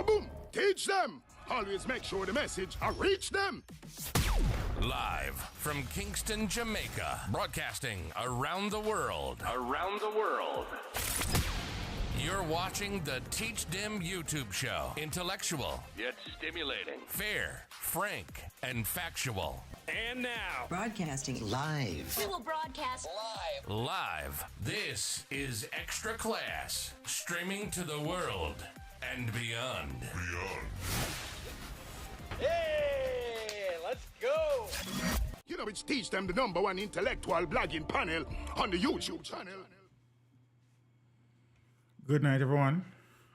Kaboom! Teach them! Always make sure the message reach them. Live from Kingston, Jamaica, broadcasting around the world. You're watching the Teach Them YouTube show. Intellectual, yet stimulating. Fair, frank, and factual. And now, broadcasting live. We will broadcast live. This is Extra Class, streaming to the world and beyond. Hey, let's go. You know, it's Teach Them, the #1 intellectual blogging panel on the YouTube channel. Good night, everyone.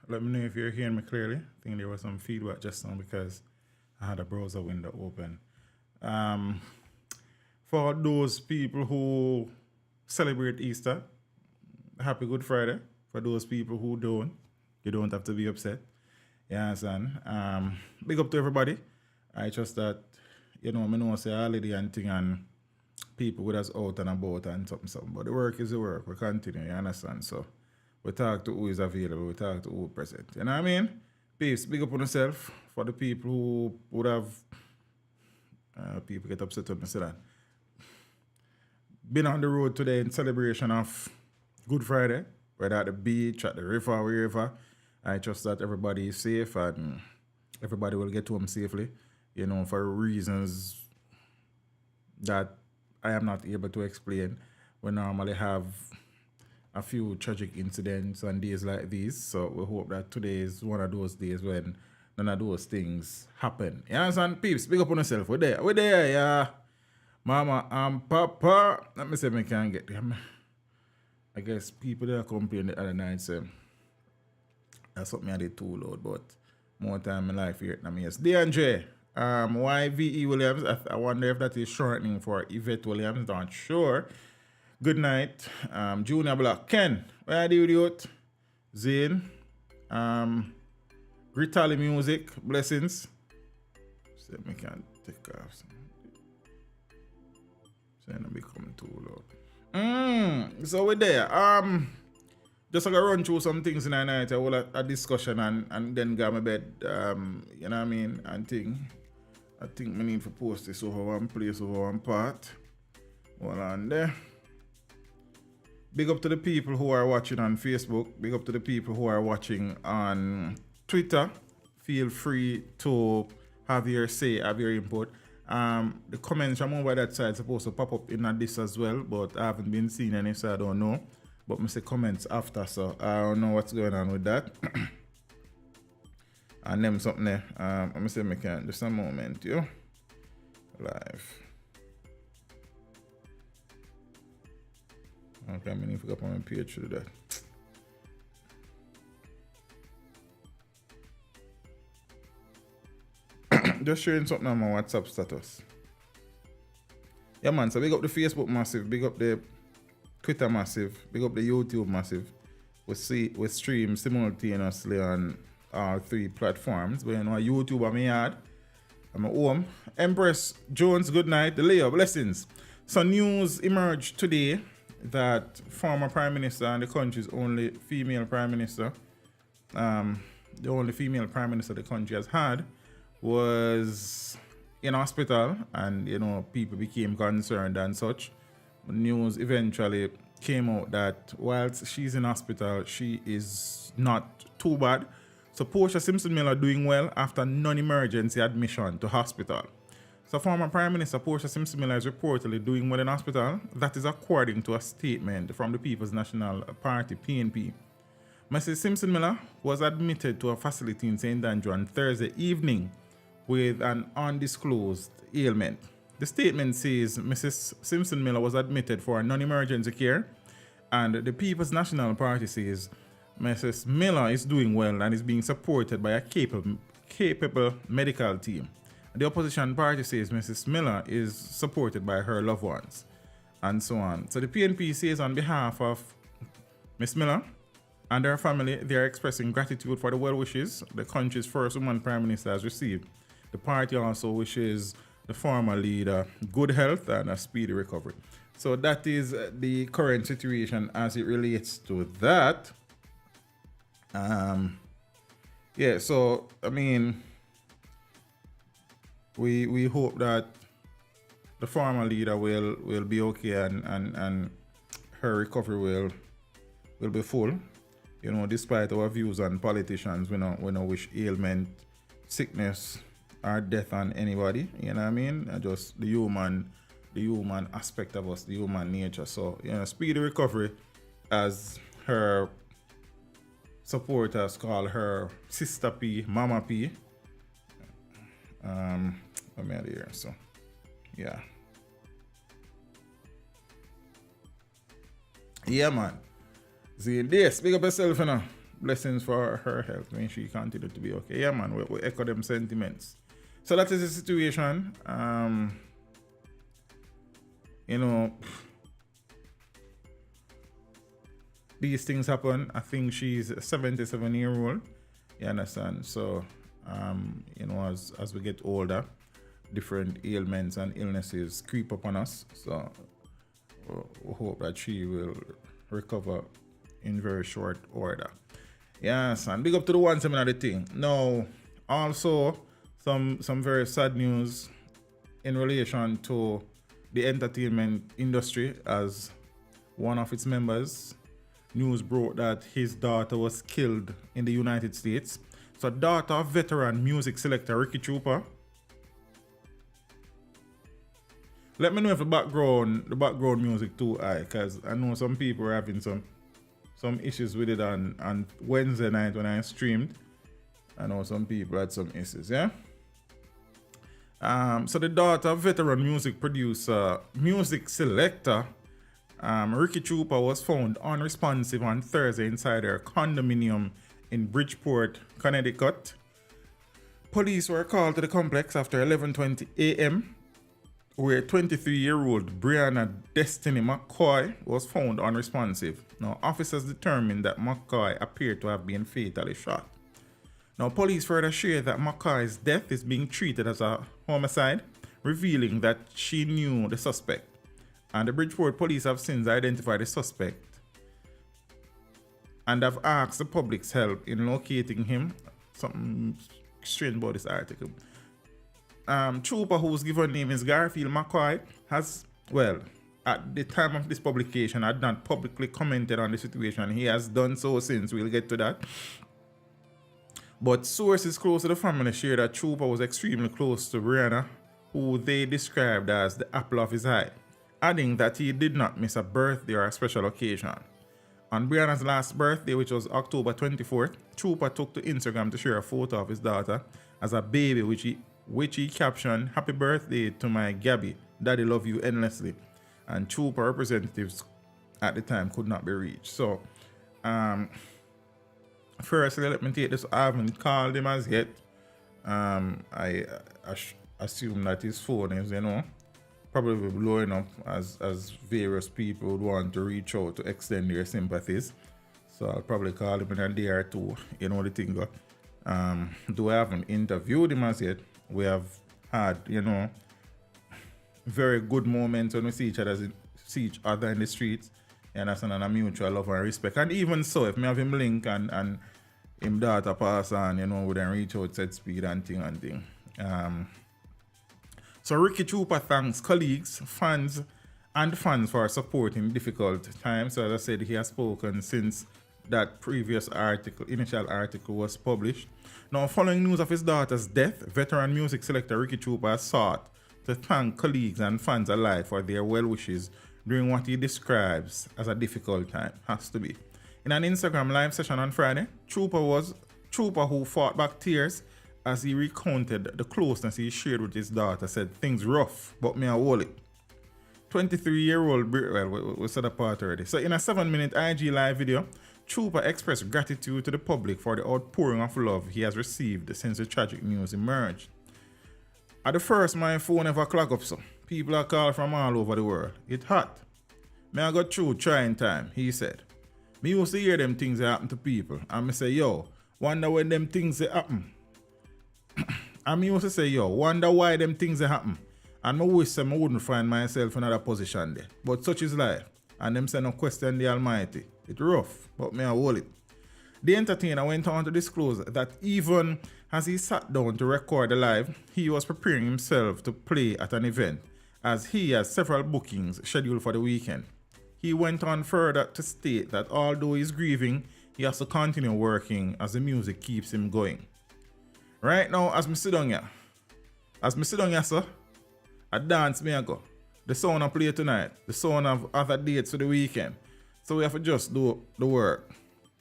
Let me know if you're hearing me clearly. I think there was some feedback just now because I had a browser window open. For those people who celebrate Easter, happy Good Friday. For those people who don't, you don't have to be upset. You understand? Big up to everybody. I trust that, I know say holiday and thing and people with us out and about and something. But the work is the work. We continue, you understand? So we talk to who is available. We talk to who is present. You know what I mean? Peace. Big up on yourself. For the people who would have, people get upset when I say that. Been on the road today in celebration of Good Friday, whether at the beach, at the river, wherever. I trust that everybody is safe and everybody will get home safely, for reasons that I am not able to explain. We normally have a few tragic incidents on days like these, so we hope that today is one of those days when none of those things happen. You understand, peeps? Big up on yourself. We're there, yeah. Mama and Papa. Let me see if I can get them. I guess people that complain the other night say that's something I did too loud, but more time in life here. Yes. DeAndre, YVE Williams. I wonder if that is shortening for Yvette Williams. Not sure. Good night. Junior Black. Ken, where are you, idiot? Zane. Gritali Music. Blessings. See if I can take off. Saying I'm becoming too loud. So we're there. Just like I run through some things in the night. I will a discussion and then go to my bed. You know what I mean? And I think we need to post this over one place, over one part. Hold on there. Big up to the people who are watching on Facebook. Big up to the people who are watching on Twitter. Feel free to have your say, have your input. The comments from over that side supposed to pop up in this as well, but I haven't been seeing any, so I don't know. But I say comments after, so I don't know what's going on with that. And them something there. I'm gonna say I can just a moment, yo. Live. Okay, I'm gonna forget on my page to do that. Just sharing something on my WhatsApp status. Yeah, man. So big up the Facebook massive, big up the Twitter massive, big up the YouTube massive. We stream simultaneously on all 3 platforms. But YouTube, I'm yard, I'm at home. Empress Jones, good night. The Leo, blessings. So news emerged today that former Prime Minister and the country's only female Prime Minister, the only female Prime Minister the country has had, was in hospital, and people became concerned and such. News eventually came out that whilst she's in hospital, she is not too bad. So Portia Simpson-Miller doing well after non-emergency admission to hospital. So former Prime Minister Portia Simpson-Miller is reportedly doing well in hospital. That is according to a statement from the People's National Party, PNP. Mrs. Simpson-Miller was admitted to a facility in St. Andrew on Thursday evening with an undisclosed ailment. The statement says Mrs. Simpson-Miller was admitted for non-emergency care, and the People's National Party says Mrs. Miller is doing well and is being supported by a capable medical team. The opposition party says Mrs. Miller is supported by her loved ones, and so on. So the PNP says on behalf of Ms. Miller and her family, they are expressing gratitude for the well wishes the country's first woman Prime Minister has received. The party also wishes the former leader good health and a speedy recovery. So that is the current situation as it relates to that. yeah, so I mean, we hope that the former leader will be okay and her recovery will be full. You know, despite our views on politicians, we don't wish ailment, sickness, or death on anybody. You know what I mean? Just the human aspect of us, the human nature. So, you know, speedy recovery, as her supporters call her Sister P, Mama P. Let me out here. So, yeah. Yeah, man. See this. Big up yourself, you know. Blessings for her health. May she continue to be okay. Yeah, man. We echo them sentiments. So that is the situation. You know, these things happen. I think she's a 77-year-old. You understand? So, you know, as we get older, different ailments and illnesses creep upon us. So, we hope that she will recover in very short order. Yes, and big up to the one seminar the thing. Now, also some very sad news in relation to the entertainment industry, as one of its members, news broke that his daughter was killed in the United States. So, daughter of veteran music selector Ricky Trooper. Let me know if the background music too high, because I know some people are having some issues with it on Wednesday night when I streamed. I know some people had some issues, yeah? So the daughter of veteran music producer, music selector, Ricky Trooper, was found unresponsive on Thursday inside her condominium in Bridgeport, Connecticut. Police were called to the complex after 11:20 a.m., where 23-year-old Brianna Destiny McCoy was found unresponsive. Now, officers determined that McCoy appeared to have been fatally shot. Now, police further shared that McCoy's death is being treated as a homicide, revealing that she knew the suspect. And the Bridgeport police have since identified the suspect and have asked the public's help in locating him. Something strange about this article. Trooper, whose given name is Garfield McCoy, has, well, at the time of this publication, had not publicly commented on the situation. He has done so since. We'll get to that. But sources close to the family share that Trooper was extremely close to Brianna, who they described as the apple of his eye, adding that he did not miss a birthday or a special occasion. On Brianna's last birthday, which was October 24th, Trooper took to Instagram to share a photo of his daughter as a baby, which he captioned, "Happy birthday to my Gabby, Daddy love you endlessly." And Trooper representatives at the time could not be reached. So, firstly, let me take this. I haven't called him as yet. I assume that his phone is, you know, probably blowing up as various people would want to reach out to extend their sympathies. So I'll probably call him in a day or two, you know the thing. Though I haven't interviewed him as yet, we have had, you know, very good moments when we see each other in the streets, and that's a mutual love and respect. And even so, if me have him link and him daughter pass on, you know, we then reach out, set speed and thing. So Ricky Trooper thanks colleagues, fans for supporting difficult times. So as I said, he has spoken since that initial article was published. Now, following news of his daughter's death, veteran music selector Ricky Trooper has sought to thank colleagues and fans alike for their well wishes during what he describes as a difficult time. Has to be. In an Instagram live session on Friday, Trooper, who fought back tears as he recounted the closeness he shared with his daughter, said, "Things rough, but me I hold it." 23-year-old, well, we said that part already. So in a 7-minute IG live video, Trooper expressed gratitude to the public for the outpouring of love he has received since the tragic news emerged. At the first, my phone never clogged up, so people are calling from all over the world. It hot. Me I got through trying time, he said. Me used to hear them things that happen to people, and me say, yo, wonder when them things that happen. And me used to say, yo, wonder why them things that happen. And I wish I wouldn't find myself in another position there. But such is life. And them say no question the Almighty. It's rough, but me I hold it. The entertainer went on to disclose that even as he sat down to record the live, he was preparing himself to play at an event, as he has several bookings scheduled for the weekend. He went on further to state that although he's grieving, he has to continue working as the music keeps him going. Right now, as me sit down here, sir, I dance me I go. The sound I play tonight, the sound of other dates for the weekend. So we have to just do the work.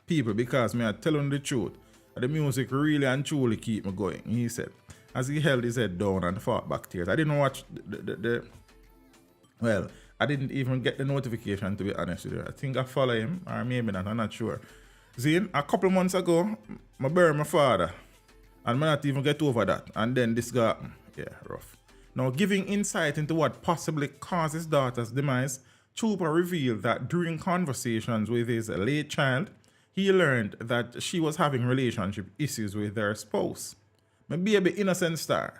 People, because me I tell them the truth. The music really and truly keep me going, he said, as he held his head down and fought back tears. I didn't watch well, I didn't even get the notification, to be honest with you. I think I follow him, or maybe not, I'm not sure. Zine, a couple months ago, I buried my father, and I not even get over that. And then this got, yeah, rough. Now, giving insight into what possibly caused his daughter's demise, Trooper revealed that during conversations with his late child, he learned that she was having relationship issues with her spouse. My baby innocent star.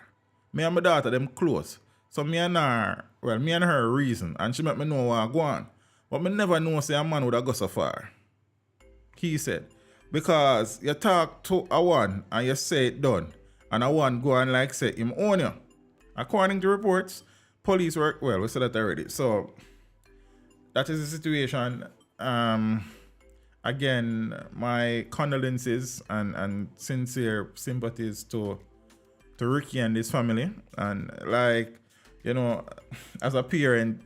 Me and my daughter, them close. So me and her reason, and she make me know what I go on. But me never know say a man would have go so far. He said, because you talk to a one and you say it done, and a one go and like say him own you. According to reports, police work, well, we said that already. So that is the situation. Again, my condolences and sincere sympathies to Ricky and his family. And like, you know, as a parent,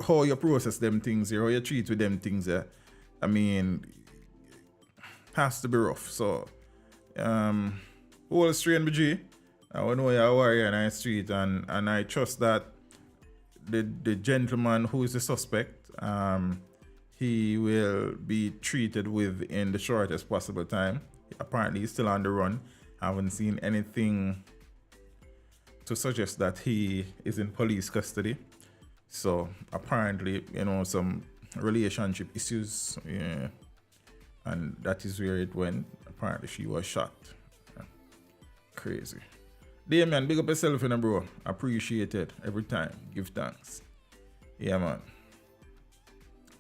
how you process them things here, how you treat with them things here, I mean, has to be rough. So, whole strain BG, I know you're a warrior in the street, and I trust that the gentleman who is the suspect, he will be treated within the shortest possible time. Apparently, he's still on the run. I haven't seen anything to suggest that he is in police custody. So apparently, you know, some relationship issues, yeah, and that is where it went. Apparently, she was shot. Yeah. Crazy. Damien, big up yourself, you know, bro. Appreciate it every time. Give thanks. Yeah, man.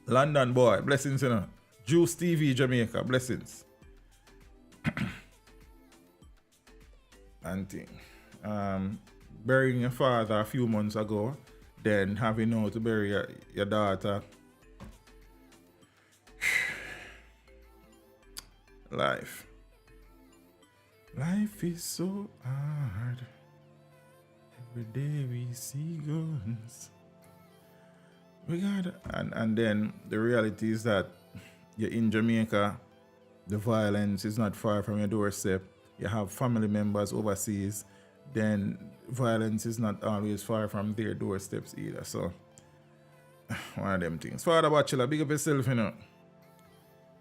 London boy, blessings, you know. Juice TV, Jamaica, blessings. And thing. Burying your father a few months ago, then having now to bury your daughter. Life is so hard. Every day we see guns. We got, and then the reality is that you're in Jamaica. The violence is not far from your doorstep. You have family members overseas. Then violence is not always far from their doorsteps either. So one of them things. Father Bachelor, big up yourself, you know.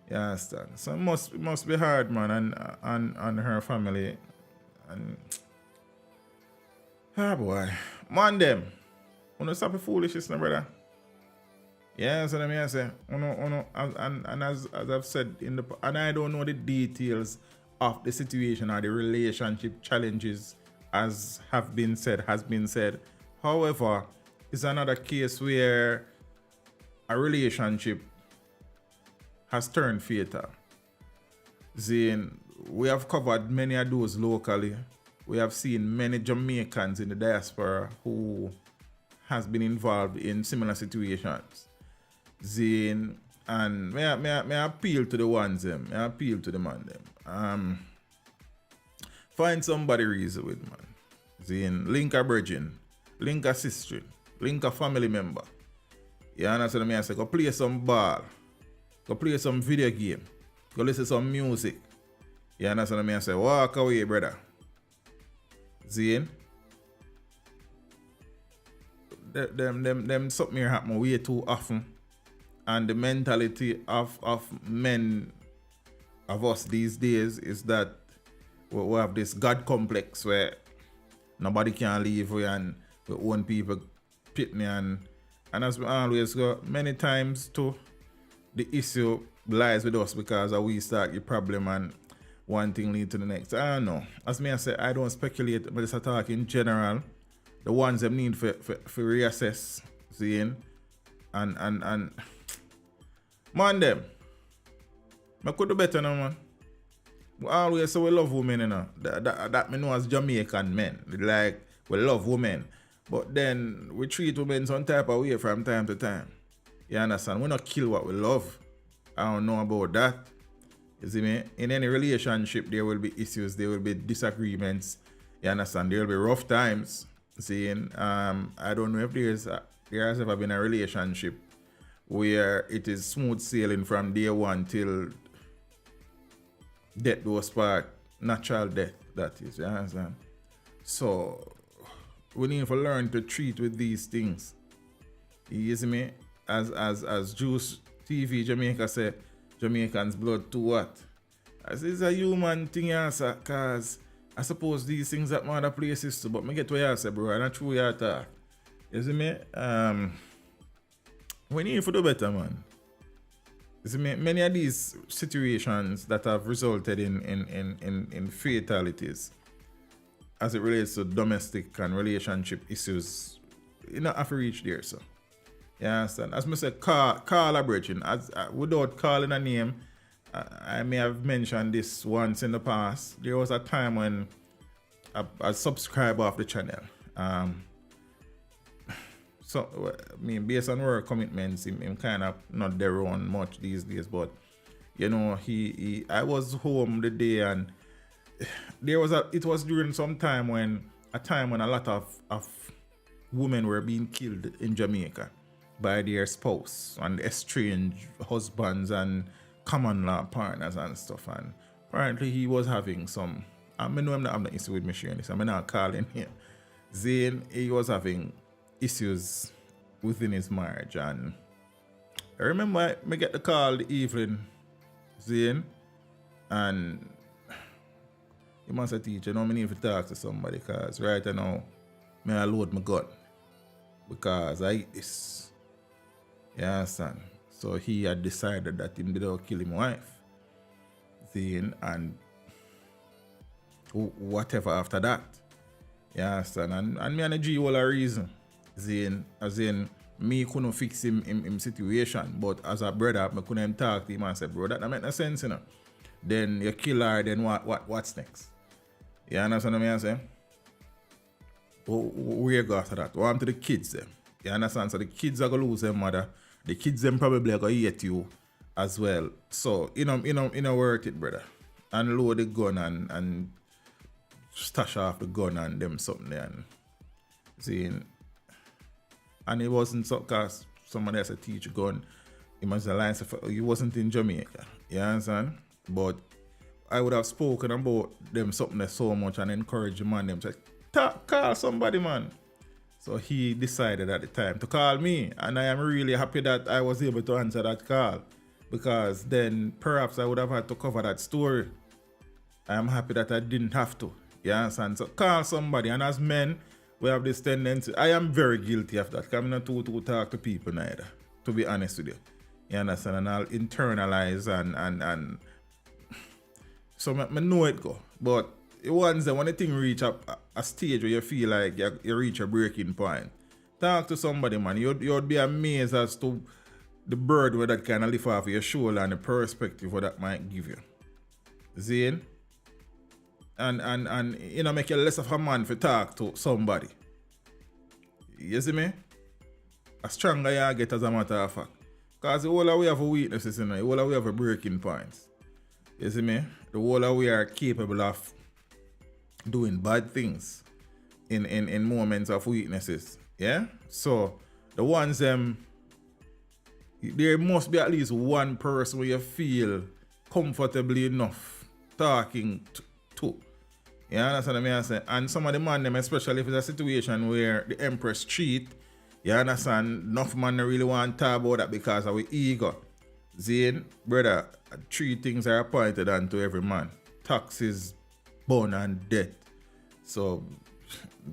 You understand? So it must be hard, man, and her family. And ah boy. Man them. Wanna stop the foolishness, no, brother? Yeah, so let me say, and as I've said and I don't know the details of the situation or the relationship challenges as has been said. However, it's another case where a relationship has turned fatal. Zane, we have covered many of those locally. We have seen many Jamaicans in the diaspora who has been involved in similar situations. Zane, and may I appeal to the ones them. May I appeal to the man them. Find somebody reason with, man. Zane, link a virgin, link a sister, link a family member. You understand me? I say, go play some ball, go play some video game, go listen to some music. You understand me? I say, walk away, brother. Zane, them something here happen way too often. And the mentality of men, of us these days, is that we have this God complex where nobody can leave we and we own people pitney and as we always go, many times too, the issue lies with us because we start the problem and one thing lead to the next. I don't know. As me I say, I don't speculate, but it's a talk in general. The ones that need for reassess, seeing and man them. I could do better now, man. We always say we love women, you know. That me know as Jamaican men. Like, we love women. But then we treat women some type of way from time to time. You understand? We not kill what we love. I don't know about that. You see me? In any relationship, there will be issues. There will be disagreements. You understand? There will be rough times. Seeing, I don't know if there has ever been a relationship where it is smooth sailing from day one till death do us part, natural death, that is, you understand? So we need to learn to treat with these things. You see me? As Juice TV Jamaica say, Jamaicans blood to what? As it's a human thing, answer, cause I suppose these things that other places too, but me get what you say, bro, and not true you talk. You see me? We need to do better, man. You see me? Many of these situations that have resulted in fatalities as it relates to domestic and relationship issues, you know, have to reach there, so. You understand? As I said, call a brethren. Without calling a name, I may have mentioned this once in the past. There was a time when I subscribed off the channel. So, I mean, based on work commitments, him kind of not there on much these days. But, you know, I was home the day, and it was during some time when a lot of women were being killed in Jamaica by their spouse and estranged husbands and common law partners and stuff. And apparently he was having some, I know I'm not having an issue with me sharing this, I'm not calling him. Zane, he was having issues within his marriage, and I remember I get the call the evening, Zane, and he must have teach, you know, I need to talk to somebody, because right now, I load my gun because I eat this. You understand? So he had decided that he didn't kill his wife. Zane, and whatever after that. You understand? And me and the G all a reason. Zane, as in, me couldn't fix him situation, but as a brother, I couldn't talk to him and say, bro, that make no sense, you know. Then you kill her, then what's next? You understand what I'm saying? Where you go after that? What happened to the kids then? You understand? So the kids are going to lose their mother. The kids them probably are going to hate you as well. So, you know worth it, brother. Unload the gun and stash off the gun and them something there. And seeing, and it wasn't so, because somebody else teach gun. It must alliance. He wasn't in Jamaica. You understand? But I would have spoken about them something there so much and encourage the man them to call somebody, man. So he decided at the time to call me, and I am really happy that I was able to answer that call, because then perhaps I would have had to cover that story. I am happy that I didn't have to. You understand? So call somebody, and as men, we have this tendency. I am very guilty of that. I'm not too talk to people neither, to be honest with you. You understand? And I'll internalize and so I know it go. But once when the thing reach a stage where you feel like you reach a breaking point, talk to somebody, man. You'd be amazed as to the bird where that kind of lift off your shoulder and the perspective what that might give you. Zane? And you know, make you less of a man for talk to somebody. You see me? A stronger you get, as a matter of fact. Because the whole of we have weaknesses, you know, the whole of we have breaking points. You see me? The whole of we are capable of doing bad things in moments of weaknesses. Yeah? So the ones there must be at least one person where you feel comfortably enough talking to. You understand what I'm saying? And some of the man them, especially if it's a situation where the Empress cheat, you understand, enough man really want to talk about that because of our ego. Zane, brother, 3 things are appointed unto every man: taxes, born, and death. So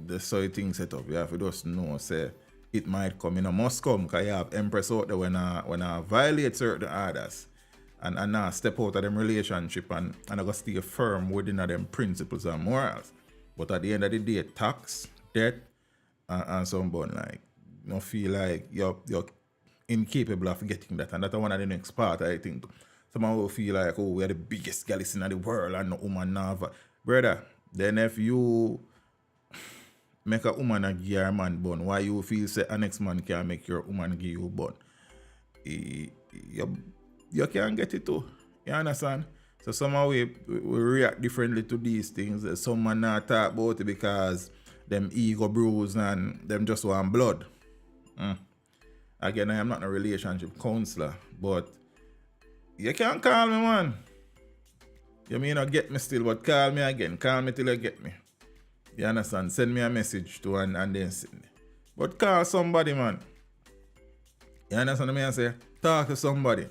the so things set up. You have to just know, say, it might come, must come, because you have Empress out there when I violate certain orders and now step out of them relationship and I go stay firm within them principles and morals. But at the end of the day, tax, debt, and some born, like, you don't feel like you're incapable of getting that, and that's one of the next part, I think. Someone will feel like, oh, we're the biggest gallus in the world and no woman never. Brother, then if you make a woman a give your man bun, why you feel say a next man can make your woman give you bun? You can't get it too. You understand? So somehow we react differently to these things. Some man not talk about it because them ego bruise and them just want blood. Again, I am not a relationship counselor, but you can't call me, man. You may not get me still, but call me again. Call me till you get me. You understand? Send me a message to and then send me. But call somebody, man. You understand what I say? Talk to somebody.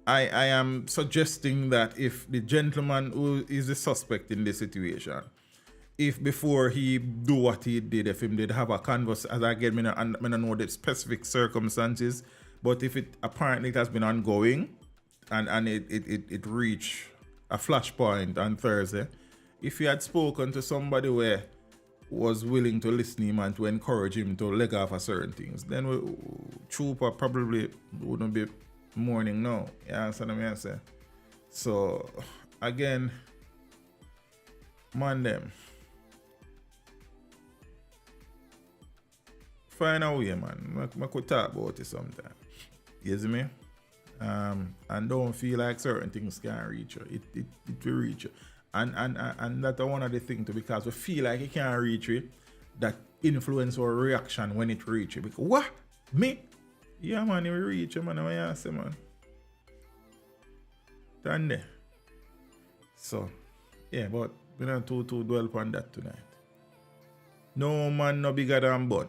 I am suggesting that if the gentleman who is the suspect in this situation, if before he do what he did, if him did have a converse, as I get me, I don't know the specific circumstances, but if it apparently it has been ongoing and it reached a flashpoint on Thursday, if he had spoken to somebody where was willing to listen to him and to encourage him to leg off of certain things, then Trooper probably wouldn't be mourning now. You understand what I say? So again, man them. Find a way, man. I could talk about it sometime. You see me? And don't feel like certain things can't reach you. It will reach you. And that's one of the things too, because we feel like it can't reach you, that influence our reaction when it reach you. Because what? Me? Yeah, man, it will reach you, man. I say, man. Done there. So, yeah, but we don't too dwell upon that tonight. No man no bigger than bun.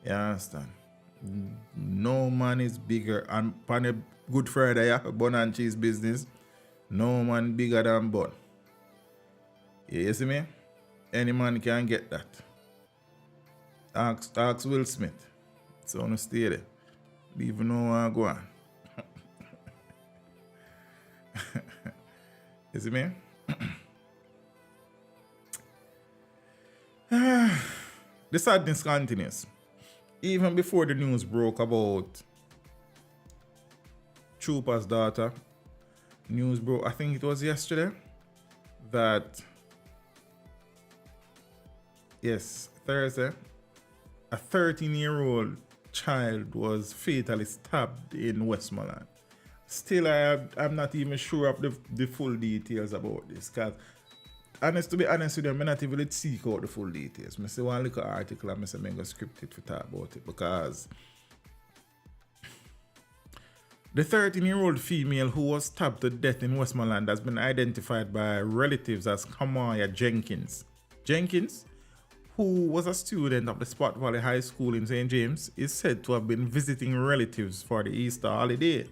You understand? No man is bigger. And on a Good Friday, yeah, bun and cheese business, no man bigger than bun. You see me? Any man can get that. Ask Will Smith. So I'm stay there. Even know I go on. You see me? The sadness continues. Even before the news broke about Trooper's daughter, news broke, I think it was yesterday, that, yes, Thursday, a 13-year-old child was fatally stabbed in Westmoreland. Still, I'm not even sure of the full details about this, because to be honest with you, I'm not even seek out the full details. I see one little article and I say I'm going to script it to talk about it, because the 13-year-old female who was stabbed to death in Westmoreland has been identified by relatives as Kamaya Jenkins. Jenkins, who was a student of the Spot Valley High School in St. James, is said to have been visiting relatives for the Easter holiday.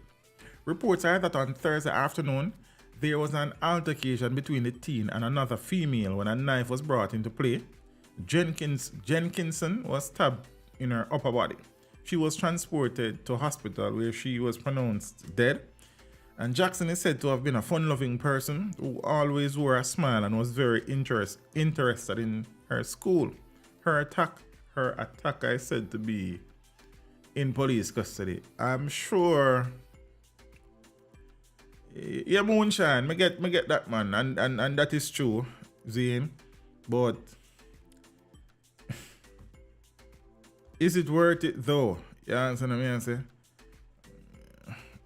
Reports are that on Thursday afternoon, there was an altercation between the teen and another female when a knife was brought into play. Jenkinson was stabbed in her upper body. She was transported to hospital where she was pronounced dead. And Jackson is said to have been a fun-loving person who always wore a smile and was very interested in her school. Her attacker is said to be in police custody. I'm sure. Yeah, moonshine. Me get that, man, and that is true, Zane. But is it worth it though? You understand what I say?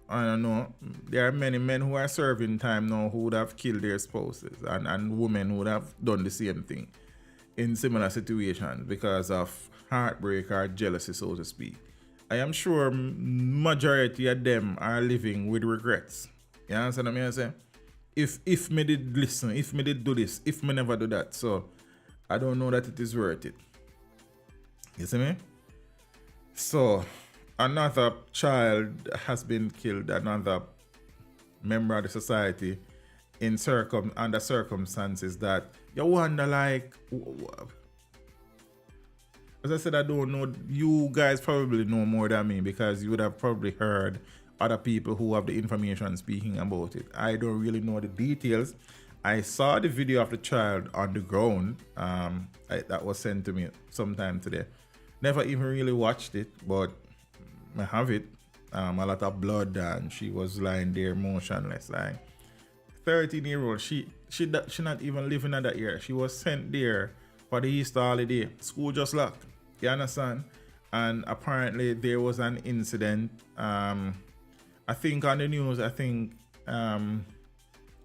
I don't know. There are many men who are serving time now who would have killed their spouses, and women who would have done the same thing in similar situations because of heartbreak or jealousy, so to speak. I am sure majority of them are living with regrets. You understand what I say? If me did listen, if me did do this, if me never do that. So I don't know that it is worth it. You see me? So another child has been killed, another member of the society under circumstances that you wonder, like, as I said, I don't know. You guys probably know more than me because you would have probably heard other people who have the information speaking about it. I don't really know the details. I saw the video of the child on the ground that was sent to me sometime today. Never even really watched it, but I have it. a lot of blood, and she was lying there motionless. Like 13-year-old, she not even living in that year. She was sent there for the Easter holiday. School just locked. You understand? And apparently there was an incident. I think on the news,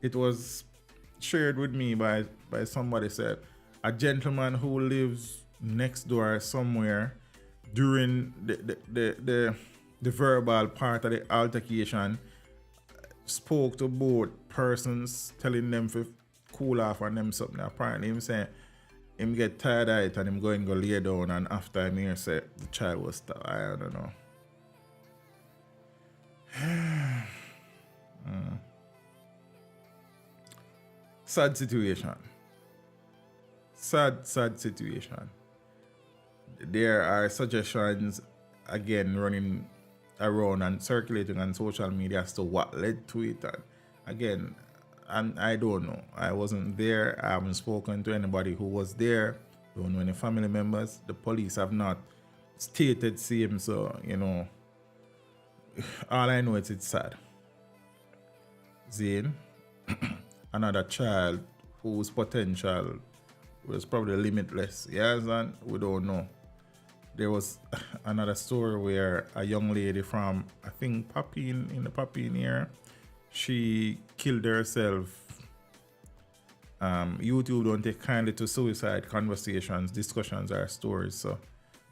it was shared with me by somebody said a gentleman who lives next door somewhere during the verbal part of the altercation spoke to both persons, telling them to cool off on them something. Apparently him saying him get tired of it and him going to lay down, and after him here say the child was stopped. I don't know. Sad situation. Sad situation. There are suggestions again running around and circulating on social media as to what led to it. And again, I don't know. I wasn't there. I haven't spoken to anybody who was there. Don't know any family members. The police have not stated same. So, you know, all I know is it's sad. Zane, another child whose potential was probably limitless. Yes, and we don't know. There was another story where a young lady from, I think, Papine, in the Papine area, she killed herself. YouTube don't take kindly to suicide conversations, discussions, or stories. So,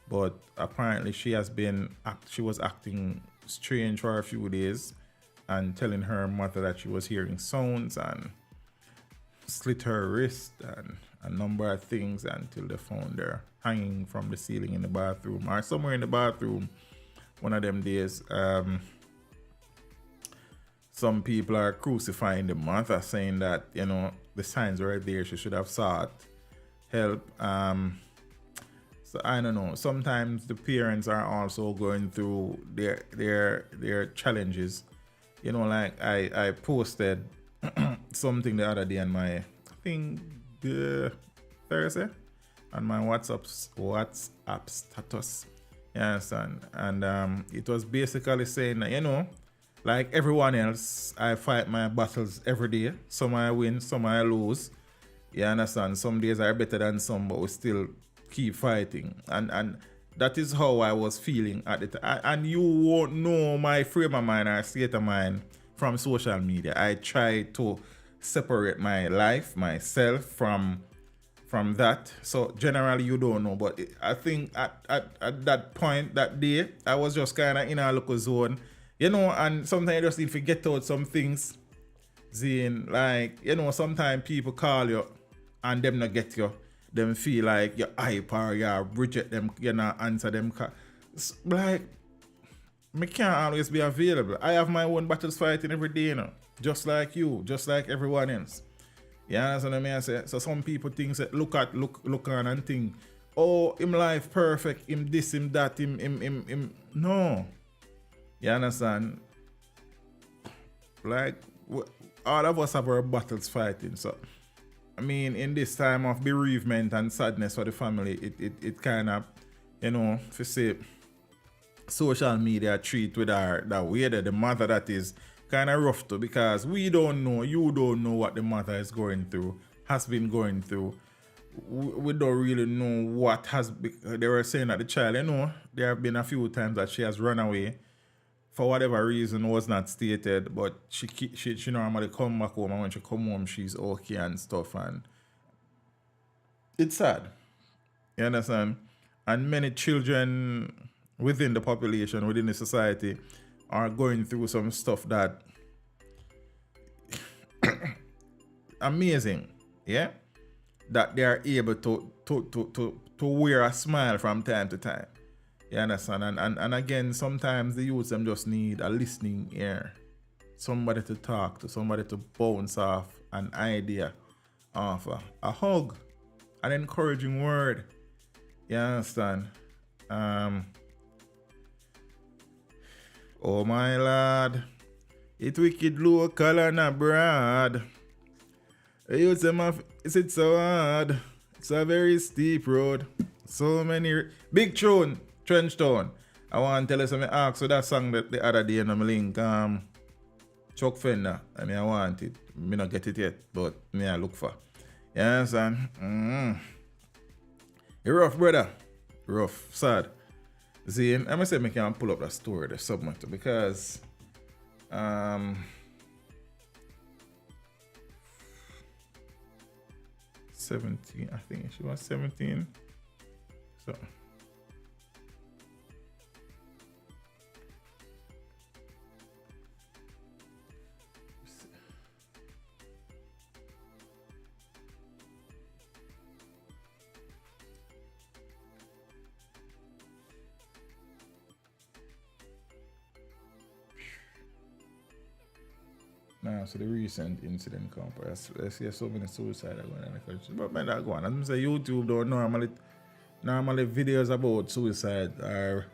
but apparently she was acting strange for a few days and telling her mother that she was hearing sounds and slit her wrist and a number of things until they found her hanging from the ceiling in the bathroom or somewhere in the bathroom one of them days. Some people are crucifying the mother, saying that, you know, the signs were there, she should have sought help. So I don't know. Sometimes the parents are also going through their challenges. You know, like I posted something the other day on my, I think Thursday, on my WhatsApp status. You understand? And it was basically saying that, you know, like everyone else, I fight my battles every day. Some I win, some I lose. You understand? Some days are better than some, but we still keep fighting. And that is how I was feeling at the time. And you won't know my frame of mind or state of mind from social media. I try to separate my life, myself from that. So generally you don't know. But I think at that point, that day, I was just kind of in a local zone. You know, and sometimes you just need to get out some things. Zine, like, you know, sometimes people call you and them not get you. Them feel like you're hype or you're reject them, you know, answer them. Like, I can't always be available. I have my own battles fighting every day, you know. Just like you, just like everyone else. You understand what I mean? I say? So some people think, look on and think, oh, him life perfect, him this, him that, him. No. You understand? Like, all of us have our battles fighting. So, I mean, in this time of bereavement and sadness for the family, it kind of, you know, if you say social media treat with that way that the mother that is kind of rough too, because we don't know, you don't know what the mother is going through, has been going through. We don't really know what has been. They were saying that the child, you know, there have been a few times that she has run away. For whatever reason was not stated, but she normally come back home, and when she come home, she's okay and stuff, and it's sad. You understand? And many children within the population, within the society, are going through some stuff that amazing, yeah? That they are able to wear a smile from time to time. You understand? And again, sometimes the youths them just need a listening ear. Somebody to talk to, somebody to bounce off an idea off, a hug, an encouraging word. You understand? Oh my lord, it wicked local and abroad. The youths them is it so hard? It's a very steep road. So many big tune. Trench Town. I want to tell you something. I asked for that song that the other day in my link, Chuck Fender. I mean, I want it. Me not get it yet, but me I look for. You understand? It's rough, brother. Rough. Sad. See, I'm going to say I can pull up that story, the submatter, because 17, I think she was 17. So now, so the recent incident compass. Let's see so many suicides are going on in the country. But man, that go on. As I say, YouTube don't normally videos about suicide are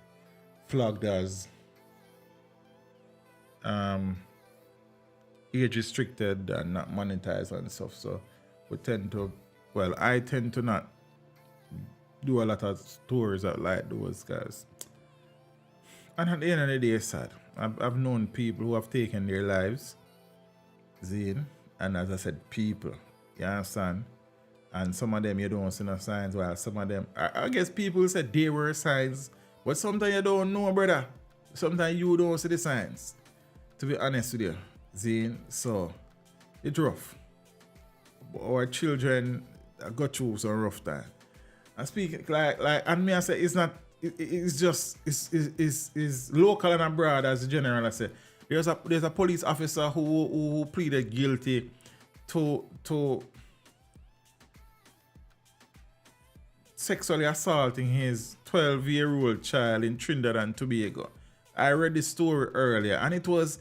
flagged as age restricted and not monetized and stuff. So I tend to not do a lot of stories out like those guys. And at the end of the day, it's sad. I've known people who have taken their lives. Zine, and as I said, people, you understand? And some of them you don't see no signs, while some of them, I guess people said they were signs, but sometimes you don't know, brother. Sometimes you don't see the signs, to be honest with you, Zine. So, it's rough. Our children go through some rough time. I speak like, and me I say, it's not, it's just, it's local and abroad as the general I say. There's a police officer who pleaded guilty to sexually assaulting his 12-year-old child in Trinidad and Tobago. I read the story earlier and it was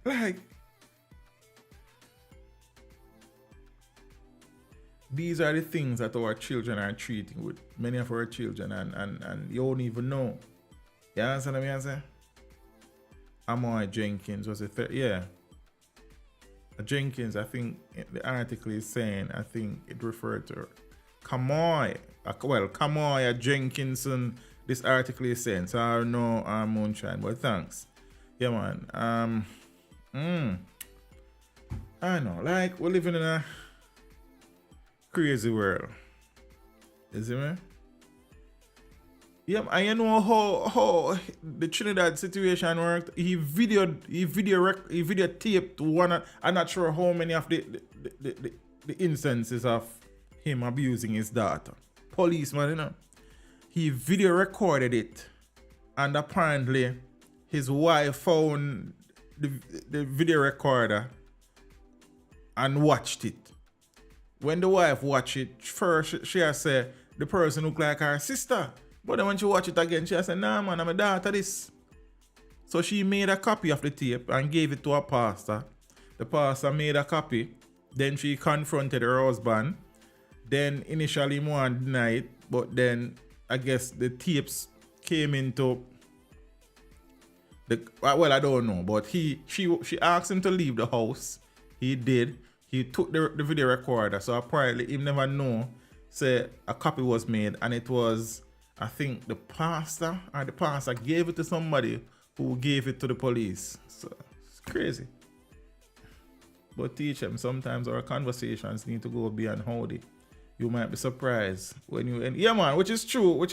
like, these are the things that our children are treating with many of our children and you don't even know. You understand what I'm saying? Amoy Jenkins was Jenkins, I think the article is saying, I think it referred to Kamoy. Well, Kamoy Jenkinson, this article is saying, so I don't know Moonshine, but thanks. Yeah, man. I know, like, we're living in a crazy world. You see me? Yeah, and you know how the Trinidad situation worked. He videotaped one. I'm not sure how many of the instances of him abusing his daughter. Policeman, you know. He video recorded it, and apparently his wife found the video recorder and watched it. When the wife watched it, first she has said the person looked like her sister. But then when she watched it again, she said, nah man, I'm a daughter this. So she made a copy of the tape and gave it to her pastor. The pastor made a copy. Then she confronted her husband. Then initially one denied, but then I guess the tapes came into the, well, I don't know, but she asked him to leave the house. He did. He took the video recorder, so apparently he never know. Say a copy was made, and it was, I think the pastor gave it to somebody who gave it to the police. So it's crazy. But teach them, sometimes our conversations need to go beyond howdy. You might be surprised when you, and yeah man, which is true.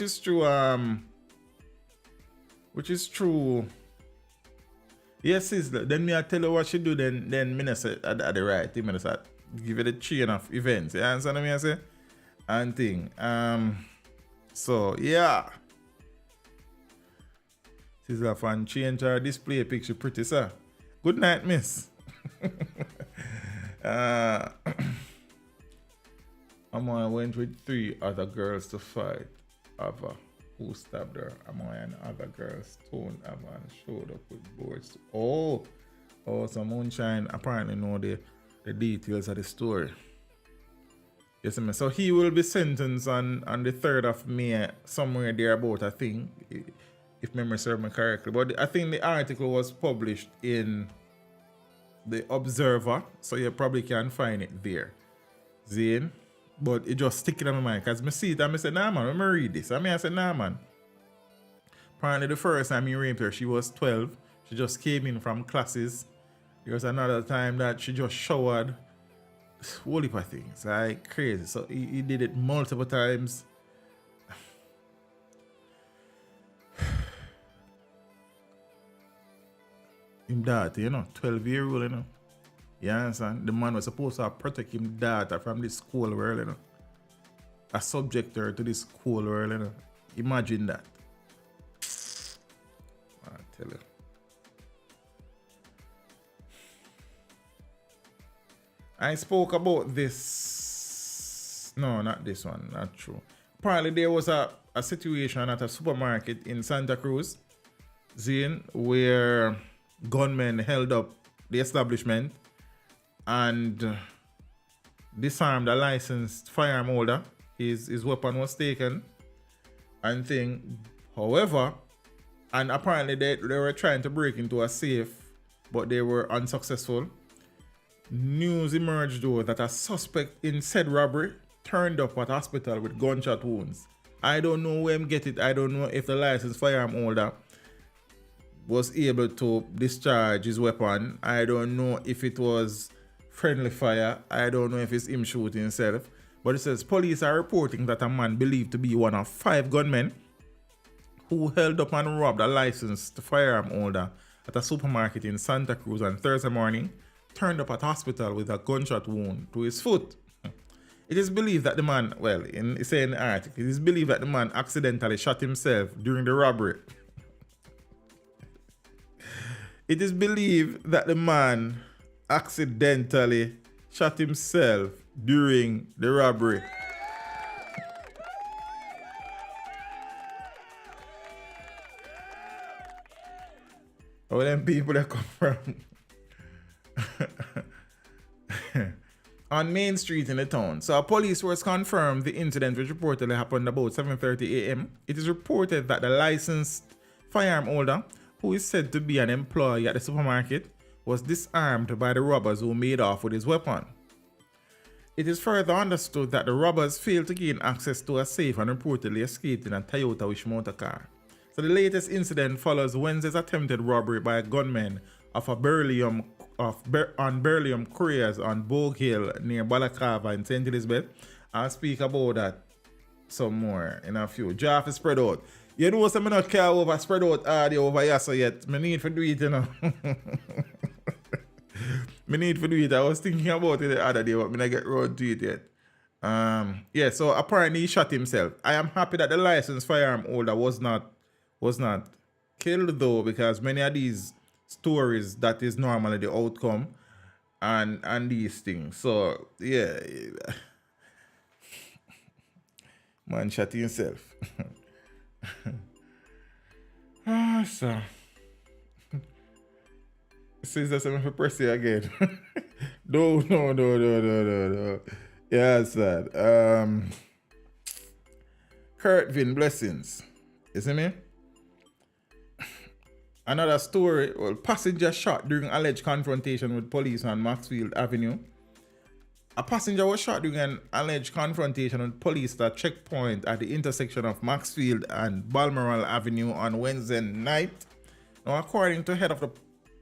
Yes, sister. Then me I tell you what she do, then me say at the right thing, me say give it a chain of events. You understand what I say? And thing. So yeah. Sister fan change her display picture pretty, sir. Good night, miss. Amoy went with 3 other girls to fight Ava, who stabbed her. Amoy and other girls stoned Ava and showed up with boards. Oh, so Moonshine apparently know the details of the story. Yes, ma'am. So he will be sentenced on the 3rd of May, somewhere thereabout, I think, if memory serves me correctly. But I think the article was published in the Observer, so you probably can find it there. Zane. But it just sticking in my mind because I see it and I say, nah man, let me read this. I say, nah man, Apparently the first time he raped her, she was 12. She just came in from classes. There was another time that she just showered. Whole heap of things. Like crazy. So he did it multiple times. Him daughter, 12-year-old, You understand? The man was supposed to protect him daughter from this school world, A subject her to this school world, Imagine that. I tell you. I spoke about this. No, not this one. Not true. Apparently, there was a situation at a supermarket in Santa Cruz, where gunmen held up the establishment and disarmed a licensed firearm holder. His weapon was taken and thing. However, and apparently they were trying to break into a safe, but they were unsuccessful. News emerged though that a suspect in said robbery turned up at hospital with gunshot wounds. I don't know where him get it. I don't know if the licensed firearm holder was able to discharge his weapon. I don't know if it was friendly fire. I don't know if it's him shooting himself. But it says police are reporting that a man believed to be one of 5 gunmen who held up and robbed a licensed firearm holder at a supermarket in Santa Cruz on Thursday morning turned up at hospital with a gunshot wound to his foot. It is believed that the man, it's in the article, it is believed that the man accidentally shot himself during the robbery. It is believed that the man accidentally shot himself during the robbery. All them people that come from on Main Street in the town. So a police source confirmed the incident, which reportedly happened about 7:30 a.m. It is reported that the licensed firearm holder, who is said to be an employee at the supermarket, was disarmed by the robbers who made off with his weapon. It is further understood that the robbers failed to gain access to a safe and reportedly escaped in a Toyota Wish motor car. So the latest incident follows Wednesday's attempted robbery by a gunman of a Beryllium on Beryllium Couriers on Bogue Hill near Balaclava in St. Elizabeth. I'll speak about that some more in a few. Jaff is spread out. You know, some not care over spread out audio over here so yet. Me need to do it, Me need to do it. I was thinking about it the other day, but I get road to it yet. So apparently he shot himself. I am happy that the licensed firearm holder was not killed though, because many of these stories, that is normally the outcome and these things. So yeah, man shot himself. So since I'm for press it again. No. Yeah, sad. Kurt Vin, blessings. You see me? Another story, passenger shot during alleged confrontation with police on Maxfield Avenue. A passenger was shot during an alleged confrontation with police at a checkpoint at the intersection of Maxfield and Balmoral Avenue on Wednesday night. Now, according to head of the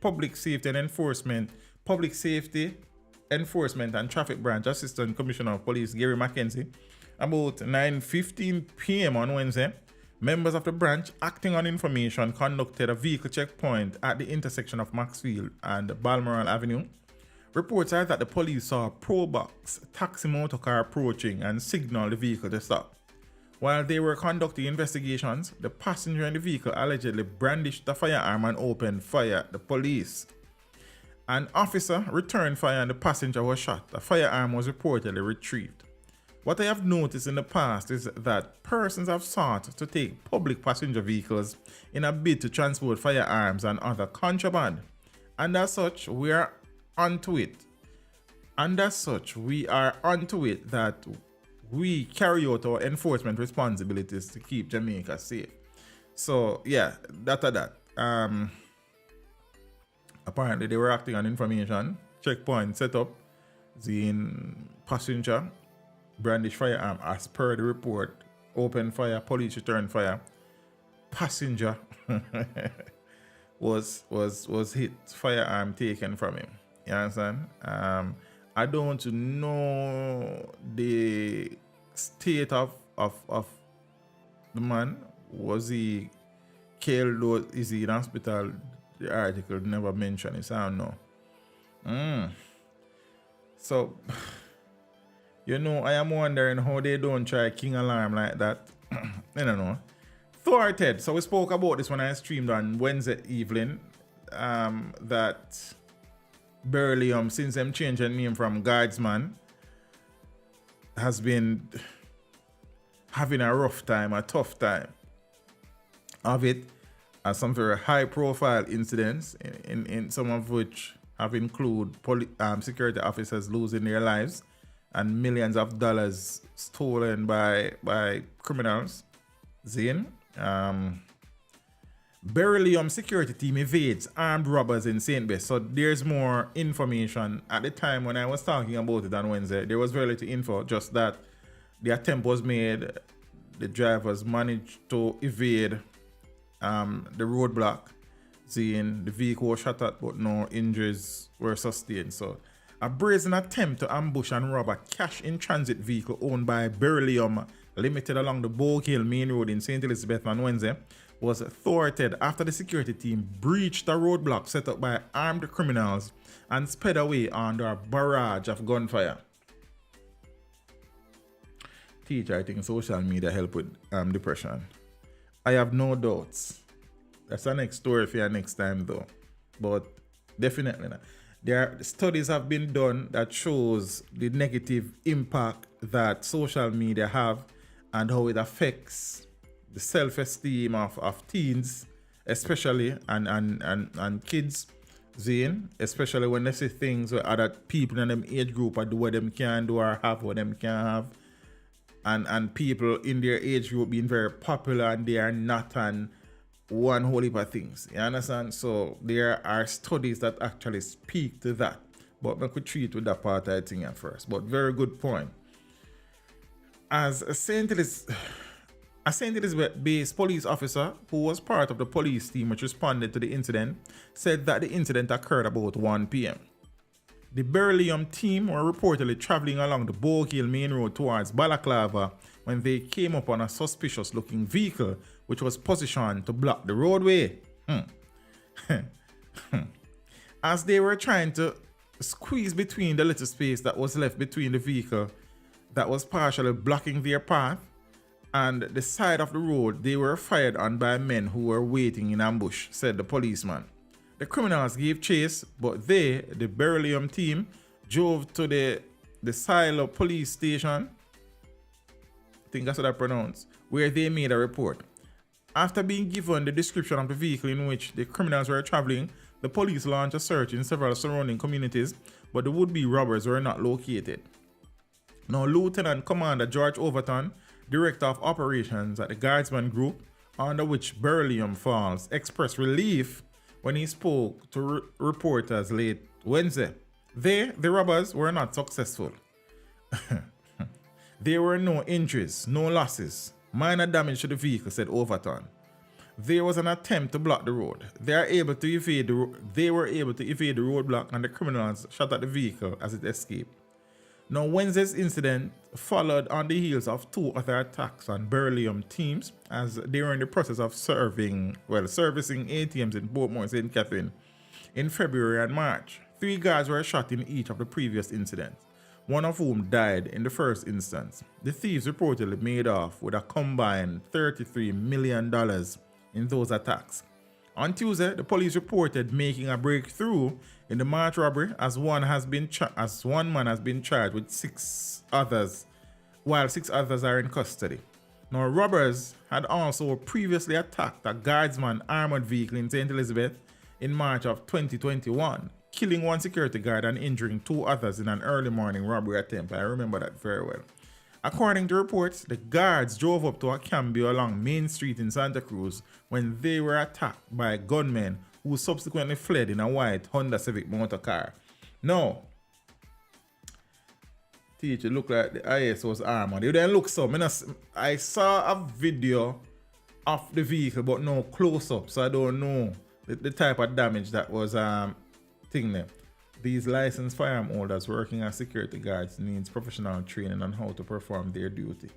Public Safety Enforcement and Traffic Branch Assistant Commissioner of Police Gary McKenzie, about 9:15 p.m. on Wednesday, members of the branch, acting on information, conducted a vehicle checkpoint at the intersection of Maxfield and Balmoral Avenue. Reports are that the police saw a Probox taxi motorcar approaching and signaled the vehicle to stop. While they were conducting investigations, the passenger in the vehicle allegedly brandished the firearm and opened fire at the police. An officer returned fire and the passenger was shot. The firearm was reportedly retrieved. What I have noticed in the past is that persons have sought to take public passenger vehicles in a bid to transport firearms and other contraband. And as such, we are onto it. That we carry out our enforcement responsibilities to keep Jamaica safe. So yeah, that. Apparently they were acting on information. Checkpoint set up. The passenger brandish firearm as per the report. Open fire, police return fire. passenger was hit, firearm taken from him. You understand? I don't know the state of the man. Was he killed or is he in hospital? The article never mentioned it, so I don't know. So, you know, I am wondering how they don't try King Alarm like that. I don't know. Thwarted. So we spoke about this when I streamed on Wednesday evening. That Beryllium, since them changed their name from Guardsman, has been having a rough time, a tough time of it, as some very high profile incidents, in some of which have included security officers losing their lives and millions of dollars stolen by criminals. Zane, Beryllium security team evades armed robbers in St. Bess. So there's more information. At the time when I was talking about it on Wednesday, there was very little info, just that the attempt was made, the drivers managed to evade the roadblock. Seeing the vehicle was shot at, but no injuries were sustained. So a brazen attempt to ambush and rob a cash in transit vehicle owned by Beryllium Limited along the Bogue Hill Main Road in St. Elizabeth on Wednesday was thwarted after the security team breached a roadblock set up by armed criminals and sped away under a barrage of gunfire. Teacher, I think social media help with depression. I have no doubts. That's the next story for you next time though. But definitely not. There are studies have been done that shows the negative impact that social media have and how it affects the self-esteem of teens, especially and kids, Zane, especially when they see things where other people in them age group are do what them can do or have what them can have. And people in their age group being very popular and they are not on one whole heap of things. You understand? So there are studies that actually speak to that. But we could treat with that part I think at first. But very good point. As a St. Elizabeth-based police officer who was part of the police team which responded to the incident said that the incident occurred about 1 p.m. The Beryllium team were reportedly traveling along the Bogue Hill Main Road towards Balaclava when they came upon a suspicious looking vehicle which was positioned to block the roadway. As they were trying to squeeze between the little space that was left between the vehicle that was partially blocking their path and the side of the road, they were fired on by men who were waiting in ambush, said the policeman. The criminals gave chase, but they, the Beryllium team, drove to the Silo police station, I think that's what I pronounce, where they made a report. After being given the description of the vehicle in which the criminals were traveling, the police launched a search in several surrounding communities, but the would-be robbers were not located. Now, Lieutenant Commander George Overton, Director of Operations at the Guardsman Group, under which Beryllium falls, expressed relief when he spoke to reporters late Wednesday. The robbers, were not successful. There were no injuries, no losses, minor damage to the vehicle, said Overton. There was an attempt to block the road. They were able to evade the roadblock and the criminals shot at the vehicle as it escaped. Now, Wednesday's incident followed on the heels of 2 other attacks on Beryllium teams as they were in the process of servicing ATMs in Portmore, St. Catherine in February and March. 3 guards were shot in each of the previous incidents, one of whom died in the first instance. The thieves reportedly made off with a combined $33 million in those attacks. On Tuesday, the police reported making a breakthrough in the March robbery as one man has been charged with 6 others, while 6 others are in custody. Now, robbers had also previously attacked a Guardsman armored vehicle in St. Elizabeth in March of 2021, killing 1 security guard and injuring 2 others in an early morning robbery attempt. I remember that very well. According to reports, the guards drove up to a cambio along Main Street in Santa Cruz when they were attacked by gunmen who subsequently fled in a white Honda Civic motor car. Now, teacher, look like the IS was armored. You didn't look so. I saw a video of the vehicle, but no close up. So I don't know the type of damage that was thing there. These licensed firearm holders working as security guards needs professional training on how to perform their duty.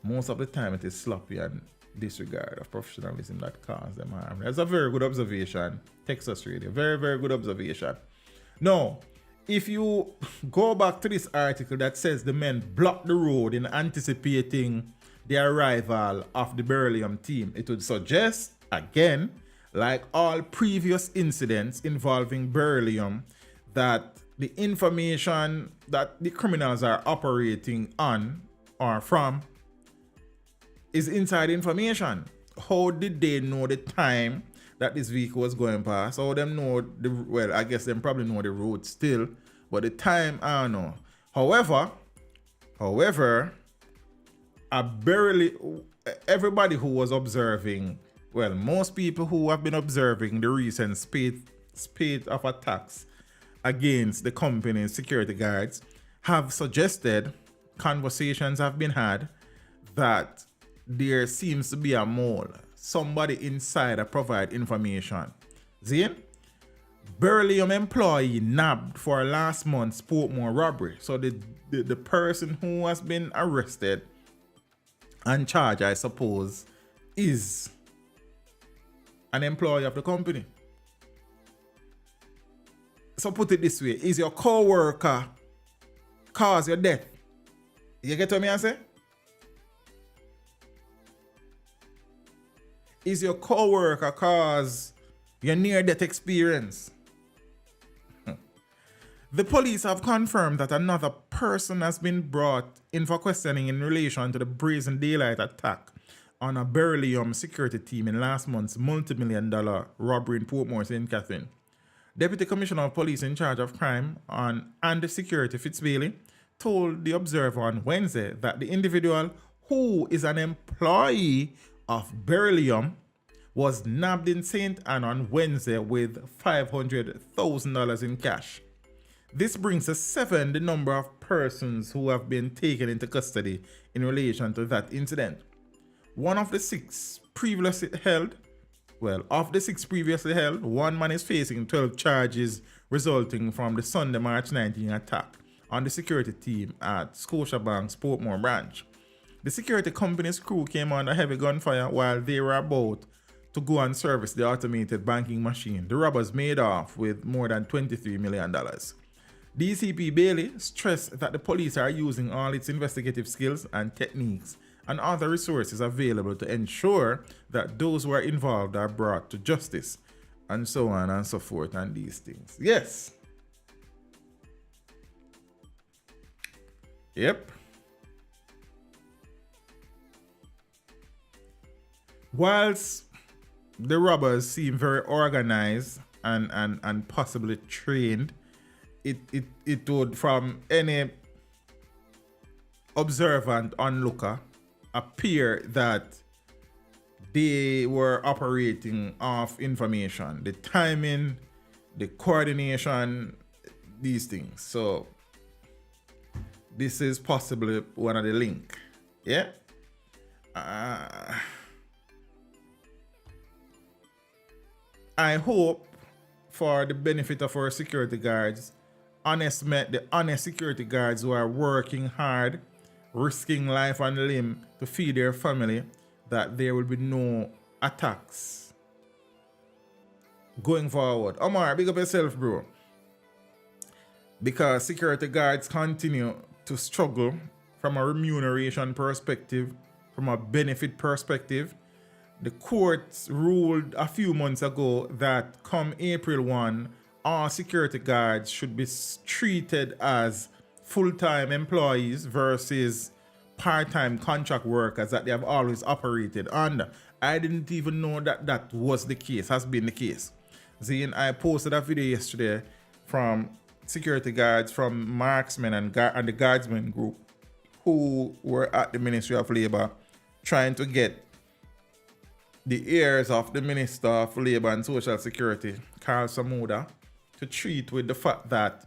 Most of the time it is sloppy and disregard of professionalism that causes them harm. That's a very good observation. Texas Radio. Very, very good observation. Now, if you go back to this article that says the men blocked the road in anticipating the arrival of the Beryllium team, it would suggest, again, like all previous incidents involving Beryllium, that the information that the criminals are operating on or from is inside information. How did they know the time that this vehicle was going past? How them know well, I guess them probably know the road still, but the time, I don't know. However, everybody who was observing, well, most people who have been observing the recent spate of attacks against the company's security guards have suggested, conversations have been had, that there seems to be a mole. Somebody inside that provide information. Zane? Beryllium employee nabbed for last month's Portmore robbery. So the person who has been arrested and charged, I suppose, is an employee of the company. So put it this way, is your co-worker cause your death? You get what I say? Is your co-worker cause your near-death experience? The police have confirmed that another person has been brought in for questioning in relation to the brazen daylight attack on a Beryllium security team in last month's multi-million-dollar robbery in Portmore, St. Catherine. Deputy Commissioner of Police in charge of crime and security, Fitzbailey, told the Observer on Wednesday that the individual, who is an employee of Beryllium, was nabbed in St. Anne on Wednesday with $500,000 in cash. This brings to 7 the number of persons who have been taken into custody in relation to that incident. Of the six previously held, one man is facing 12 charges resulting from the Sunday, March 19 attack on the security team at Scotiabank's Portmore branch. The security company's crew came under heavy gunfire while they were about to go and service the automated banking machine. The robbers made off with more than $23 million. DCP Bailey stressed that the police are using all its investigative skills and techniques and other resources available to ensure that those who are involved are brought to justice, and so on and so forth, and these things. Yes. Yep. Whilst the robbers seem very organized and possibly trained, it would, from any observant onlooker, appear that they were operating off information, the timing, the coordination, these things. So this is possibly one of the link. Yeah. I hope, for the benefit of our security guards, the honest security guards who are working hard, risking life and limb to feed their family, that there will be no attacks going forward. Omar, big up yourself, bro. Because security guards continue to struggle from a remuneration perspective, from a benefit perspective. The courts ruled a few months ago that come April 1, all security guards should be treated as full-time employees versus part-time contract workers that they have always operated under. I didn't even know that that was the case, has been the case. Zane, I posted a video yesterday from security guards from Marksmen and the Guardsmen group who were at the Ministry of Labour trying to get the ears of the Minister of Labour and Social Security, Carl Samuda, to treat with the fact that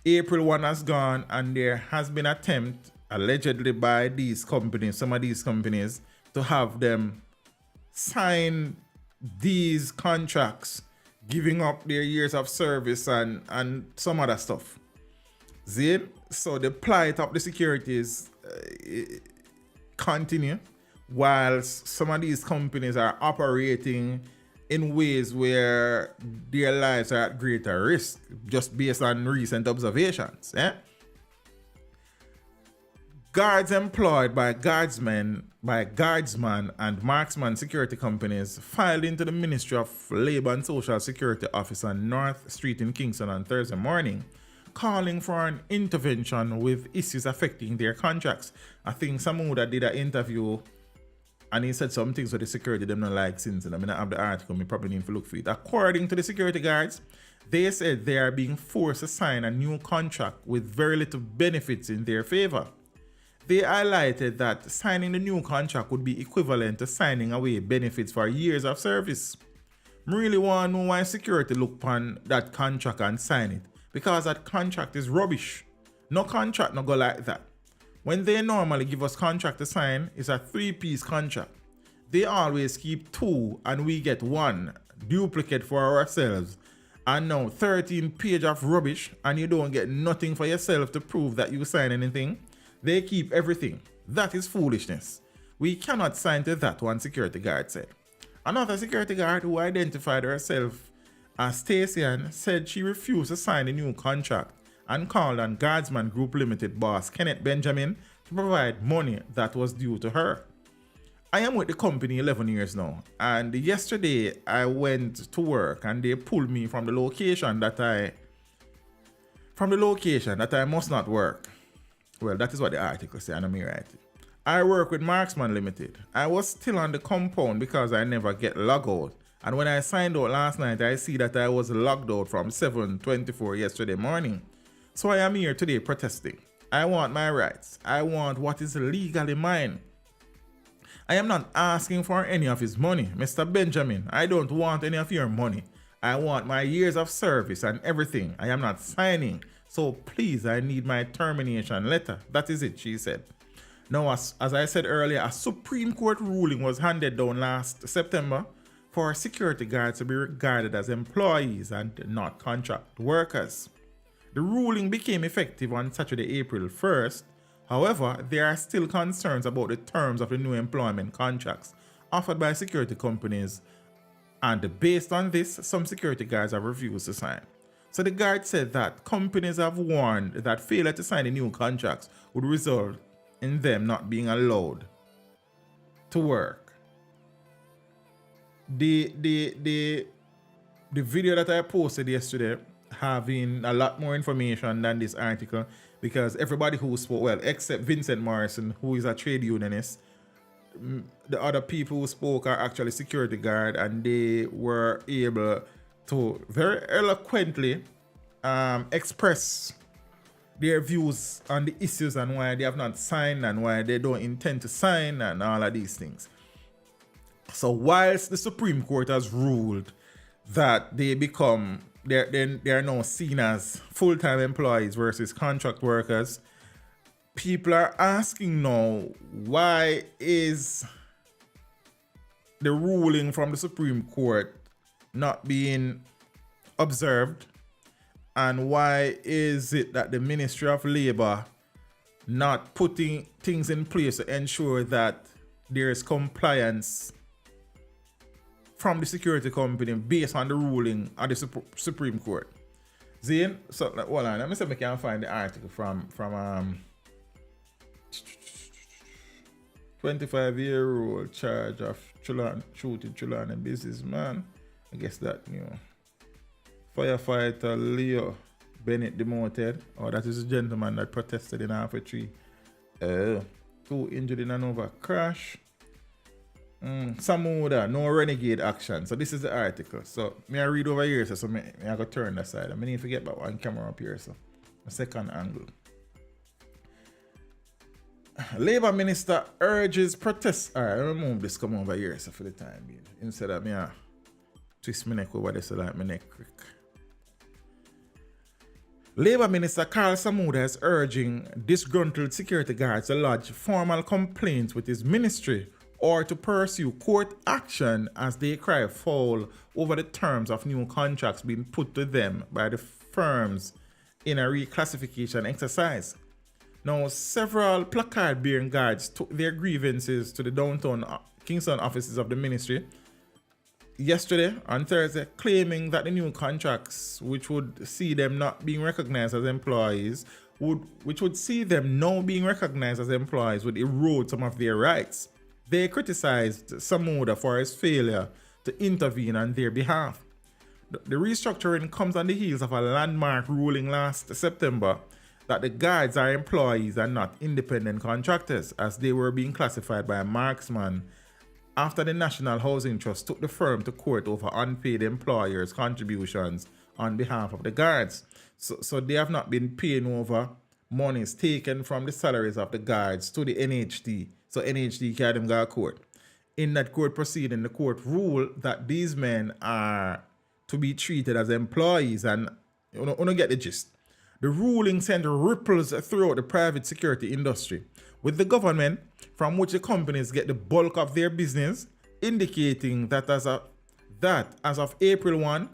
April 1 has gone and there has been an attempt, allegedly by these companies, some of these companies, to have them sign these contracts, giving up their years of service and some other stuff. See? So the plight of the securities continue, whilst some of these companies are operating in ways where their lives are at greater risk, just based on recent observations. Guards employed by guardsmen and marksman security companies filed into the Ministry of Labour and Social Security office on North Street in Kingston on Thursday morning, calling for an intervention with issues affecting their contracts. I think Samuda did an interview and he said some things with the security them not like since. And I mean, I have the article, we probably need to look for it. According to the security guards, they said they are being forced to sign a new contract with very little benefits in their favor. They highlighted that signing the new contract would be equivalent to signing away benefits for years of service. I really want to know why security look upon that contract and sign it, because that contract is rubbish. No contract no go like that. When they normally give us contract to sign, it's a 3-piece contract. They always keep 2 and we get 1 duplicate for ourselves. And now 13 pages of rubbish and you don't get nothing for yourself to prove that you sign anything. They keep everything. That is foolishness. We cannot sign to that, one security guard said. Another security guard who identified herself as Stacyan said she refused to sign the new contract and called on Guardsman Group Limited boss Kenneth Benjamin to provide money that was due to her. I am with the company 11 years now, and yesterday I went to work and they pulled me from the location that I must not work. Well, that is what the article says, and I'm right. I work with Marksman Limited. I was still on the compound because I never get logged out. And when I signed out last night, I see that I was logged out from 7:24 yesterday morning. So I am here today protesting. I want my rights. I want what is legally mine. I am not asking for any of his money, Mr. Benjamin. I don't want any of your money. I want my years of service and everything. I am not signing. So please, I need my termination letter. That is it, she said. Now, as I said earlier, a Supreme Court ruling was handed down last September for security guards to be regarded as employees and not contract workers. The ruling became effective on Saturday, April 1st. However, there are still concerns about the terms of the new employment contracts offered by security companies, and based on this, some security guards have refused to sign. So the guard said that companies have warned that failure to sign the new contracts would result in them not being allowed to work. The video that I posted yesterday having a lot more information than this article, because everybody who spoke, well, except Vincent Morrison, who is a trade unionist, the other people who spoke are actually security guard, and they were able to very eloquently express their views on the issues and why they have not signed and why they don't intend to sign and all of these things. So whilst the Supreme Court has ruled that they are now seen as full-time employees versus contract workers, people are asking now, why is the ruling from the Supreme Court not being observed, and why is it that the Ministry of Labour not putting things in place to ensure that there is compliance from the security company based on the ruling of the Supreme Court? Zane, so hold on, let me see if I can find the article from 25-year-old charge of shooting Trulani businessman. I guess that new firefighter Leo Bennett demoted. Oh, that is a gentleman that protested in half a tree. 2 injured in an over crash. Samuda, no renegade action. So this is the article. So me I read over here, so me I go turn that side. I need to get back one camera up here, so a second angle. Labour Minister urges protest. Alright, I'll remove this, come over here so for the time being. Instead of me twist my neck over there so like my neck crick. Labour Minister Carl Samuda is urging disgruntled security guards to lodge formal complaints with his ministry or to pursue court action as they cry foul over the terms of new contracts being put to them by the firms in a reclassification exercise. Now, several placard-bearing guards took their grievances to the downtown Kingston offices of the ministry yesterday on Thursday, claiming that the new contracts, which would see them not being recognized as employees, would now being recognized as employees would erode some of their rights. They criticized Samuda for his failure to intervene on their behalf. The restructuring comes on the heels of a landmark ruling last September that the guards are employees and not independent contractors, as they were being classified by a marksman after the National Housing Trust took the firm to court over unpaid employers' contributions on behalf of the guards. So they have not been paying over monies taken from the salaries of the guards to the NHT. So NHT carried them to court. In that court proceeding, the court ruled that these men are to be treated as employees, and you don't get the gist. The ruling sent ripples throughout the private security industry, with the government, from which the companies get the bulk of their business, indicating that as of April 1,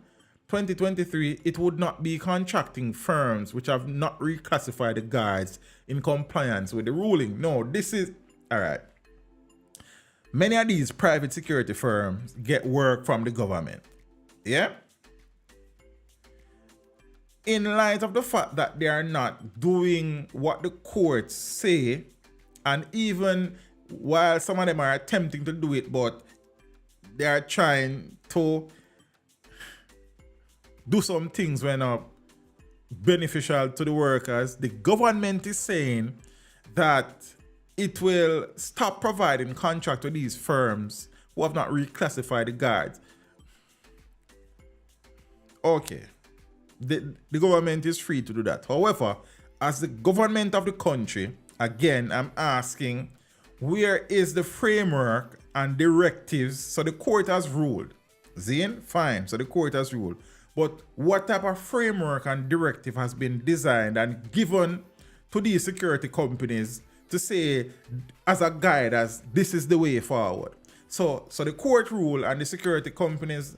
2023, it would not be contracting firms which have not reclassified the guards in compliance with the ruling. No, this is all right. Many of these private security firms get work from the government. Yeah? In light of the fact that they are not doing what the courts say, and even while some of them are attempting to do it, but they are trying to do some things when are beneficial to the workers, the government is saying that it will stop providing contract to these firms who have not reclassified the guards. Okay. The government is free to do that. However, as the government of the country, again, I'm asking, where is the framework and directives? So the court has ruled. Zane? Fine. So the court has ruled. But what type of framework and directive has been designed and given to these security companies to say, as a guide, as this is the way forward? So the court rule and the security companies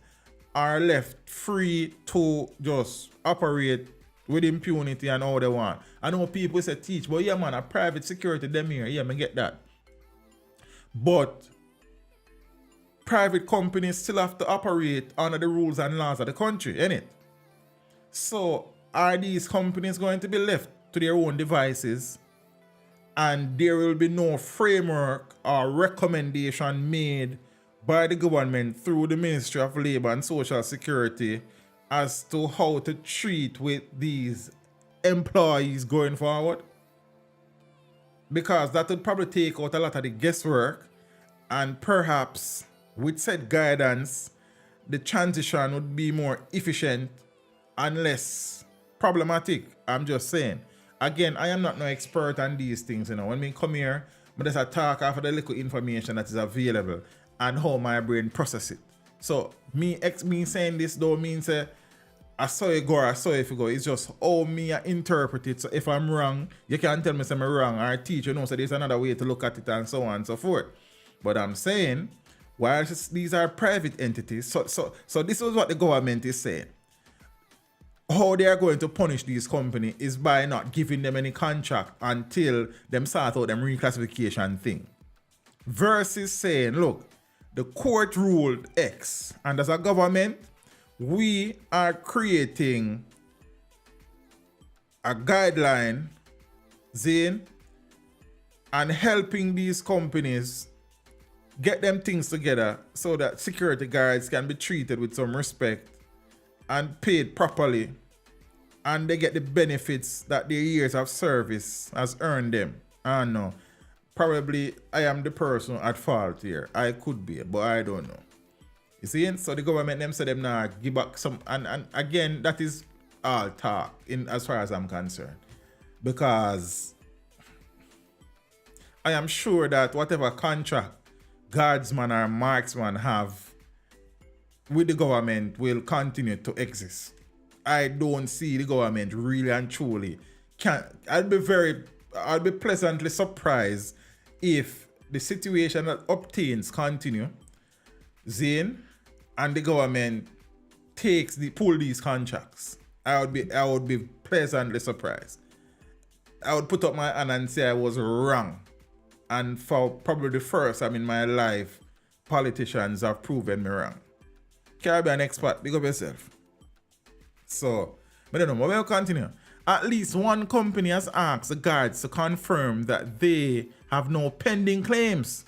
are left free to just operate with impunity and all they want. I know people say teach, but yeah man, a private security them here, yeah, me get that. But private companies still have to operate under the rules and laws of the country, innit? So are these companies going to be left to their own devices and there will be no framework or recommendation made by the government through the Ministry of Labour and Social Security as to how to treat with these employees going forward? Because that would probably take out a lot of the guesswork, and perhaps with said guidance, the transition would be more efficient and less problematic. I'm just saying. Again, I am not no expert on these things, you know. When we come here, I just talk after the little information that is available and how my brain process it. So me saying this don't mean say I saw it go or I saw it go. It's just how me I interpret it. So if I'm wrong, you can tell me I'm wrong, or teach you know so there's another way to look at it and so on and so forth. But I'm saying, while these are private entities, so this is what the government is saying. How they are going to punish these companies is by not giving them any contract until them sort out them reclassification thing. Versus saying, look, the court ruled X, and as a government, we are creating a guideline, Zane, and helping these companies get them things together so that security guards can be treated with some respect and paid properly, and they get the benefits that their years of service has earned them. I don't know. Probably I am the person at fault here. I could be, but I don't know. You see? So the government them say them now give back some, and again, that is all talk in as far as I'm concerned. Because I am sure that whatever contract guardsman or marksman have with the government will continue to exist. I don't see the government really and truly I'll be pleasantly surprised if the situation that obtains continue, Zane, and the government pull these contracts, I would be pleasantly surprised. I would put up my hand and say I was wrong. And for probably the first time in my life, politicians have proven me wrong. Caribbean expert, big up yourself. So, I don't know, but we'll continue. At least one company has asked the guards to confirm that they have no pending claims,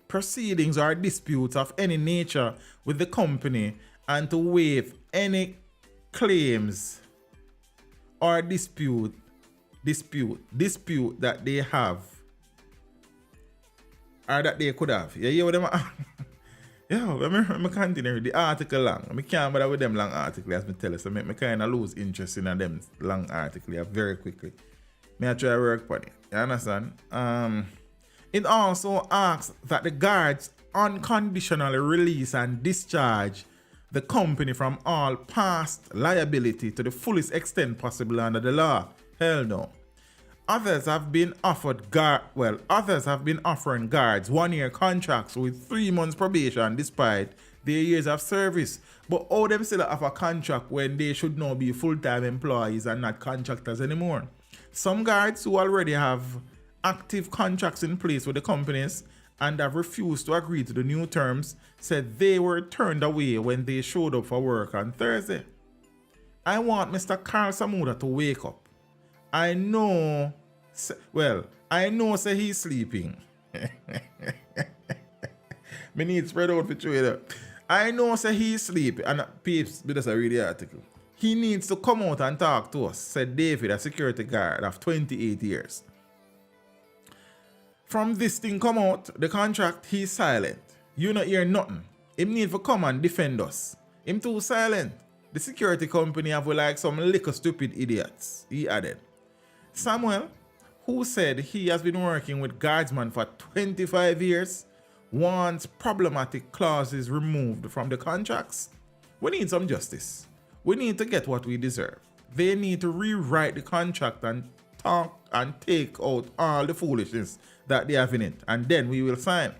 proceedings, or disputes of any nature with the company, and to waive any claims or dispute that they have or that they could have. You hear what them? Yeah, let me continue the article long. I can't bother with them long articles, as I tell you. So I kind of lose interest in them long articles very quickly. I try to work on it. You understand? It also asks that the guards unconditionally release and discharge the company from all past liability to the fullest extent possible under the law. Hell no. Others have been offering guards 1-year contracts with 3 months probation despite their years of service. But how them still have a contract when they should now be full-time employees and not contractors anymore? Some guards who already have active contracts in place with the companies and have refused to agree to the new terms said they were turned away when they showed up for work on Thursday. I want Mr. Carl Samuda to wake up. I know say he's sleeping. Me need spread out for trader. I know say he's sleeping. And peeps, because I read the article. He needs to come out and talk to us, said David, a security guard of 28 years. From this thing come out, the contract, he's silent. You not hear nothing. Him need to come and defend us. Him too silent. The security company have like some little stupid idiots, he added. Samuel, who said he has been working with guardsmen for 25 years, wants problematic clauses removed from the contracts. We need some justice. We need to get what we deserve. They need to rewrite the contract and talk and take out all the foolishness that they have in it, and then we will sign.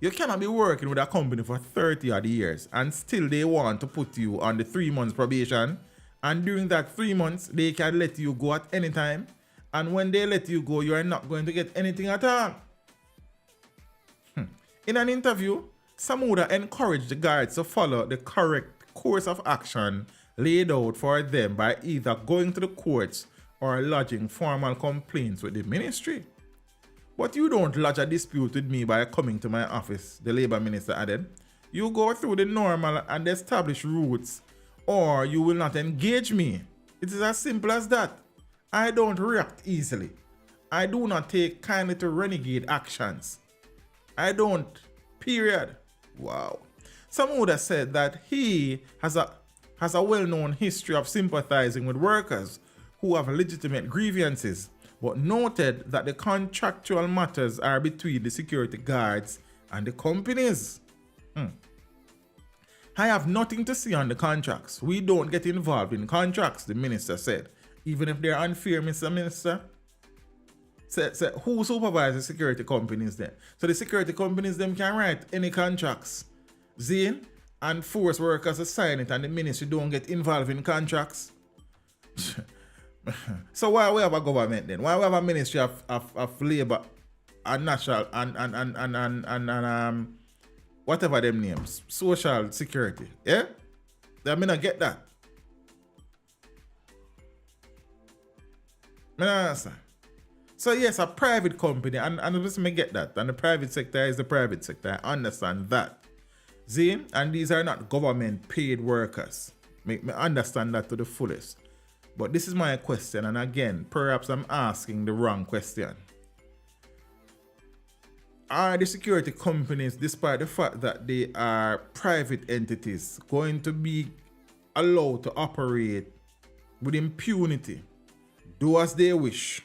You cannot be working with a company for 30 odd years and still they want to put you on the 3 months probation, and during that 3 months they can let you go at any time, and when they let you go you are not going to get anything at all. In an interview, Samuda encouraged the guards to follow the correct course of action laid out for them by either going to the courts or lodging formal complaints with the ministry. But you don't lodge a dispute with me by coming to my office, the Labour Minister added. You go through the normal and established routes, or you will not engage me. It is as simple as that. I don't react easily. I do not take kindly to renegade actions. I don't. Period. Wow. Samuda said that he has a well-known history of sympathizing with workers who have legitimate grievances, but noted that the contractual matters are between the security guards and the companies. I have nothing to see on the contracts. We don't get involved in contracts, the minister said. Even if they're unfair, Mr. Minister. Say, who supervises security companies then? So the security companies them can write any contracts, Zane, and force workers to sign it, and the ministry don't get involved in contracts. So why we have a government then? Why we have a ministry of labor and national and whatever them names, social security? Yeah, I mean I get that. I understand. So yes, a private company, and just me get that, and the private sector is the private sector. I understand that. See, and these are not government paid workers. Me understand that to the fullest. But this is my question, and again, perhaps I'm asking the wrong question. Are the security companies, despite the fact that they are private entities, going to be allowed to operate with impunity, do as they wish,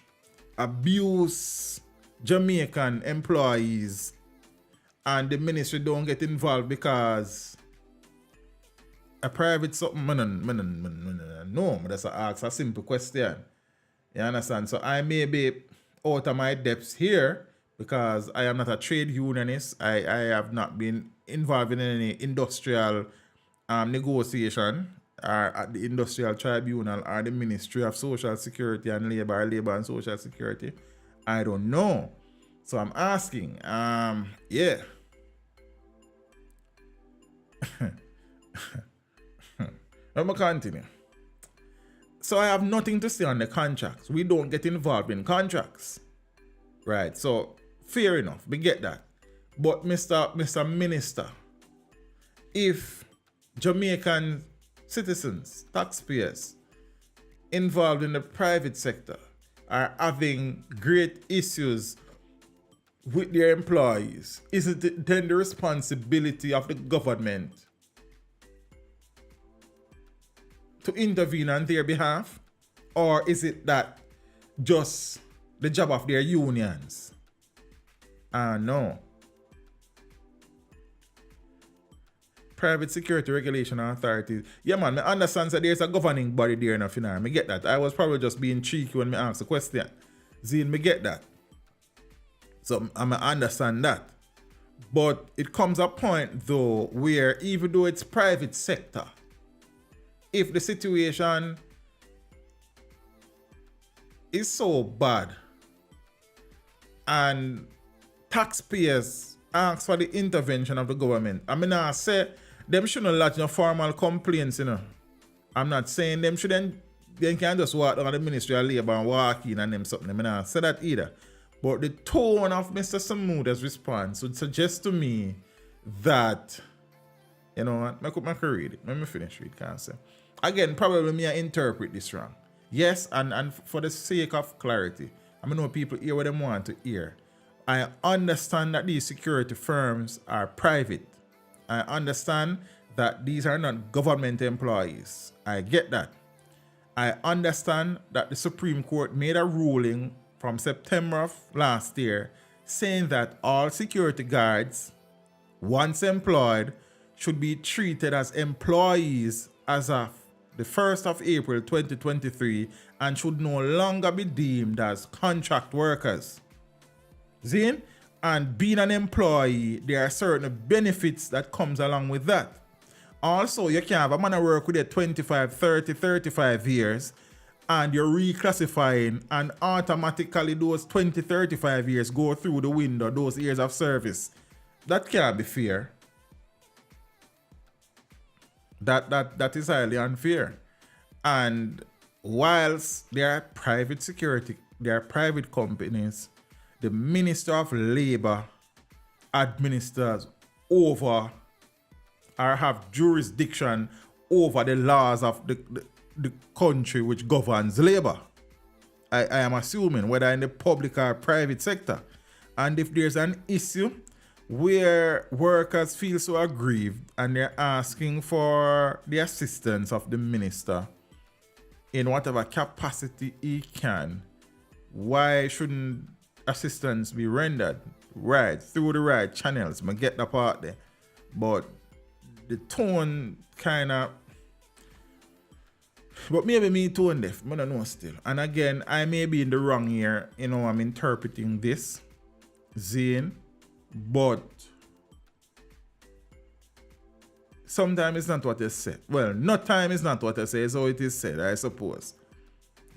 abuse Jamaican employees, and the ministry don't get involved because a private something? No, that's ask a simple question. You understand? So I may be out of my depths here, because I am not a trade unionist. I have not been involved in any industrial negotiation or at the industrial tribunal or the Ministry of Social Security and Labor, or Labor and Social Security. I don't know. So I'm asking, yeah. Let me continue. So I have nothing to say on the contracts. We don't get involved in contracts. Right, so fair enough, we get that. But Mr. Minister, if Jamaican citizens, taxpayers involved in the private sector are having great issues with their employees, isn't it then the responsibility of the government to intervene on their behalf? Or is it that just the job of their unions? No. Private Security Regulation Authority. Yeah, man, I understand that there's a governing body there enough, you know. I get that. I was probably just being cheeky when I asked the question. Zine, me get that. So I understand that. But it comes a point, though, where even though it's private sector, if the situation is so bad and taxpayers ask for the intervention of the government, I mean, I say them shouldn't lodge no formal complaints, you know. I'm not saying them shouldn't, they can just walk down the Ministry of Labor and walk in and them something. I mean, I say that either. But the tone of Mr. Samuda's response would suggest to me that, you know what, I could read it. Let me finish read, can't say. Again, probably me I interpret this wrong. Yes, and for the sake of clarity, I know people hear what they want to hear. I understand that these security firms are private. I understand that these are not government employees. I get that. I understand that the Supreme Court made a ruling from September of last year saying that all security guards, once employed, should be treated as employees as of the 1st of April 2023 and should no longer be deemed as contract workers. Zine? And being an employee, there are certain benefits that comes along with that. Also, you can have a man who work with you 25, 30, 35 years and you're reclassifying and automatically those 20, 35 years go through the window, those years of service. That can't be fair. That is highly unfair. And whilst there are private security, there are private companies, the Minister of Labor administers over or have jurisdiction over the laws of the country which governs labor. I am assuming, whether in the public or private sector. And if there's an issue where workers feel so aggrieved and they're asking for the assistance of the minister in whatever capacity he can, why shouldn't assistance be rendered right through the right channels? I get the part there, but the tone kind of, but maybe me tone deaf, I don't know still. And again, I may be in the wrong here, you know, I'm interpreting this, Zane, but sometimes it's not what they say. Well, no time is not what they say, so it is said, I suppose.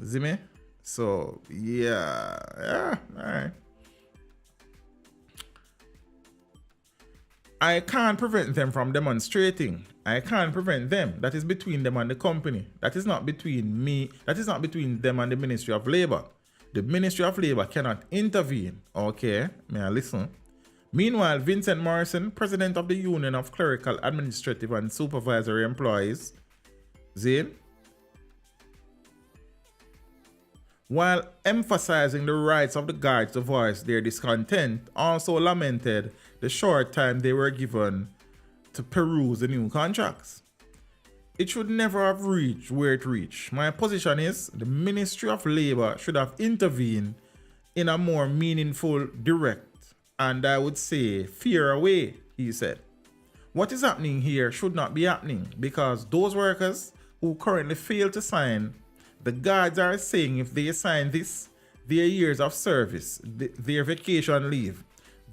See me? So, yeah, all right. I can't prevent them from demonstrating. I can't prevent them. That is between them and the company. That is not between me. That is not between them and the Ministry of Labor. The Ministry of Labor cannot intervene. Okay, may I listen? Meanwhile, Vincent Morrison, president of the Union of Clerical, Administrative and Supervisory Employees, Zane, while emphasizing the rights of the guards to voice their discontent, also lamented the short time they were given to peruse the new contracts. It should never have reached where it reached. My position is the Ministry of Labor should have intervened in a more meaningful, direct, and I would say fairer way, he said. What is happening here should not be happening because those workers who currently fail to sign, the guards are saying if they sign this, their years of service, their vacation leave,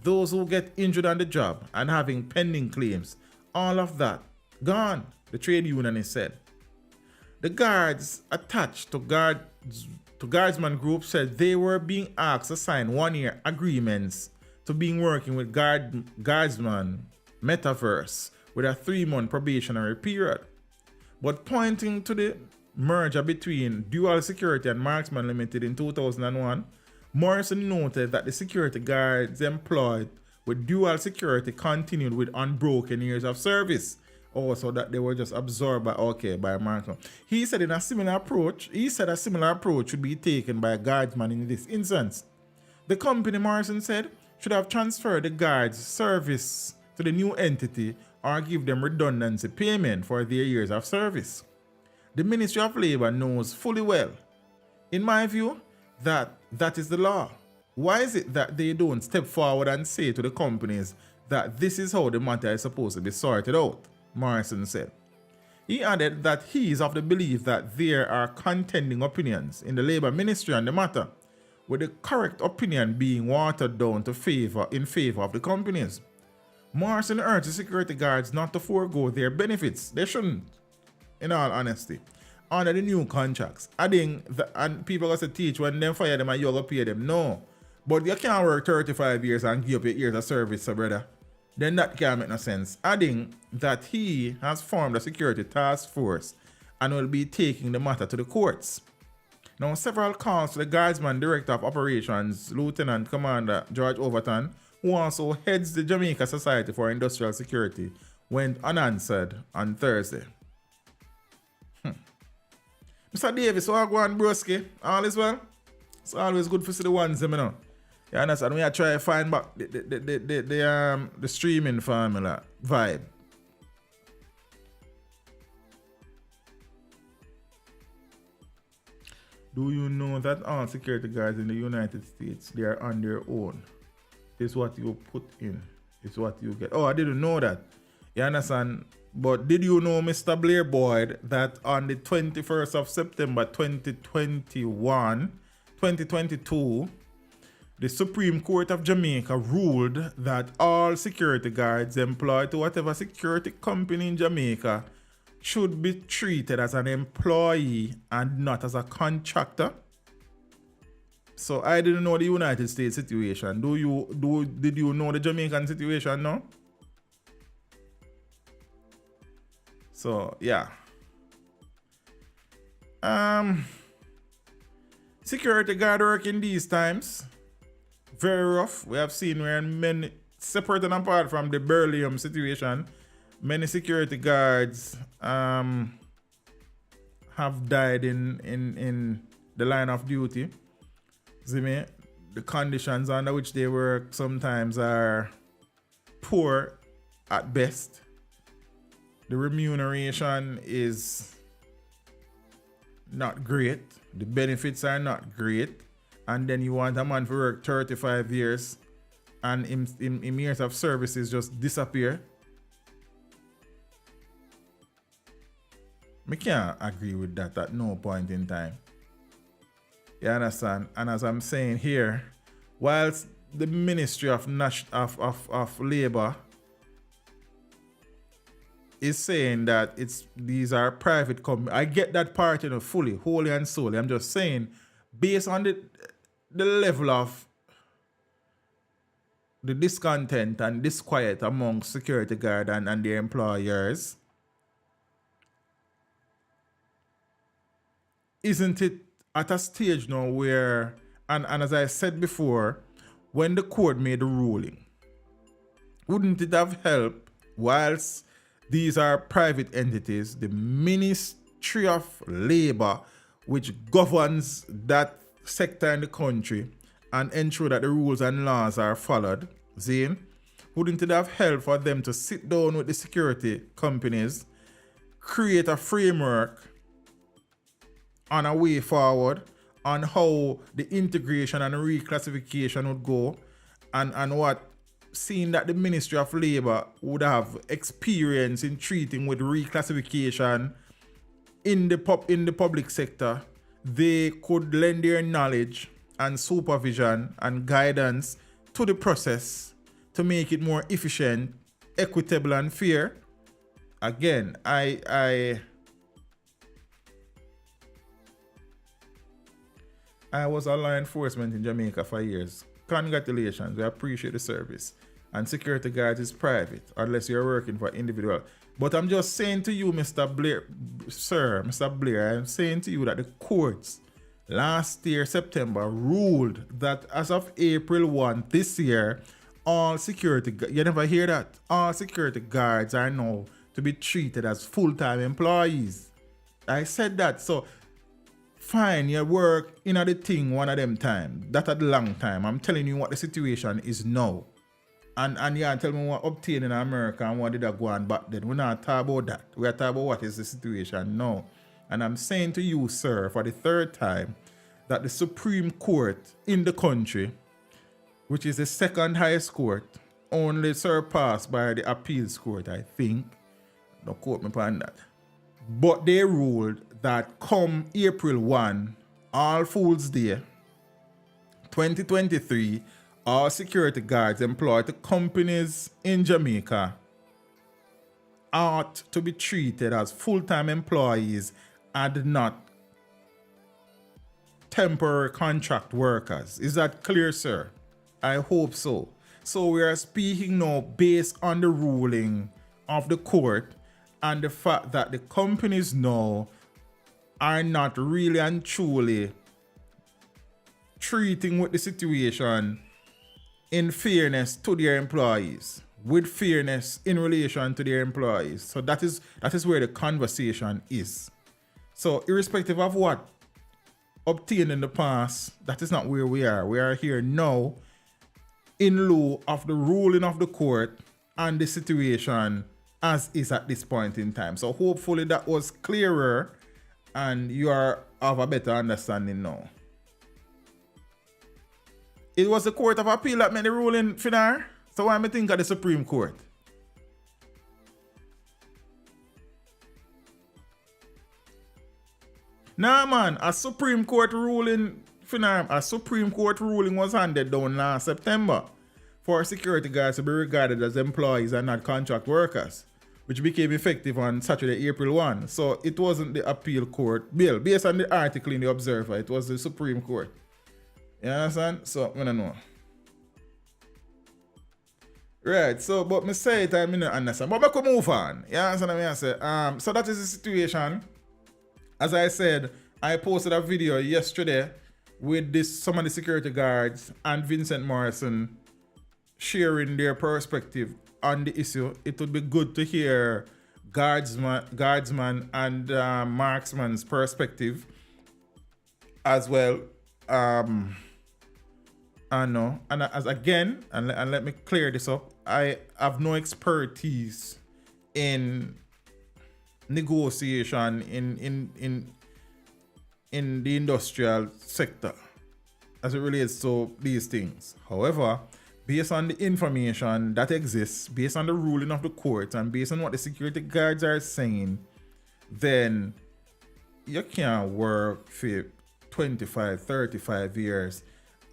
those who get injured on the job and having pending claims, all of that gone, the trade unionist said. The guards attached to Guardsman Group said they were being asked to sign 1-year agreements to being working with Guardsman Metaverse with a 3-month probationary period. But pointing to the merger between Dual Security and Marksman Limited in 2001, Morrison noted that the security guards employed with Dual Security continued with unbroken years of service. Also, that they were just absorbed by Marksman. He said a similar approach should be taken by a guardsman in this instance. The company, Morrison said, should have transferred the guards' service to the new entity or give them redundancy payment for their years of service. The Ministry of Labour knows fully well, in my view, that is the law. Why is it that they don't step forward and say to the companies that this is how the matter is supposed to be sorted out? Morrison said. He added that he is of the belief that there are contending opinions in the Labour Ministry on the matter, with the correct opinion being watered down in favor of the companies. Morrison urged the security guards not to forego their benefits. They shouldn't, in all honesty, under the new contracts. Adding and people are going to teach when they fire them and you're going to pay them. No. But you can't work 35 years and give up your years of service, so brother. Then that can't make no sense. Adding that he has formed a security task force and will be taking the matter to the courts. Now, several calls to the Guardsman Director of Operations, Lieutenant Commander George Overton, who also heads the Jamaica Society for Industrial Security, went unanswered on Thursday. Mr. Davis, so I go on, broski. All is well? It's always good to see the ones, you know. You understand? We are trying to find back the streaming formula vibe. Do you know that all security guards in the United States, they are on their own? It's what you put in. It's what you get. Oh, I didn't know that. You understand? But did you know, Mr. Blair Boyd, that on the 21st of September 2022, the Supreme Court of Jamaica ruled that all security guards employed to whatever security company in Jamaica should be treated as an employee and not as a contractor? So I didn't know the United States situation. Did you know the Jamaican situation now? So yeah. Security guard work in these times, very rough. We have seen where many, separate and apart from the Beryllium situation, many security guards have died in the line of duty. See me? The conditions under which they work sometimes are poor at best. The remuneration is not great. The benefits are not great. And then you want a man to work 35 years and in years of services just disappear. I can't agree with that at no point in time. You understand? And as I'm saying here, whilst the Ministry of Labour is saying that these are private companies, I get that part, fully, wholly and solely. I'm just saying, based on the level of the discontent and disquiet among security guard and their employers, isn't it at a stage now where, and as I said before, when the court made the ruling, wouldn't it have helped, whilst these are private entities, the Ministry of Labour, which governs that sector in the country and ensure that the rules and laws are followed, Zane, wouldn't it have helped for them to sit down with the security companies, create a framework on a way forward on how the integration and reclassification would go, and what, seeing that the Ministry of Labour would have experience in treating with reclassification in the public sector, they could lend their knowledge and supervision and guidance to the process to make it more efficient, equitable, and fair. Again, I was a law enforcement in Jamaica for years. Congratulations, we appreciate the service. And security guards is private, unless you're working for individual. But I'm just saying to you, Mr. Blair, sir, Mr. Blair, I'm saying to you that the courts last year, September, ruled that as of April 1 this year, all security, you never hear that? All security guards are now to be treated as full-time employees. I said that, so fine, you work in the thing one of them time. That a long time. I'm telling you what the situation is now. And yeah, tell me what obtained in America and what did I go on back then. We're not talking about that. We're talking about what is the situation now. And I'm saying to you, sir, for the third time, that the Supreme Court in the country, which is the second highest court, only surpassed by the appeals court, I think. Don't quote me on that. But they ruled that come April 1, All Fools Day, 2023, all security guards employed to companies in Jamaica ought to be treated as full-time employees and not temporary contract workers. Is that clear, sir? I hope so. So we are speaking now based on the ruling of the court and the fact that the companies now are not really and truly treating with the situation in fairness to their employees, with fairness in relation to their employees. So that is where the conversation is. So irrespective of what obtained in the past, that is not where we are. We are here now in lieu of the ruling of the court and the situation as is at this point in time. So hopefully that was clearer and you are of a better understanding now. It was the Court of Appeal that made the ruling, Finar. So why am I think of the Supreme Court? Nah, man, a Supreme Court ruling, Finar, a Supreme Court ruling was handed down last September for security guards to be regarded as employees and not contract workers, which became effective on Saturday, April 1. So it wasn't the appeal court bill. Based on the article in the Observer, it was the Supreme Court. You understand? So, I don't know. Right, so, but me say it, I don't understand. But I could move on. You understand what I say? So that is the situation. As I said, I posted a video yesterday with some of the security guards and Vincent Morrison sharing their perspective on the issue. It would be good to hear guardsman and marksman's perspective as well. I know, and as again, and let me clear this up, I have no expertise in negotiation in the industrial sector as it relates to these things. However, based on the information that exists, based on the ruling of the court, and based on what the security guards are saying, then you can't work for 25, 35 years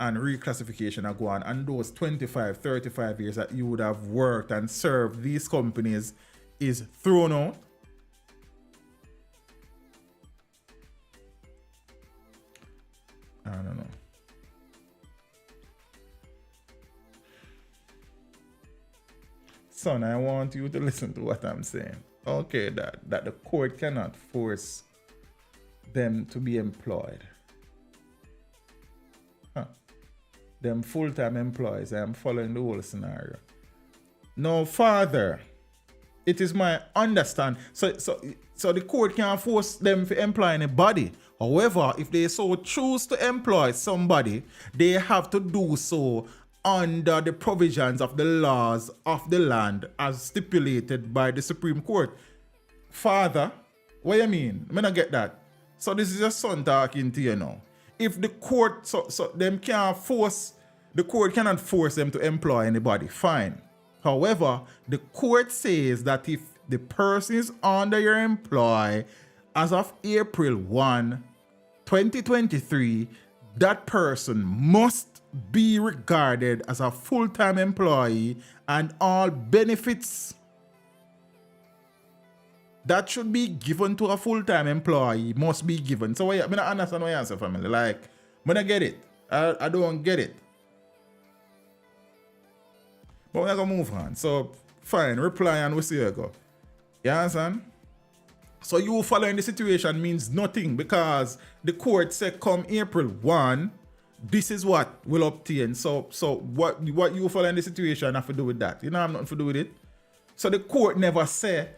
and reclassification are going on, and those 25, 35 years that you would have worked and served these companies is thrown out. I don't know. Son, I want you to listen to what I'm saying. Okay, that the court cannot force them to be employed. Them full-time employees. I am following the whole scenario. No, further, it is my understanding. So the court can't force them to employ anybody. However, if they so choose to employ somebody, they have to do so under the provisions of the laws of the land as stipulated by the Supreme Court. Father, what you mean? I not get that. So this is your son talking to you now. If the court, so them can't force, the court cannot force them to employ anybody, fine. However, the court says that if the person is under your employ as of April 1, 2023, that person must be regarded as a full-time employee and all benefits that should be given to a full-time employee must be given. So I don't understand what you answer, family. Like, I don't get it. I don't get it. But we're going to move on. So, fine. Reply and we'll see how it go. You understand? So you following the situation means nothing because the court said come April 1, this is what will obtain. So what you following the situation have to do with that? You know, I'm nothing to do with it. So the court never say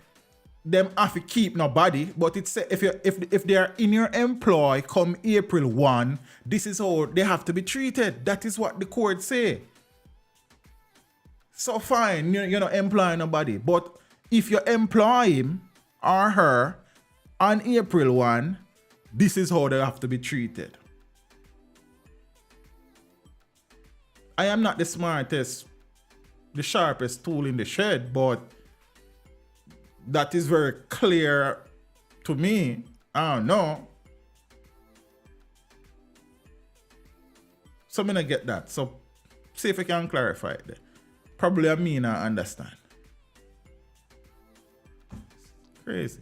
them have to keep nobody, but it say if they are in your employ come April 1, this is how they have to be treated. That is what the court say. So fine, you're not employing nobody, but if you employ him or her on April 1, this is how they have to be treated. I am not the smartest, the sharpest tool in the shed, but that is very clear to me. I don't know. So I'm gonna get that. So see if I can clarify it there. Probably I mean I understand. Crazy.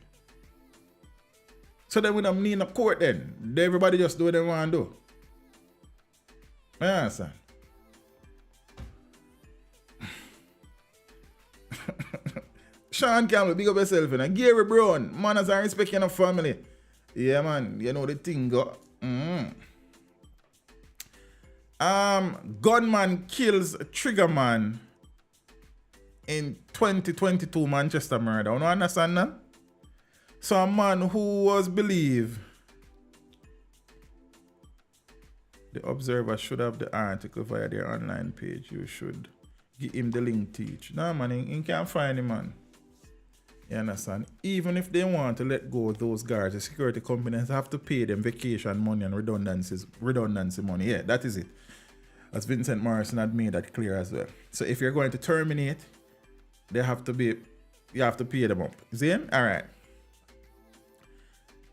So then we don't need a court then. Everybody just do what they want to do. I understand. Sean Campbell, big up yourself. And Gary Brown, manners and respect your family. Yeah, man. You know the thing go. Gunman kills Triggerman in 2022 Manchester murder. You don't understand that? So a man who was believed, the Observer should have the article via their online page. You should give him the link teach. No man, he can't find him, man. You understand? Even if they want to let go of those guards, the security companies have to pay them vacation money and redundancy money. Yeah, that is it. As Vincent Morrison had made that clear as well. So if you're going to terminate, you have to pay them up. See? All right.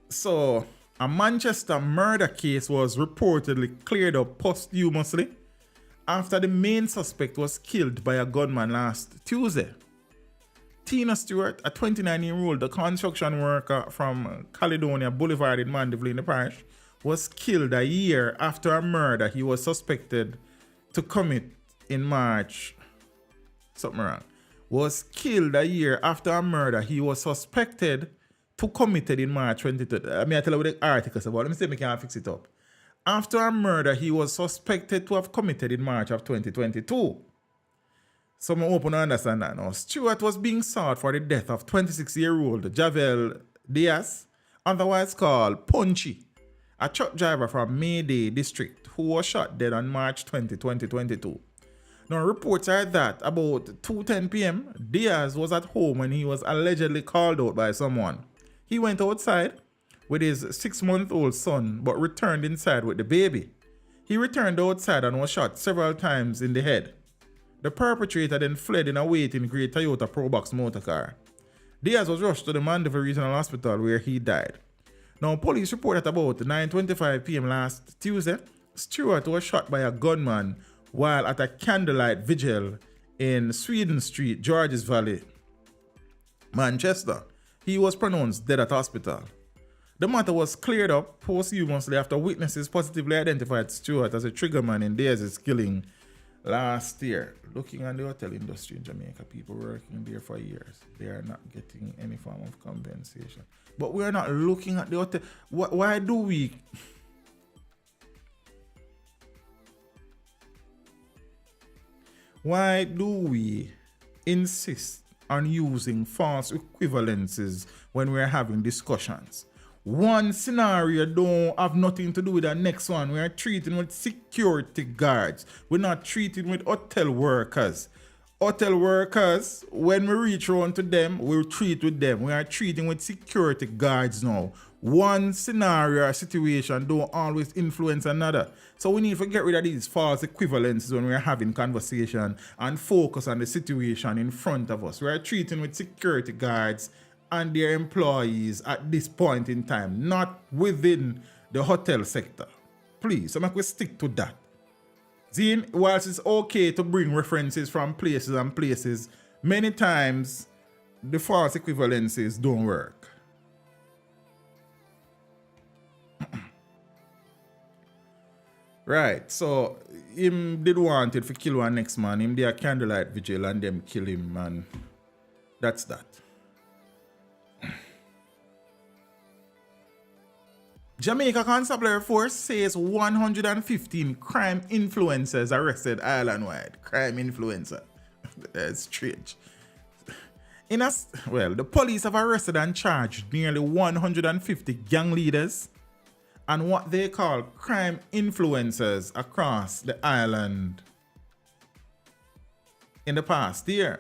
So a Manchester murder case was reportedly cleared up posthumously after the main suspect was killed by a gunman last Tuesday. Tina Stewart, a 29-year-old construction worker from Caledonia Boulevard in Mandeville in the parish, was killed a year after a murder he was suspected to commit in March. Something wrong. Was killed a year after a murder he was suspected to committed in March 2020. I tell you what the article is about. Let me see if I can fix it up. After a murder he was suspected to have committed in March of 2022. So I'm open to understand that now. Stewart was being sought for the death of 26-year-old Javel Diaz, otherwise called Punchy, a truck driver from Mayday District who was shot dead on March 20, 2022. Now, reports are that about 2:10 p.m., Diaz was at home when he was allegedly called out by someone. He went outside with his 6-month-old son but returned inside with the baby. He returned outside and was shot several times in the head. The perpetrator then fled in a waiting grey Toyota Probox motorcar. Diaz was rushed to the Mandeville Regional Hospital where he died. Now, police report at about 9:25 p.m. last Tuesday, Stewart was shot by a gunman while at a candlelight vigil in Sweden Street, Georges Valley, Manchester. He was pronounced dead at hospital. The matter was cleared up posthumously after witnesses positively identified Stewart as a triggerman in Diaz's killing last year. Looking at the hotel industry in Jamaica, people working there for years, they are not getting any form of compensation. But we are not looking at the hotel. Why do we? Why do we insist on using false equivalences when we're having discussions? One scenario don't have nothing to do with the next one. We are treating with security guards. We're not treating with hotel workers. Hotel workers, when we reach around to them, we'll treat with them. We are treating with security guards now. One scenario or situation don't always influence another. So we need to get rid of these false equivalences when we're having conversation and focus on the situation in front of us. We are treating with security guards and their employees at this point in time, not within the hotel sector. please, so make we stick to that. See, whilst it's okay to bring references from places and places, many times the false equivalencies don't work. Right, so him did wanted to kill one next man. Him did a candlelight vigil and them kill him, and that's that. Jamaica Constabulary Force says 115 crime influencers arrested island-wide. Crime influencer. That's strange. The police have arrested and charged nearly 150 gang leaders and what they call crime influencers across the island in the past year.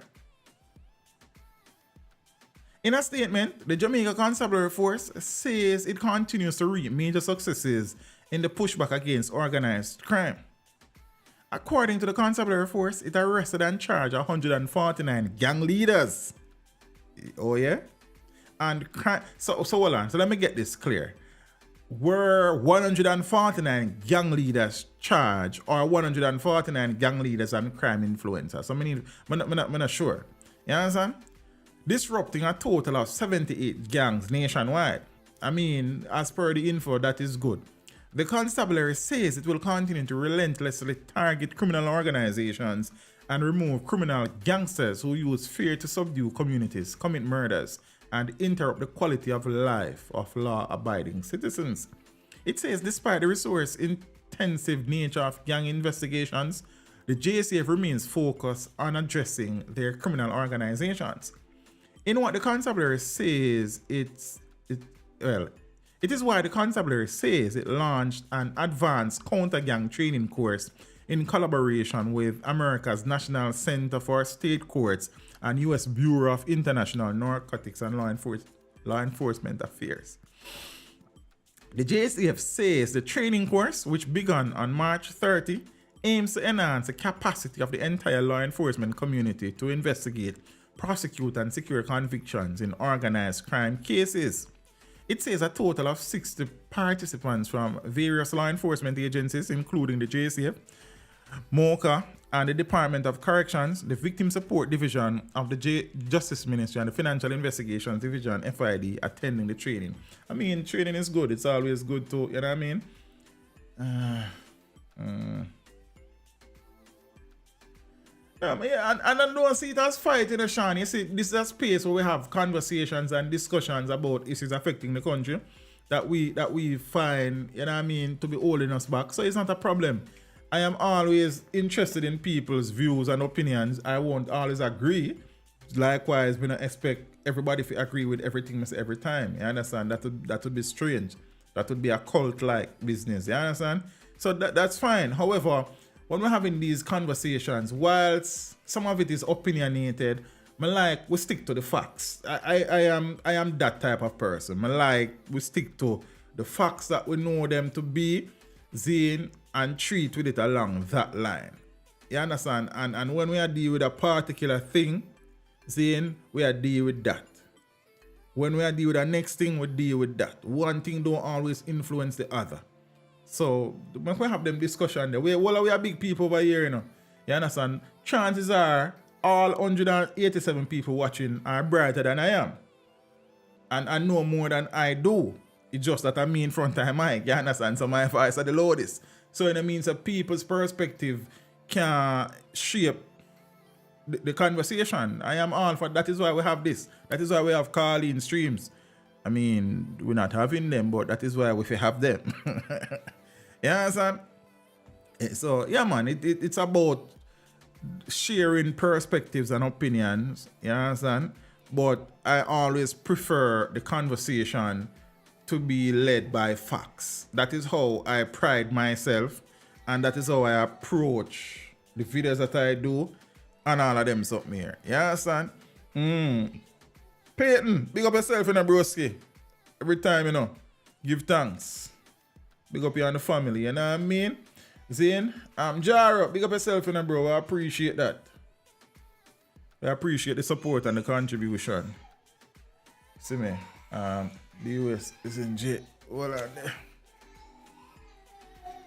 In a statement, the Jamaica Constabulary Force says it continues to reap major successes in the pushback against organized crime. According to the Constabulary Force, it arrested and charged 149 gang leaders. Oh yeah? And so hold on. So let me get this clear. Were 149 gang leaders charged or 149 gang leaders and crime influencers? So I'm not sure. You understand? Disrupting a total of 78 gangs nationwide. I mean, as per the info, that is good. The constabulary says it will continue to relentlessly target criminal organizations and remove criminal gangsters who use fear to subdue communities, commit murders, and interrupt the quality of life of law-abiding citizens. It says despite the resource-intensive nature of gang investigations, the JCF remains focused on addressing their criminal organizations. In what the constabulary says, it is why the constabulary says it launched an advanced counter-gang training course in collaboration with America's National Center for State Courts and U.S. Bureau of International Narcotics and Law Enforcement Affairs. The JCF says the training course, which began on March 30, aims to enhance the capacity of the entire law enforcement community to investigate, prosecute, and secure convictions in organized crime cases. It says a total of 60 participants from various law enforcement agencies, including the JCF, MOCA, and the Department of Corrections, the Victim Support Division of the Justice Ministry, and the Financial Investigations Division, FID, attending the training. I mean, training is good. It's always good to, you know what I mean? And I don't see it as fighting, Sean. You see, this is a space where we have conversations and discussions about issues affecting the country that we find, you know what I mean, to be holding us back. So it's not a problem. I am always interested in people's views and opinions. I won't always agree. Likewise, we don't expect everybody to agree with everything every time. You understand? That would be strange. That would be a cult-like business. You understand? So that's fine. However, when we're having these conversations, whilst some of it is opinionated, we stick to the facts. I am that type of person. We stick to the facts that we know them to be, Zane, and treat with it along that line. You understand? And when we are dealing with a particular thing, Zane, we are dealing with that. When we are dealing with the next thing, we deal with that. One thing don't always influence the other. So when we have them discussion there, we are big people over here, you know. You understand? Chances are all 187 people watching are brighter than I am. And I know more than I do. It's just that I'm in front of my mic, you understand? So my voice are the loudest. So it means that people's perspective can shape the conversation. I am all for that. Is why we have this. That is why we have call-in streams. I mean, we're not having them, but that is why we have them. You understand? So, yeah, man, it's about sharing perspectives and opinions. You understand? But I always prefer the conversation to be led by facts. That is how I pride myself, and that is how I approach the videos that I do and all of them something here. You understand? Peyton, big up yourself in a broski. Every time, you know, give thanks. Big up you and the family, you know what I mean? Zane, Jaro, big up yourself in a bro. I appreciate that. I appreciate the support and the contribution. See me? The US is in jail. Hold on there.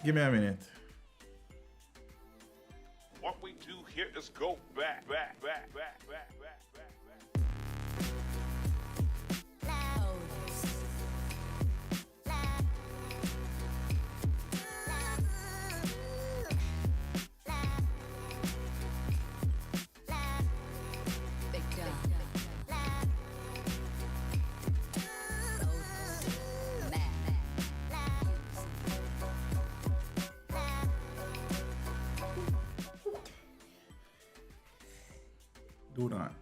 Give me a minute. What we do here is go back. Do not.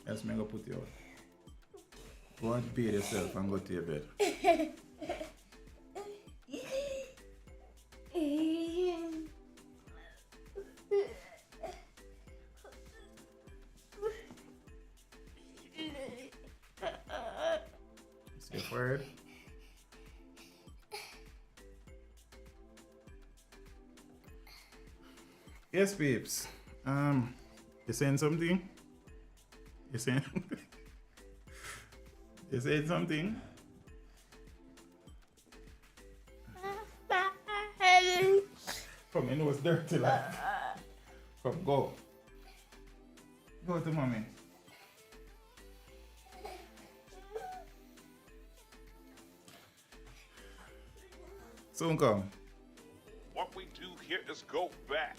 Else me go put you out. Go and bathe yourself and go to your bed. Say a word. Yes, peeps. You saying something? You saying? You saying something? From your nose dirty like. Come go. Go to mommy. Soon come. What we do here is go back.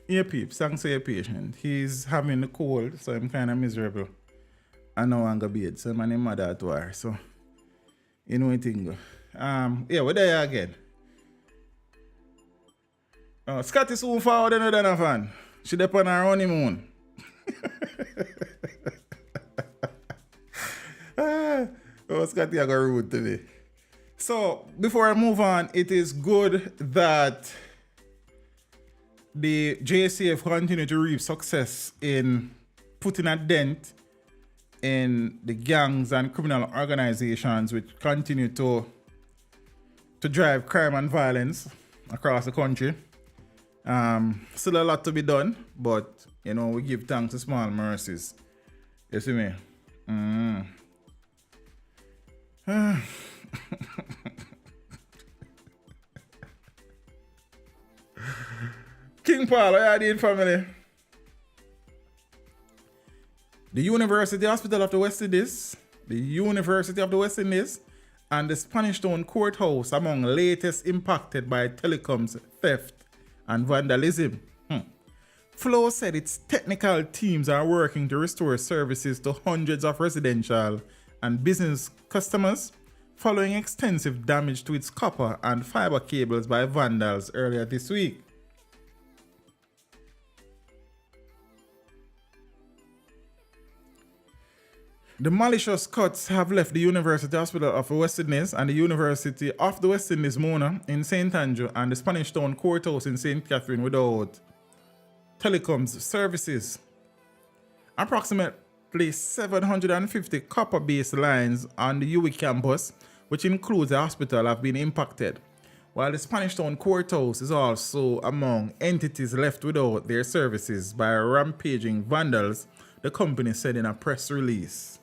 Yeah, peeps, thanks for your patience. He's having a cold, so I'm kind of miserable. I know I'm going to bed, so my name mother at war, so you know what thing go. Yeah, we're there again. Scotty soon forward another fan. She up on her honeymoon. Scotty, I got rude today. So, before I move on, it is good that the JCF continue to reap success in putting a dent in the gangs and criminal organizations which continue to drive crime and violence across the country. Still a lot to be done, but you know, we give thanks to small mercies. You see me? King Paul, how you doing, family? The University Hospital of the West Indies, and the Spanish Town Courthouse among latest impacted by telecoms theft and vandalism. Flow said its technical teams are working to restore services to hundreds of residential and business customers following extensive damage to its copper and fiber cables by vandals earlier this week. The malicious cuts have left the University Hospital of the West Indies and the University of the West Indies Mona in St. Andrew and the Spanish Town Courthouse in St. Catherine without telecoms services. Approximately 750 copper-based lines on the UWI campus, which includes the hospital, have been impacted, while the Spanish Town Courthouse is also among entities left without their services by rampaging vandals, the company said in a press release.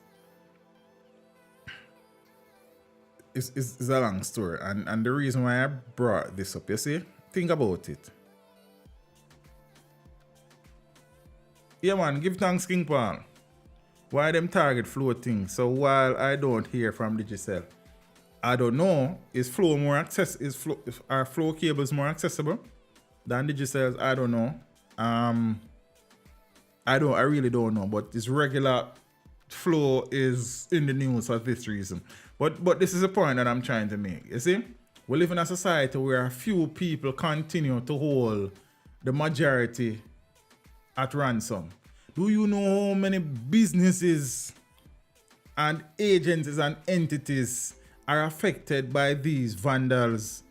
It's a long story, and the reason why I brought this up, you see, think about it. Yeah, man, give thanks, King Paul. Why them target flow things? So while I don't hear from Digicel, I don't know, are flow cables more accessible than Digicel's? I don't know. I really don't know, but this regular flow is in the news for this reason. But this is a point that I'm trying to make. You see, we live in a society where a few people continue to hold the majority at ransom. Do you know how many businesses and agencies and entities are affected by these vandals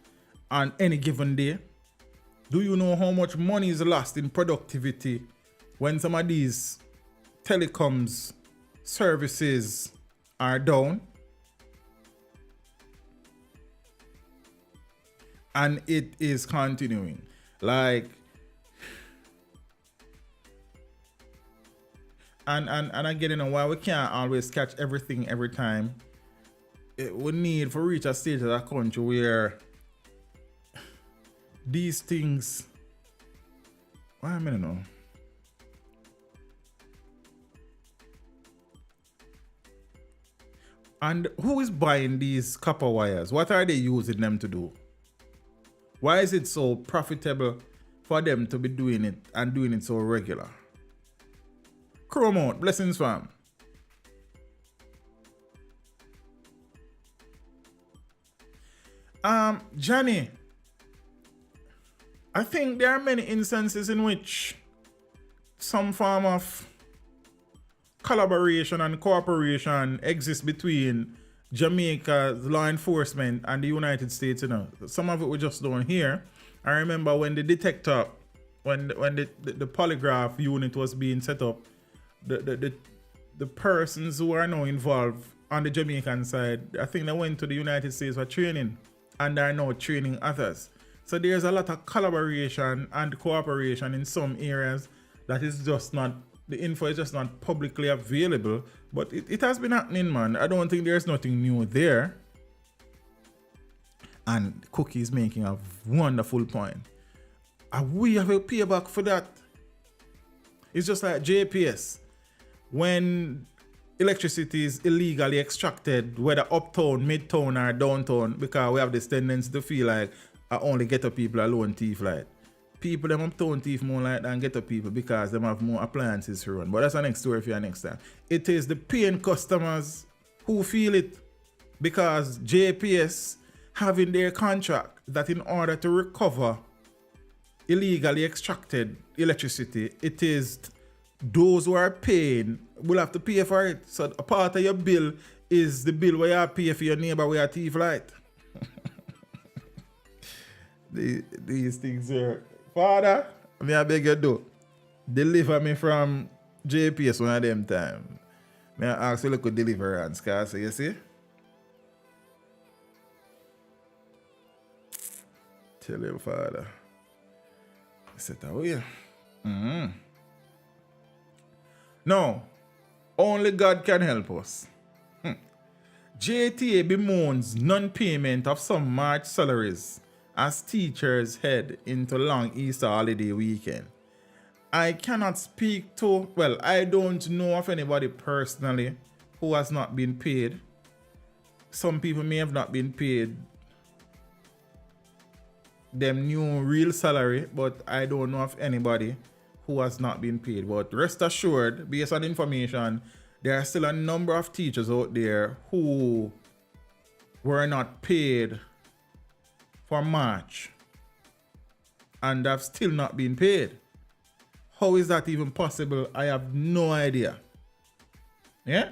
on any given day? Do you know how much money is lost in productivity when some of these telecoms services are down? And it is continuing. Like, and I get, you know, why we can't always catch everything every time. We need to reach a stage of a country where these things, why I mean, know. And who is buying these copper wires? What are they using them to do? Why is it so profitable for them to be doing it and doing it so regular? Chrome out, blessings fam. Johnny, I think there are many instances in which some form of collaboration and cooperation exists between Jamaica's law enforcement and the United States. You know, some of it we just don't hear. I remember when the detector, when the polygraph unit was being set up, the persons who are now involved on the Jamaican side, I think they went to the United States for training and are now training others. So there's a lot of collaboration and cooperation in some areas that is just not, the info is just not publicly available, but it has been happening, man. I don't think there's nothing new there. And Cookie is making a wonderful point. And we have a payback for that. It's just like JPS. When electricity is illegally extracted, whether uptown, midtown, or downtown, because we have this tendency to feel like I only ghetto people alone thief like. People them uptown thief more like than ghetto people because them have more appliances to run. But that's the next story for you next time. It is the paying customers who feel it, because JPS having their contract that in order to recover illegally extracted electricity, it is those who are paying will have to pay for it. So a part of your bill is the bill where you pay for your neighbor where you thief light. These things are, Father, may I beg you do, deliver me from JPS one of them time. May I ask you look at deliverance, cause you see? Tell you, Father. Set away. No, only God can help us. JTA bemoans non-payment of some March salaries as teachers head into long Easter holiday weekend. I cannot speak to, well, I don't know of anybody personally who has not been paid. Some people may have not been paid them new real salary, but I don't know of anybody who has not been paid. But rest assured, based on information, there are still a number of teachers out there who were not paid for March and have still not been paid. How is that even possible? I have no idea. Yeah?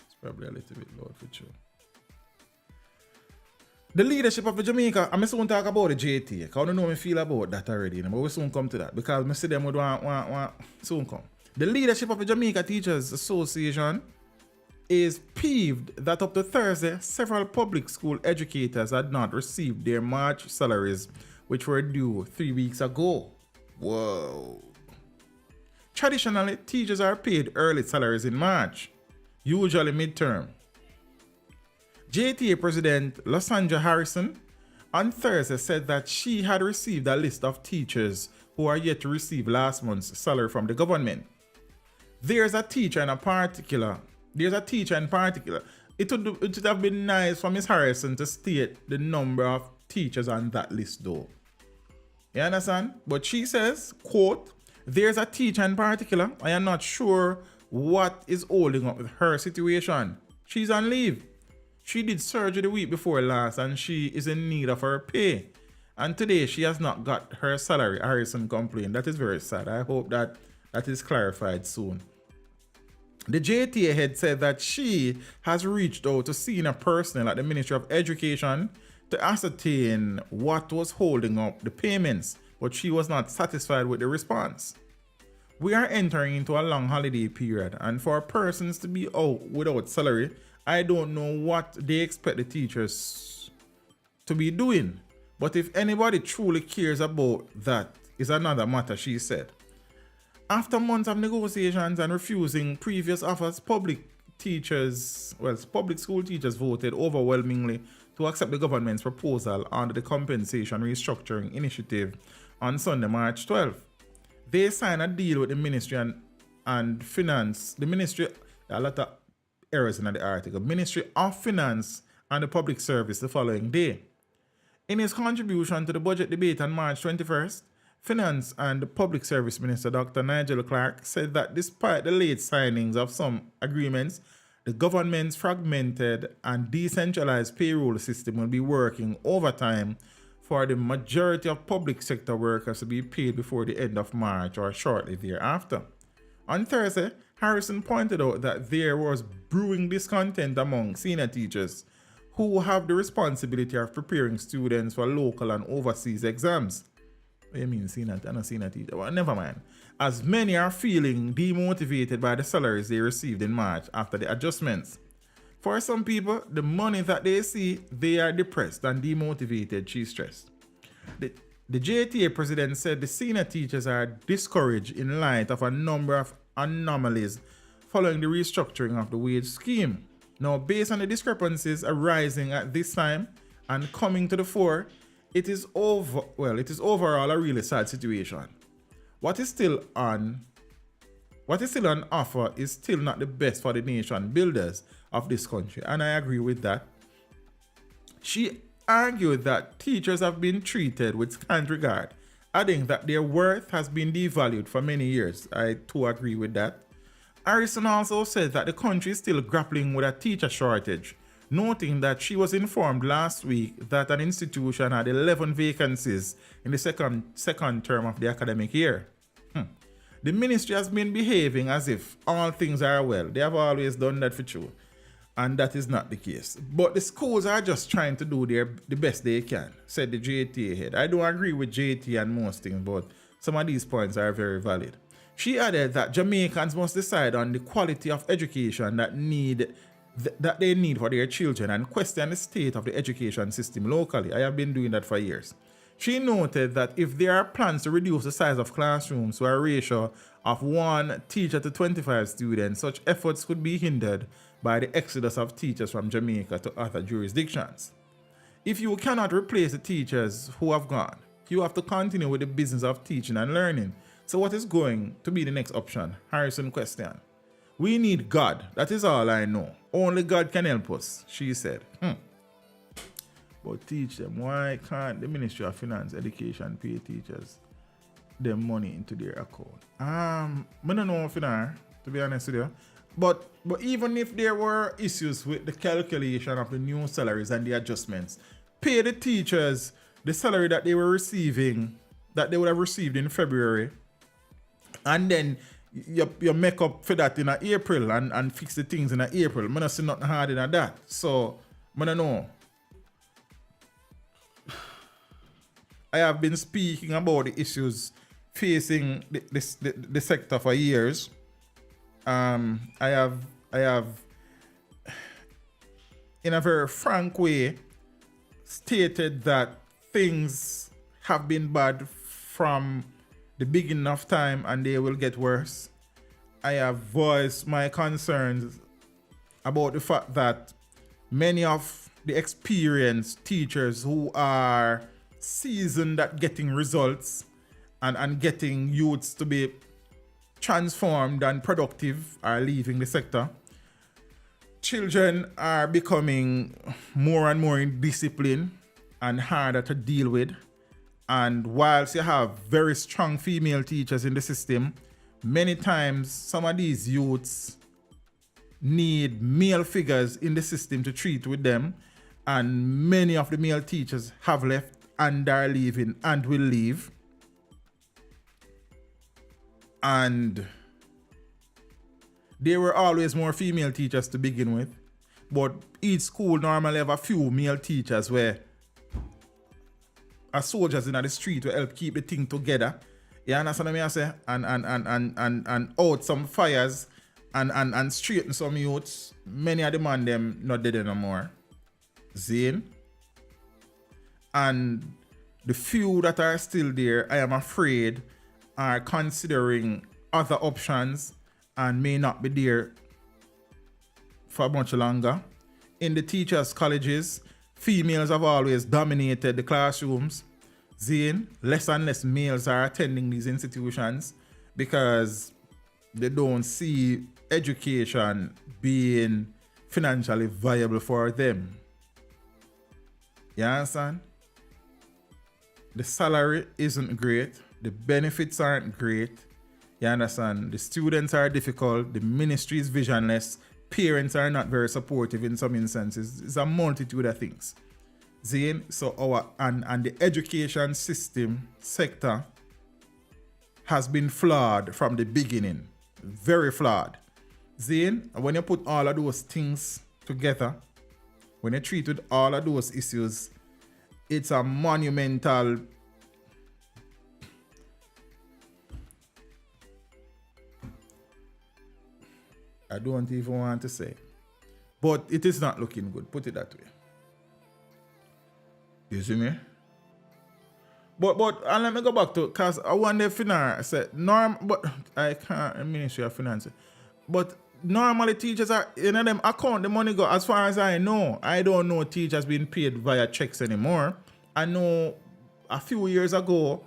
It's probably a little bit loud for you. The leadership of Jamaica, I'm soon talk about the JTA, because I don't know how I feel about that already, but we soon come to that, because I see them would want soon come. The leadership of the Jamaica Teachers Association is peeved that up to Thursday, several public school educators had not received their March salaries, which were due 3 weeks ago. Whoa. Traditionally, teachers are paid early salaries in March, usually midterm. JTA President Lysandra Harrison on Thursday said that she had received a list of teachers who are yet to receive last month's salary from the government. There's a teacher in particular. It would have been nice for Ms. Harrison to state the number of teachers on that list though. You understand? But she says, quote, there's a teacher in particular. I am not sure what is holding up with her situation. She's on leave. She did surgery the week before last and she is in need of her pay. And today she has not got her salary, Harrison complained. That is very sad. I hope that is clarified soon. The JTA head said that she has reached out to senior personnel at the Ministry of Education to ascertain what was holding up the payments, but she was not satisfied with the response. We are entering into a long holiday period, and for persons to be out without salary, I don't know what they expect the teachers to be doing. But if anybody truly cares about that, is another matter, she said. After months of negotiations and refusing previous offers, public school teachers voted overwhelmingly to accept the government's proposal under the compensation restructuring initiative on Sunday, March 12th. They signed a deal with the Ministry and Finance. The Ministry, a lot of errors in the article. Ministry of Finance and the Public Service the following day. In his contribution to the budget debate on March 21st, Finance and Public Service Minister Dr. Nigel Clark said that despite the late signings of some agreements, the government's fragmented and decentralized payroll system will be working overtime for the majority of public sector workers to be paid before the end of March or shortly thereafter. On Thursday, Harrison pointed out that there was brewing discontent among senior teachers who have the responsibility of preparing students for local and overseas exams. What do you mean senior teacher? Well, never mind. As many are feeling demotivated by the salaries they received in March after the adjustments. For some people, the money that they see, they are depressed and demotivated, she stressed. The JTA president said the senior teachers are discouraged in light of a number of anomalies following the restructuring of the wage scheme. Now, based on the discrepancies arising at this time and coming to the fore, it is overall a really sad situation. What is still on offer is still not the best for the nation builders of this country, and I agree with that. She argued that teachers have been treated with scant regard, adding that their worth has been devalued for many years. I too agree with that. Harrison also said that the country is still grappling with a teacher shortage, noting that she was informed last week that an institution had 11 vacancies in the second term of the academic year. The ministry has been behaving as if all things are well. They have always done that for sure, and that is not the case. But the schools are just trying to do the best they can, said the JTA head. I don't agree with JT and most things, but some of these points are very valid. She added that Jamaicans must decide on the quality of education that they need for their children and question the state of the education system locally. I have been doing that for years. She noted that if there are plans to reduce the size of classrooms to a ratio of 1 teacher to 25 students, such efforts could be hindered by the exodus of teachers from Jamaica to other jurisdictions. If you cannot replace the teachers who have gone, you have to continue with the business of teaching and learning. So what is going to be the next option? Harrison questioned. We need God. That is all I know. Only God can help us, she said. But teach them. Why can't the Ministry of Finance Education pay teachers them money into their account? I don't know if to be honest with you. But even if there were issues with the calculation of the new salaries and the adjustments, pay the teachers the salary that they were receiving, that they would have received in February, and then you make up for that in April and fix the things in April. I don't see nothing hard in that. So, I don't know. I have been speaking about the issues facing the sector for years. I have, in a very frank way, stated that things have been bad from the beginning of time and they will get worse. I have voiced my concerns about the fact that many of the experienced teachers who are seasoned at getting results and getting youths to be transformed and productive are leaving the sector. Children are becoming more and more indisciplined and harder to deal with. And whilst you have very strong female teachers in the system, many times some of these youths need male figures in the system to treat with them. And many of the male teachers have left and are leaving and will leave. And there were always more female teachers to begin with. But each school normally have a few male teachers where are soldiers in the street will help keep the thing together. You understand what I say? And out some fires and straighten some youths. Many of the man them not dead anymore. Zane. And the few that are still there, I am afraid, are considering other options and may not be there for much longer. In the teachers' colleges, females have always dominated the classrooms. Zane, less and less males are attending these institutions because they don't see education being financially viable for them. You understand? The salary isn't great. The benefits aren't great. You understand? The students are difficult. The ministry is visionless. Parents are not very supportive in some instances. It's a multitude of things. Zane, so and the education system sector has been flawed from the beginning. Very flawed. Zane, when you put all of those things together, when you treat with all of those issues, it's a monumental I don't even want to say. But it is not looking good. Put it that way. You see me? But and let me go back to because I wonder if I said but I can't Ministry of Finance. But normally teachers are in them account the money go as far as I know. I don't know teachers being paid via checks anymore. I know a few years ago,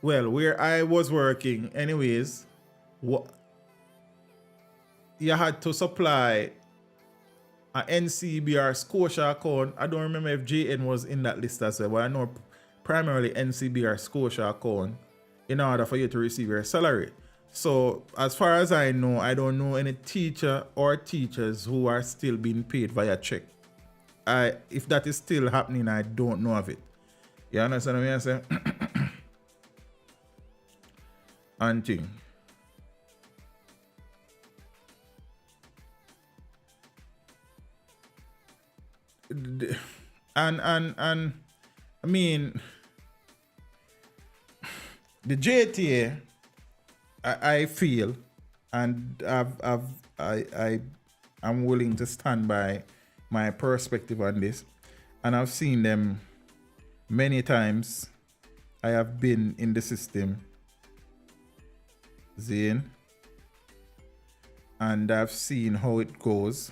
well, where I was working anyways, you had to supply an NCBR Scotia account. I don't remember if JN was in that list as well, but I know primarily NCBR Scotia account in order for you to receive your salary. So as far as I know, I don't know any teacher or teachers who are still being paid via check. If that is still happening, I don't know of it. You understand what I'm saying? And thing. And I mean the JTA I feel and I'm willing to stand by my perspective on this, and I've seen them many times. I have been in the system, Zane, and I've seen how it goes.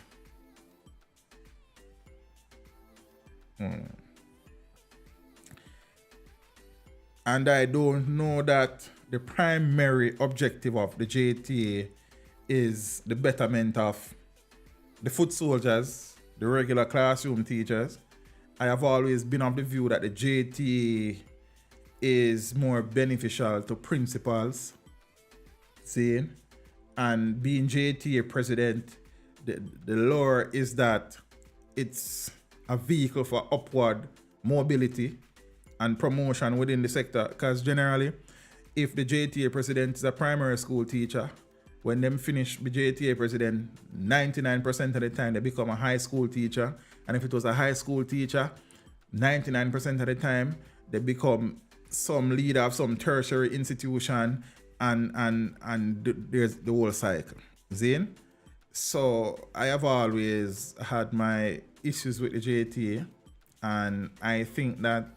And I don't know that the primary objective of the JTA is the betterment of the foot soldiers, the regular classroom teachers. I have always been of the view that the JTA is more beneficial to principals, Zane, and being JTA president, the lore is that it's a vehicle for upward mobility and promotion within the sector, because generally if the JTA president is a primary school teacher, when them finish the JTA president, 99% of the time they become a high school teacher, and if it was a high school teacher, 99% of the time they become some leader of some tertiary institution, and there's the whole cycle. Zane? So I have always had my issues with the JTA, and I think that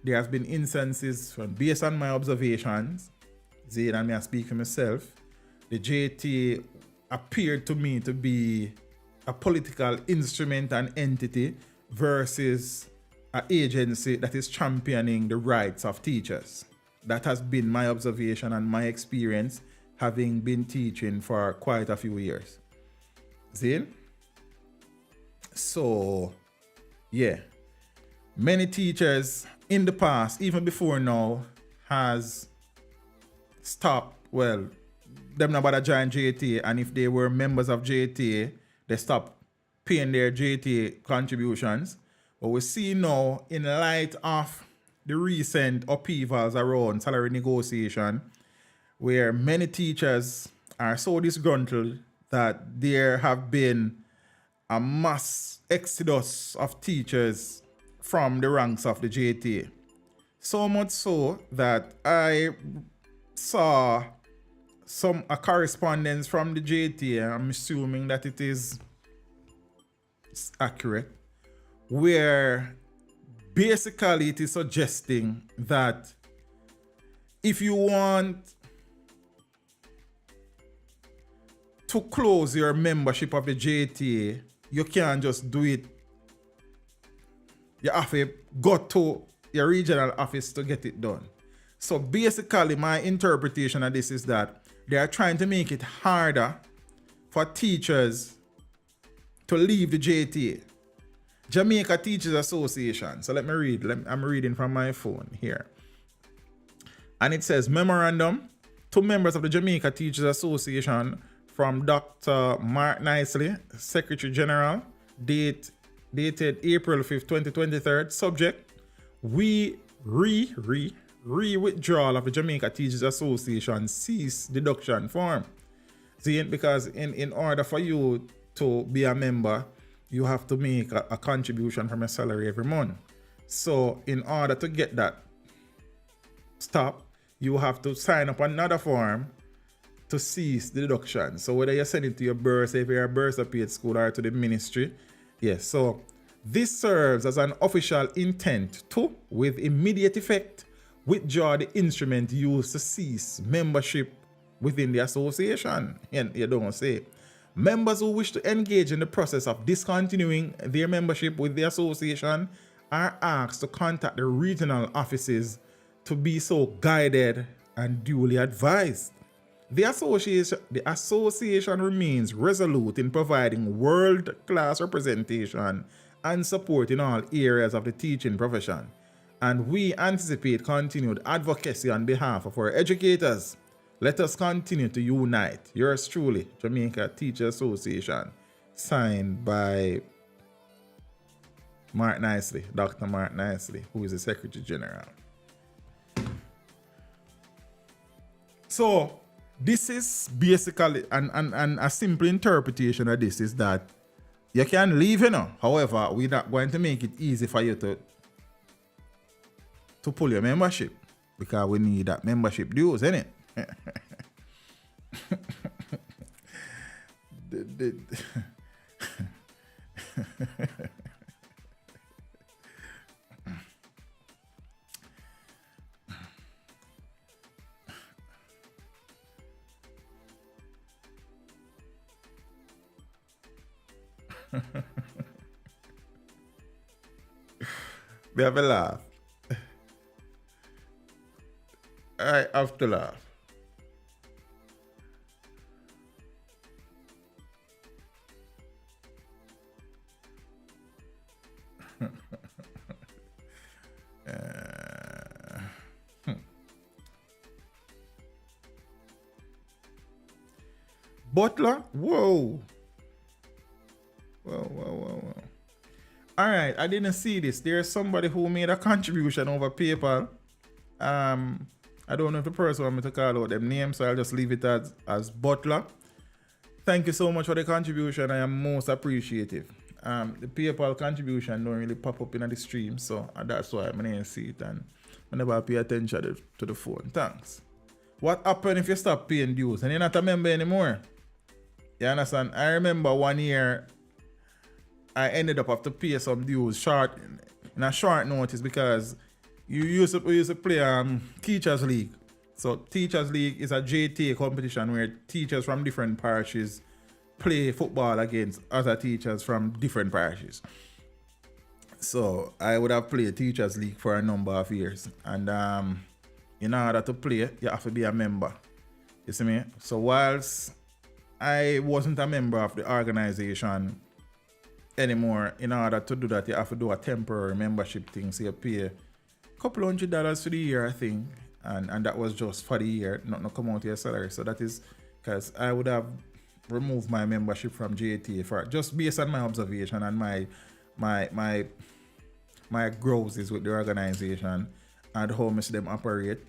there have been instances based on my observations, Zane, and me I speak for myself, the JTA appeared to me to be a political instrument and entity versus an agency that is championing the rights of teachers. That has been my observation and my experience, having been teaching for quite a few years. Zane? So, yeah. Many teachers in the past, even before now, has stopped, well, them not about to join JTA, and if they were members of JTA, they stopped paying their JTA contributions. But we see now, in light of the recent upheavals around salary negotiation, where many teachers are so disgruntled that there have been a mass exodus of teachers from the ranks of the JTA. So much so that I saw a correspondence from the JTA, I'm assuming that it is accurate, where basically it is suggesting that if you want to close your membership of the JTA, you can't just do it. You have to go to your regional office to get it done. So basically, my interpretation of this is that they are trying to make it harder for teachers to leave the JTA. Jamaica Teachers Association. So let me read. I'm reading from my phone here. And it says, memorandum to members of the Jamaica Teachers Association from Dr. Mark Nicely, Secretary General, dated April 5th, 2023. Subject, we withdrawal of the Jamaica Teachers Association cease deduction form. See, because in order for you to be a member, you have to make a contribution from your salary every month. So in order to get that stop, you have to sign up another form to cease the deduction. So whether you send it to your bursar, if you're a bursar paid school, or to the ministry, yes. So this serves as an official intent to, with immediate effect, withdraw the instrument used to cease membership within the association. And you don't say. Members who wish to engage in the process of discontinuing their membership with the association are asked to contact the regional offices to be so guided and duly advised. The association remains resolute in providing world-class representation and support in all areas of the teaching profession, and we anticipate continued advocacy on behalf of our educators. Let us continue to unite. Yours truly, Jamaica Teachers Association. Signed by Mark Nicely, Dr. Mark Nicely, who is the Secretary General. So, this is basically, and a simple interpretation of this is that you can leave, you know. However, we're not going to make it easy for you to pull your membership, because we need that membership dues, innit? We have a laugh. I have to laugh. Butler? Whoa. Whoa. All right, I didn't see this. There's somebody who made a contribution over PayPal. I don't know if the person want me to call out them names, so I'll just leave it as Butler. Thank you so much for the contribution. I am most appreciative. The PayPal contribution don't really pop up in the stream, so that's why I didn't see it, and I never pay attention to the phone. Thanks. What happened if you stop paying dues and you're not a member anymore? You understand? I remember 1 year I ended up have to pay some dues in a short notice, because we used to play Teachers League. So Teachers League is a JTA competition where teachers from different parishes play football against other teachers from different parishes. So I would have played Teachers League for a number of years, and in order to play, you have to be a member. You see me? So whilst I wasn't a member of the organization anymore, in order to do that, you have to do a temporary membership thing. So you pay $200 for the year, I think, and that was just for the year, not come out of your salary. So that is because I would have removed my membership from JTA for just based on my observation and my growth is with the organization. and how much them operate,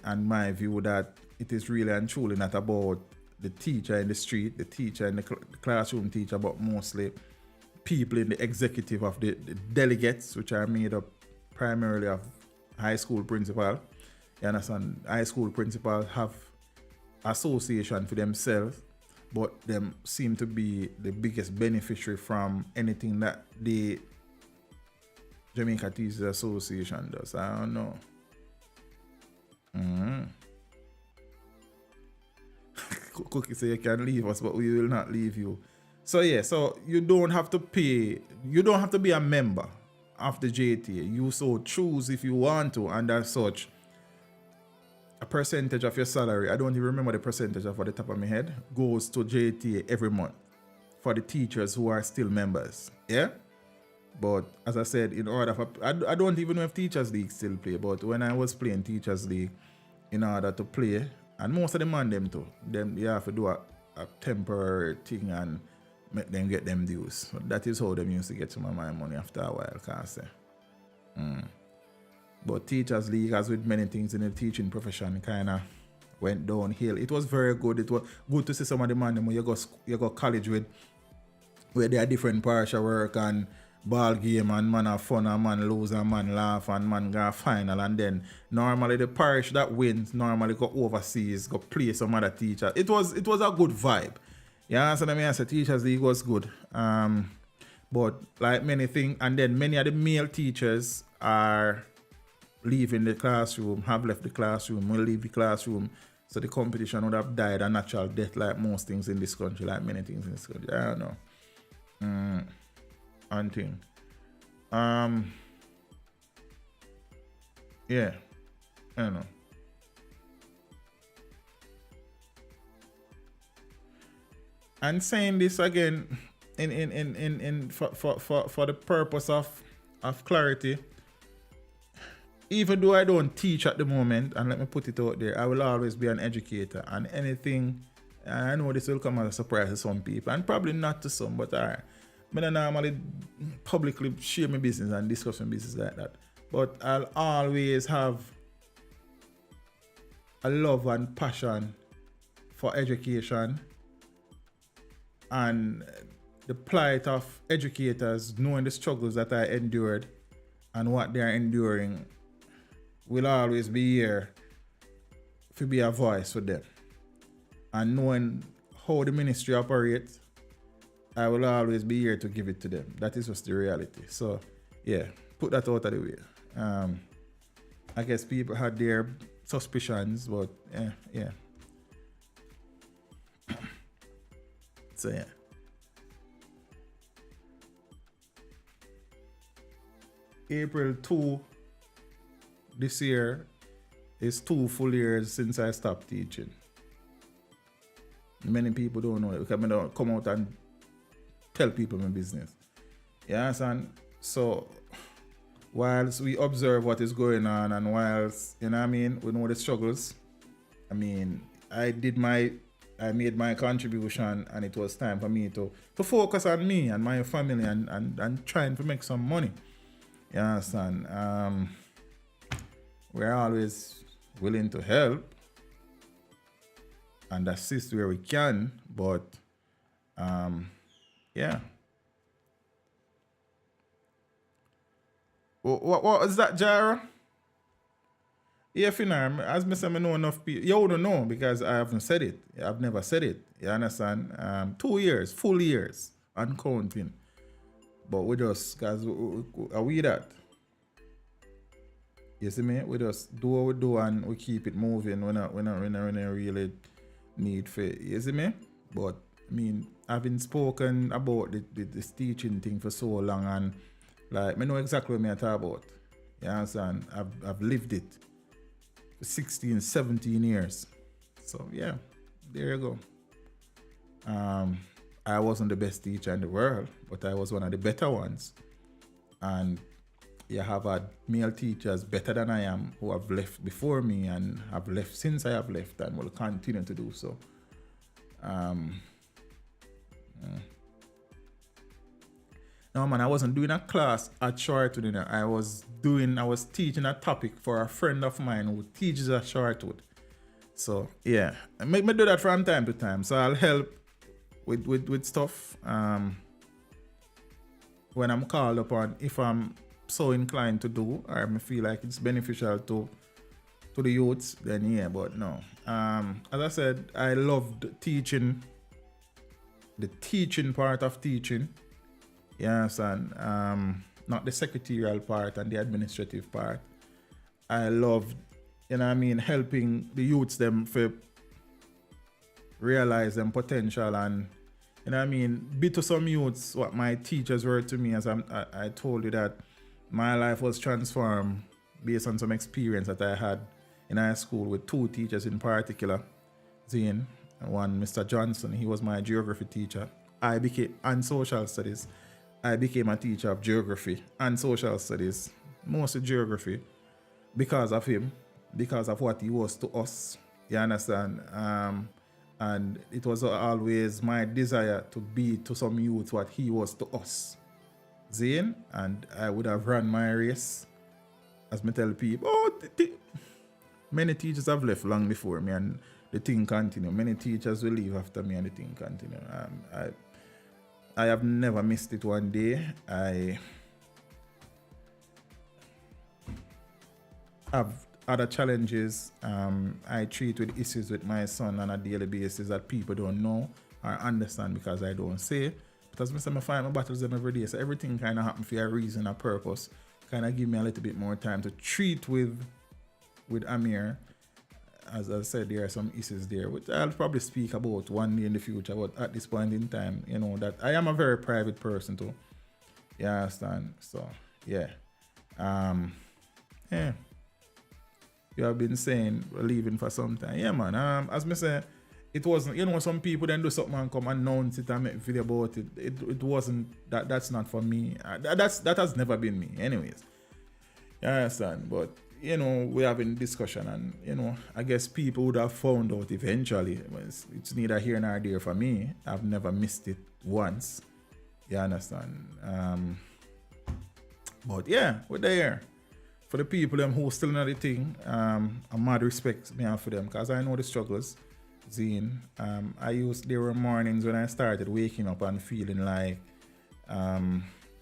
and my view that it is really and truly not about the teacher in the street, the teacher in the classroom teacher, but mostly people in the executive of the delegates, which are made up primarily of high school principal. You understand? High school principals have association for themselves, but them seem to be the biggest beneficiary from anything that the Jamaica Teachers Association does. I don't know. Cookie say you can leave us, but we will not leave you. So yeah, so you don't have to pay, you don't have to be a member of the JTA. You so choose if you want to, and as such, a percentage of your salary, I don't even remember the percentage off the top of my head, goes to JTA every month for the teachers who are still members. Yeah? But as I said, in order for, I don't even know if Teachers League still play, but when I was playing Teachers League, in order to play, and most of them on them too, you have to do a temporary thing and make them get them dues. So that is how them used to get some of my money after a while, can't I say. But Teachers League, as with many things in the teaching profession, kind of went downhill. It was very good. It was good to see some of the man when you go college with, where they are different partial work and ball game, and man have fun, and man lose, and man laugh, and man go final, and then normally the parish that wins normally go overseas, go play some other teacher. It was a good vibe. You understand what I mean? I said Teachers League was good. But like many things, and then many of the male teachers are leaving the classroom, have left the classroom, will leave the classroom. So the competition would have died a natural death, like most things in this country, like many things in this country. I don't know. And thing. Yeah. I don't know. And saying this again for the purpose of clarity, even though I don't teach at the moment, and let me put it out there, I will always be an educator, and anything, I know this will come as a surprise to some people, and probably not to some, but I don't normally publicly share my business and discuss my business like that. But I'll always have a love and passion for education and the plight of educators, knowing the struggles that I endured and what they are enduring, will always be here to be a voice for them. And knowing how the ministry operates, I will always be here to give it to them. That is just the reality. So, yeah, put that out of the way. I guess people had their suspicions, but yeah. So, yeah. April 2 this year is 2 full years since I stopped teaching. Many people don't know it because I don't come out and tell people my business. You understand? So, whilst we observe what is going on and whilst, you know what I mean, we know the struggles, I mean, I made my contribution, and it was time for me to focus on me and my family and trying to make some money. You understand? We're always willing to help and assist where we can, but yeah. What is that, Jara? Yeah, Finar, as I say, I know enough people. You don't know because I haven't said it. I've never said it. You understand? 2 years, full years, and counting. But we just, guys, are we that? You see me? We just do what we do and we keep it moving. We're not really need for it. You see me? But I mean, I've been spoken about this teaching thing for so long, and like I know exactly what I talk about. You understand? I've lived it for 16, 17 years. So yeah, there you go. I wasn't the best teacher in the world, but I was one of the better ones. And you have had male teachers better than I am who have left before me and have left since I have left and will continue to do so. No man, I wasn't doing a class at Shortwood, you know. I was teaching a topic for a friend of mine who teaches at Shortwood. So yeah, I make me do that from time to time. So I'll help with stuff when I'm called upon, if I'm so inclined to do, or I feel like it's beneficial to the youths, then yeah. But no, as I said, I loved teaching, the teaching part of teaching. Yes, and not the secretarial part and the administrative part. I loved, you know what I mean, helping the youths them for realize them potential, and you know what I mean, be to some youths what my teachers were to me, as I told you that my life was transformed based on some experience that I had in high school with two teachers in particular. Zane, one Mr. Johnson, he was my geography teacher. And social studies. I became a teacher of geography and social studies, mostly geography, because of him, because of what he was to us. You understand? And it was always my desire to be to some youth what he was to us. Zane, and I would have run my race, as me tell people. Many teachers have left long before me, and the thing continue. Many teachers will leave after me, and the thing continue. I have never missed it one day. I have other challenges. I treat with issues with my son on a daily basis that people don't know or understand because I don't say. But as I find my battles them every day, so everything kind of happens for a reason, a purpose. Kind of give me a little bit more time to treat with Amir. As I said, there are some issues there, which I'll probably speak about one day in the future. But at this point in time, you know that I am a very private person too. You understand? So yeah, yeah. You have been saying we're leaving for some time, yeah, man. As me say, it wasn't. You know, some people then do something and come announce it and make a video about it. It wasn't that. That's not for me. That has never been me, anyways. You understand? But you know, we're having discussion, and you know, I guess people would have found out eventually. It's neither here nor there for me. I've never missed it once. You understand? But yeah, we're there. For the people them who still know the thing, I'm mad respect me for them, because I know the struggles. Zine, there were mornings when I started waking up and feeling like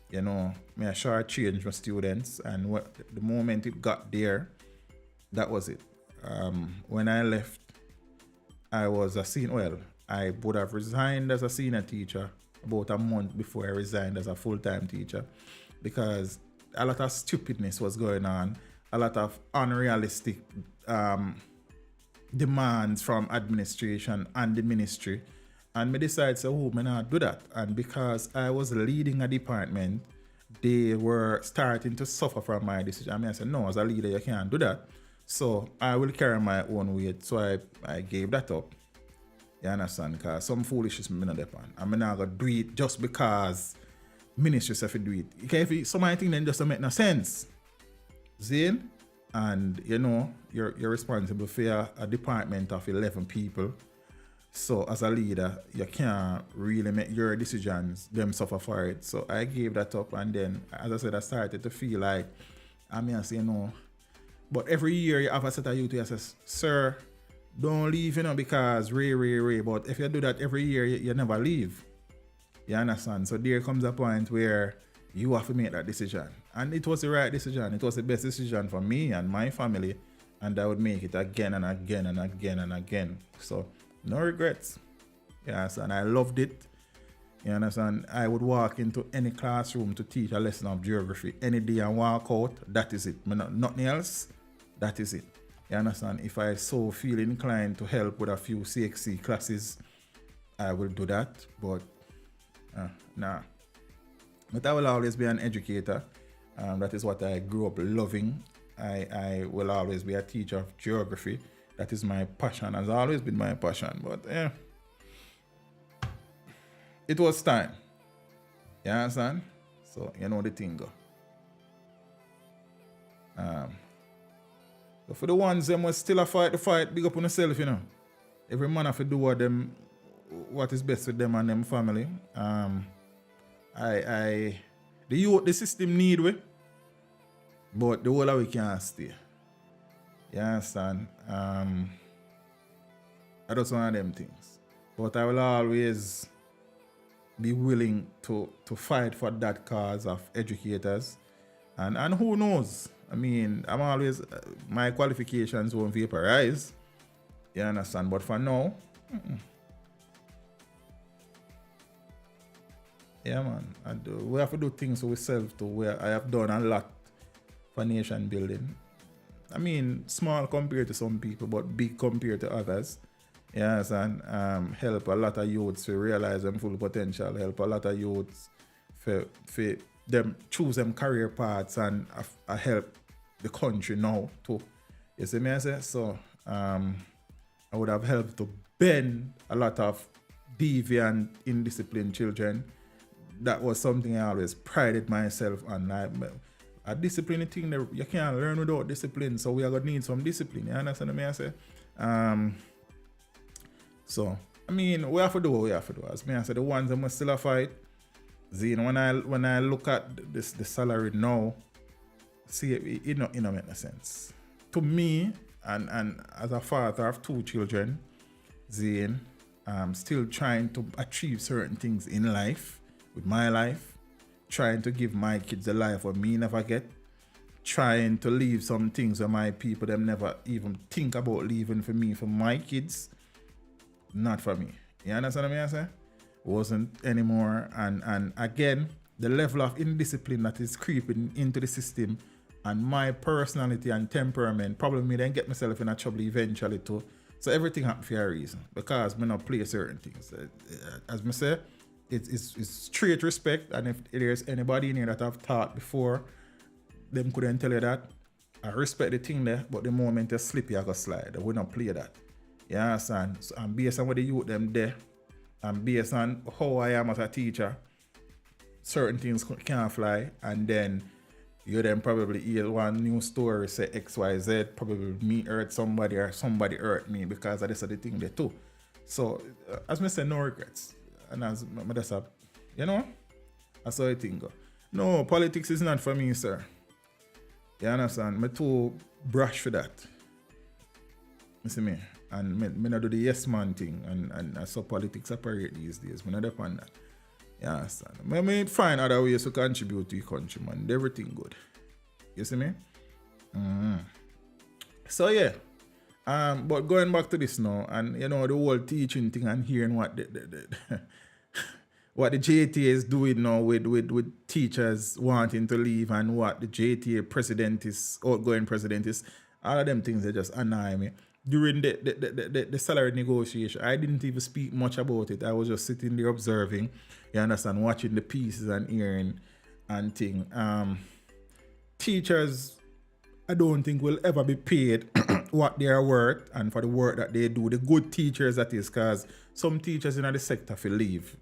you know, me a short change my students, and the moment it got there, that was it. When I left, I was a senior. Well, I would have resigned as a senior teacher about a month before I resigned as a full-time teacher, because a lot of stupidness was going on, a lot of unrealistic demands from administration and the ministry. And me decided, so who may not do that? And because I was leading a department, they were starting to suffer from my decision. I said, no, as a leader, you can't do that. So I will carry my own weight. So I gave that up. You understand? Because some foolishness me not depend. I'm not going to do it just because ministry said to do it. Okay, if some of the things then just don't make no sense. Zane? And you know, you're responsible for a department of 11 people. So as a leader, you can't really make your decisions, them suffer for it. So I gave that up, and then, as I said, I started to feel like, say no. But every year you have a set of youth who says, sir, don't leave, you know, because Ray. But if you do that every year, you never leave. You understand? So there comes a point where you have to make that decision. And it was the right decision. It was the best decision for me and my family. And I would make it again and again and again and again. So no regrets. Yes, and I loved it. You understand? I would walk into any classroom to teach a lesson of geography any day and walk out. That is it. Nothing else. That is it. You understand? If I so feel inclined to help with a few CXC classes, I will do that. But nah. But I will always be an educator. That is what I grew up loving. I will always be a teacher of geography. That is my passion, has always been my passion. But yeah, it was time. You understand? So you know the thing go. So for the ones them was still a fight the fight, big up on yourself, you know. Every man have to do what is best for them and them family. I The youth, the system need we, but the whole of we can't stay. You understand? I just one of them things. But I will always be willing to fight for that cause of educators. And who knows? I mean, I'm always, my qualifications won't vaporize. You understand? But for now, yeah, man. We have to do things for ourselves too. Where I have done a lot for nation building. I mean, small compared to some people, but big compared to others. Yes, and help a lot of youths to realize their full potential. Help a lot of youths for them choose them career paths and help the country now too. You see me I say? So I would have helped to bend a lot of deviant, indisciplined children. That was something I always prided myself on. A discipline thing that you can't learn without discipline, so we are gonna need some discipline. You understand what I say? So I mean, we have to do what we have to do. As me I say, the ones that must still fight. See, when I look at the salary now, see it don't make no sense to me. And as a father of 2 children, Zane, I'm still trying to achieve certain things in life, with my life, trying to give my kids a life what me never get, trying to leave some things where my people them never even think about leaving for me, for my kids, not for me. You understand what I say? Wasn't anymore. And again, the level of indiscipline that is creeping into the system and my personality and temperament probably me then get myself in a trouble eventually too. So everything happen for a reason, because me not play certain things. As me say, it's straight respect, and if there's anybody in here that I've taught before, them couldn't tell you that. I respect the thing there, but the moment you slip, you go slide. We not play that. You understand? So I'm based on what the youth them there, and based on how I am as a teacher, certain things can't fly, and then you then probably hear one new story say XYZ, probably me hurt somebody or somebody hurt me because of this other thing there too. So as I say, no regrets. And as I just have, you know, that's how I think. No, politics is not for me, sir. You understand? I'm too brash for that. You see me? And me not do the yes man thing, and I saw politics operate these days. Me not depend on that. You understand? Me find other ways to contribute to your country, man. Everything good. You see me? So yeah. But going back to this now, and you know, the whole teaching thing and hearing what what the JTA is doing now with teachers wanting to leave, and what the JTA president is, outgoing president is, all of them things, they just annoy me. During the salary negotiation, I didn't even speak much about it. I was just sitting there observing, you understand, watching the pieces and hearing and thing. Teachers, I don't think will ever be paid what they are worth and for the work that they do. The good teachers, that is, because some teachers in the sector will leave.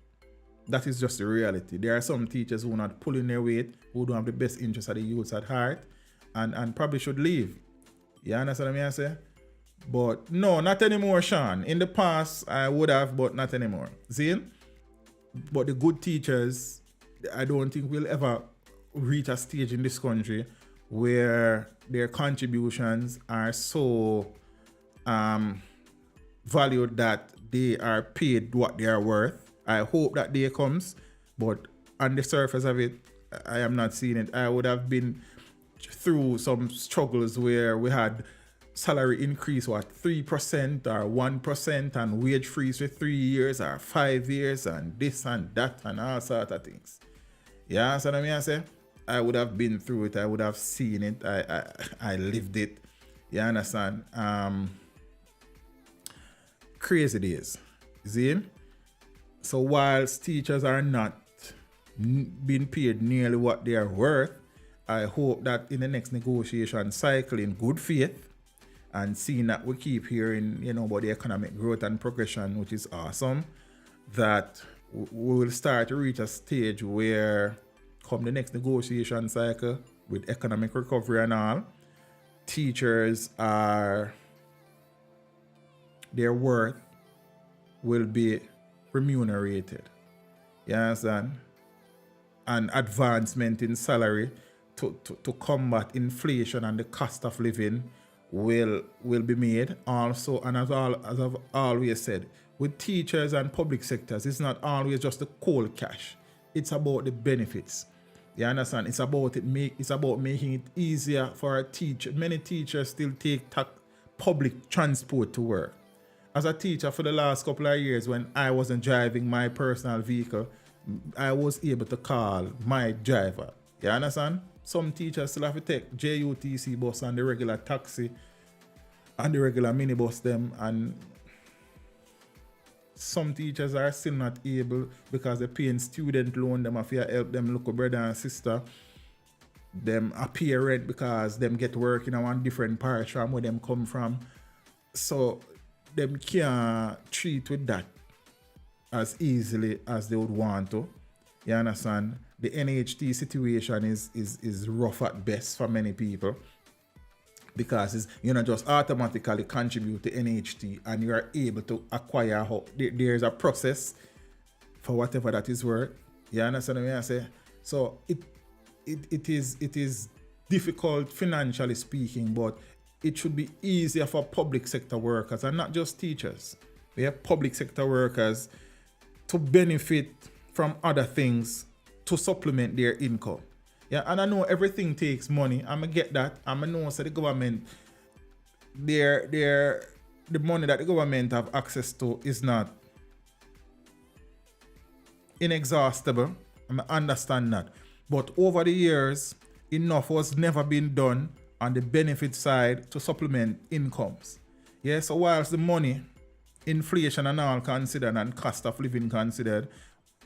That is just the reality. There are some teachers who are not pulling their weight, who don't have the best interest of the youths at heart, and probably should leave. You understand what I say? But no, not anymore, Sean. In the past, I would have, but not anymore. See? But the good teachers, I don't think will ever reach a stage in this country where their contributions are so valued that they are paid what they are worth. I hope that day comes, but on the surface of it, I am not seeing it. I would have been through some struggles where we had salary increase, 3% or 1%, and wage freeze for 3 years or 5 years, and this and that and all sorts of things. Yeah, so I say, I would have been through it. I would have seen it. I lived it. You understand? Crazy days. See? So whilst teachers are not being paid nearly what they are worth, I hope that in the next negotiation cycle, in good faith, and seeing that we keep hearing, you know, about the economic growth and progression, which is awesome, that we will start to reach a stage where, come the next negotiation cycle with economic recovery and all, teachers are, their worth will be remunerated. You understand? and advancement in salary to combat inflation and the cost of living will be made also. And as I've always said, with teachers and public sectors, it's not always just the cold cash. It's about the benefits. You understand? It's about making it easier for a teacher. Many teachers still take public transport to work. As a teacher for the last couple of years, when I wasn't driving my personal vehicle, I was able to call my driver. You understand? Some teachers still have to take JUTC bus and the regular taxi and the regular minibus them, and some teachers are still not able because they're paying student loan. Them have to help them look brother and sister. Them appear rent because them get work in one different parish from where them come from. So them can't treat with that as easily as they would want to. You understand? The NHT situation is rough at best for many people, because you not just automatically contribute to NHT and you are able to acquire there's a process for whatever that is worth. You understand what I say? So it is difficult financially speaking, but it should be easier for public sector workers and not just teachers. We have public sector workers to benefit from other things to supplement their income. Yeah, and I know everything takes money. I'ma get that. I'ma know so the government, the money that the government have access to is not inexhaustible. I understand that. But over the years, enough was never been done on the benefit side to supplement incomes. Yeah, so whilst the money, inflation and all considered and cost of living considered,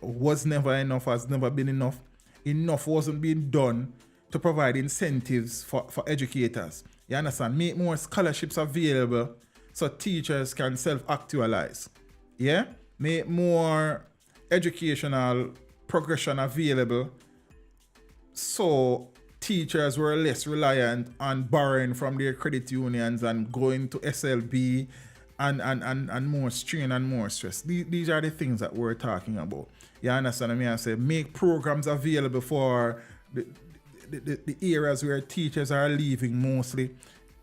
was never enough, has never been enough. Enough wasn't being done to provide incentives for educators. You understand? Make more scholarships available so teachers can self-actualize. Yeah? Make more educational progression available so teachers were less reliant on borrowing from their credit unions and going to SLB and more strain and more stress. These are the things that we're talking about. You understand what I mean? I say make programs available for the areas where teachers are leaving mostly,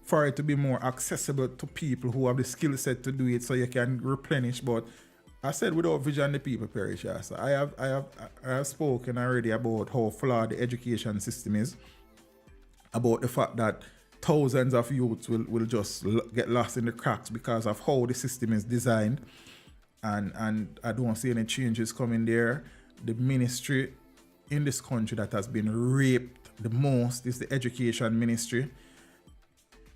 for it to be more accessible to people who have the skill set to do it, so you can replenish. But I said without vision the people perish. So I have spoken already about how flawed the education system is, about the fact that thousands of youths will just get lost in the cracks because of how the system is designed. And I don't see any changes coming there. The ministry in this country that has been raped the most is the education ministry.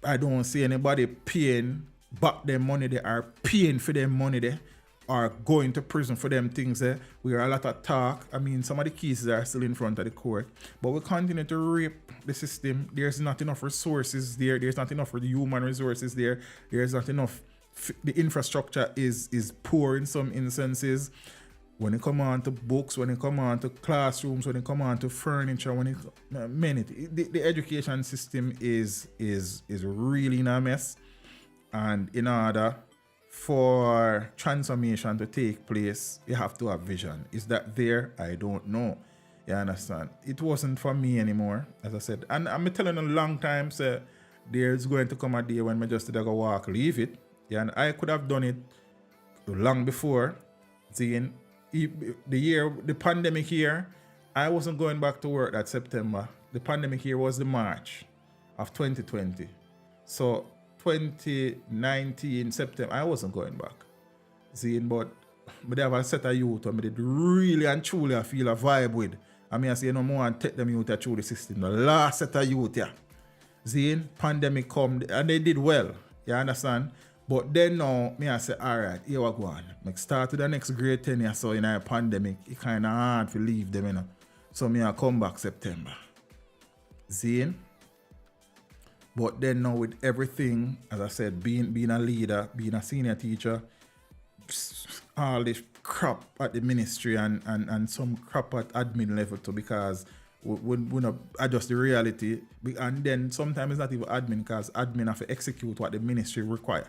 I don't see anybody paying back their money. They are paying for their money there, or going to prison for them things there. We are a lot of talk. I mean, some of the cases are still in front of the court, but we continue to rape the system. There's not enough resources there. There's not enough for the human resources there. There's not enough. The infrastructure is poor in some instances. When it come on to books, when it come on to classrooms, when it come on to furniture, when it the education system is really in a mess. And in order for transformation to take place, you have to have vision. Is that there? I don't know. You understand? It wasn't for me anymore, as I said. And I'm telling a long time, so there's going to come a day when I just did go walk, leave it. Yeah, and I could have done it long before. Seeing the pandemic year, I wasn't going back to work that September. The pandemic year was the March of 2020. So 2019 September, I wasn't going back. Seeing, but they have a set of youth and I did really and truly I feel a vibe with. I mean, I say no more and take them youth through the system. The last set of youth, yeah. Seeing, pandemic come and they did well. You understand? But then now, I say, all right, here we go on. I start to the next grade 10 years, so in a pandemic, it kind of hard to leave them, you know. So I come back September. Seeing? But then now with everything, as I said, being a leader, being a senior teacher, all this crap at the ministry and some crap at admin level too, because we not adjust the reality. And then sometimes it's not even admin, because admin have to execute what the ministry require.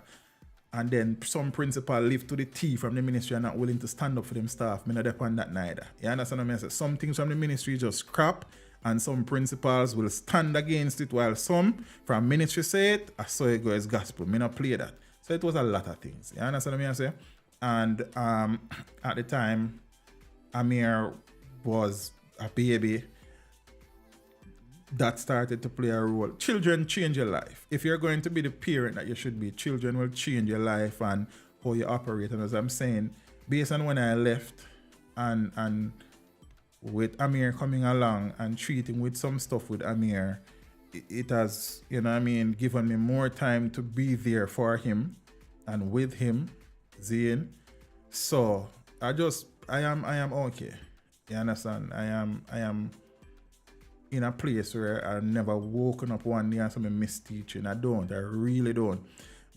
and then some principal live to the T from the ministry and not willing to stand up for them staff. Me not depend that neither. You understand what I mean? Some things from the ministry just crap, and some principals will stand against it, while some from ministry say it, I saw it go as gospel. Me not play that. So it was a lot of things. You understand what I say? And at the time, Amir was a baby. That started to play a role. Children change your life. If you're going to be the parent that you should be, children will change your life and how you operate. And as I'm saying, based on when I left and with Amir coming along and treating with some stuff with Amir, it has, you know what I mean, given me more time to be there for him and with him, Zane. So I am okay. You understand? I am in a place where I never woken up one day and say I miss teaching. I really don't.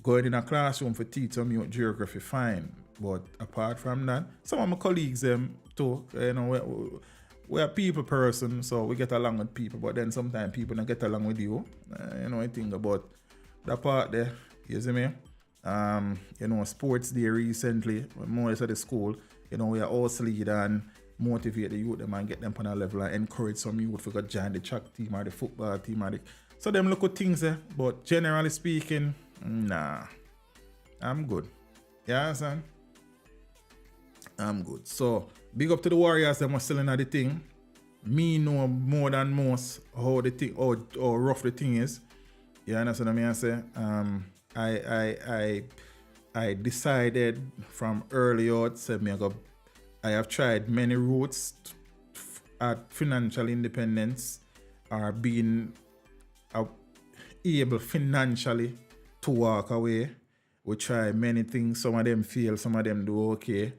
Going in a classroom for teach some geography, fine. But apart from that, some of my colleagues too, you know, we're a people person, so we get along with people, but then sometimes people don't get along with you. You know, I think about that part there, you see me? You know, sports day recently, more at the school, you know, we are all lead and motivate the youth them and get them on a level and encourage some youth to go join the track team or the football team or so them look at things there. But generally speaking, nah, I'm good. You understand? I'm good. So big up to the Warriors, them are still in the thing. Me know more than most how the thing how rough the thing is. You understand what I say? I decided from early out, said I have tried many routes at financial independence or being able financially to walk away. We try many things. Some of them fail, some of them do okay.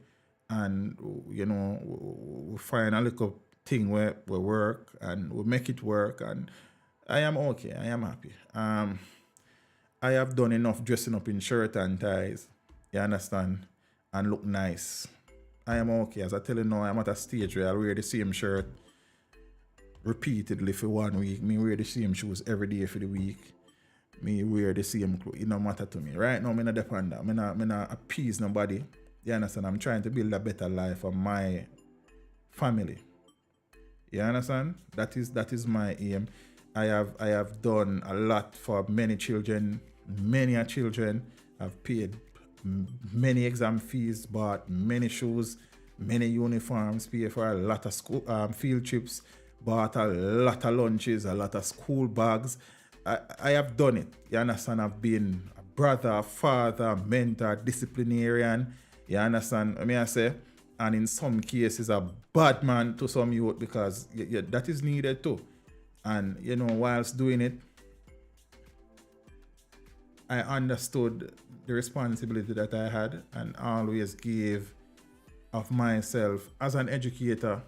And, you know, we find a little thing where we work and we make it work. And I am okay. I am happy. I have done enough dressing up in shirt and ties, you understand, and look nice. I am okay. As I tell you now, I'm at a stage where I wear the same shirt repeatedly for 1 week. Me wear the same shoes every day for the week. Me wear the same clothes. It don't matter to me. Right now, I'm not depend on that. I'm not appease nobody. You understand? I'm trying to build a better life for my family. You understand? That is my aim. I have done a lot for many children. Many children. I've paid many exam fees, bought many shoes, many uniforms, paid for a lot of school field trips, bought a lot of lunches, a lot of school bags. I have done it. You understand? I've been a brother, a father, mentor, disciplinarian. You understand? I mean, I say, and in some cases, a bad man to some youth because that is needed too. And you know, whilst doing it, I understood the responsibility that I had and always gave of myself as an educator.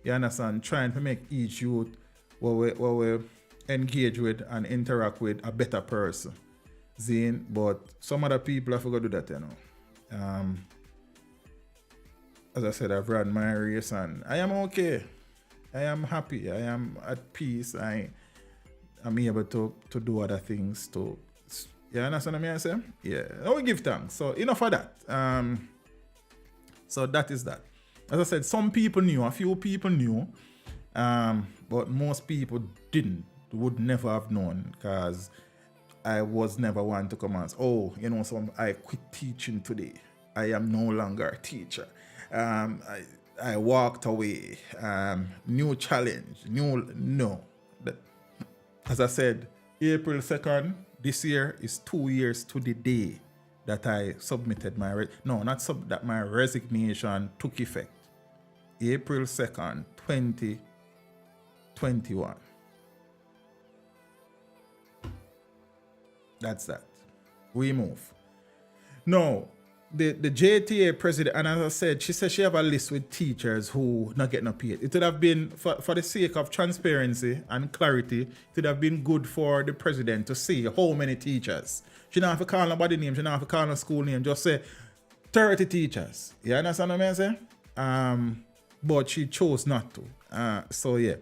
You understand? Trying to make each youth what we engage with and interact with a better person. Zane, but some other people have forgot to do that, you know. As I said, I've run my race and I am okay. I am happy. I am at peace. I'm able to do other things to. You understand what I say? Yeah. I will give thanks. So enough of that. So that is that. As I said, some people knew, a few people knew, but most people would never have known because I was never one to come and say, oh, you know, I quit teaching today. I am no longer a teacher. I walked away. New challenge. No. As I said, April 2nd, this year is 2 years to the day that I submitted my that my resignation took effect. April 2nd, 2021. That's that. We move. No, the JTA president, and as I said, she said she have a list with teachers who not getting paid. It would have been, for the sake of transparency and clarity, it would have been good for the president to see how many teachers. She don't have to call nobody name, she don't have to call no school name, just say 30 teachers. You understand what I'm saying? But she chose not to. So yeah.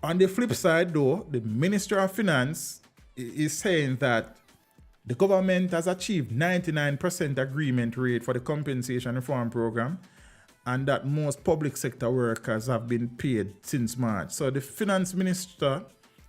On the flip side though, the Minister of Finance is saying that The government has achieved 99% agreement rate for the compensation reform program, and that most public sector workers have been paid since March. So the finance minister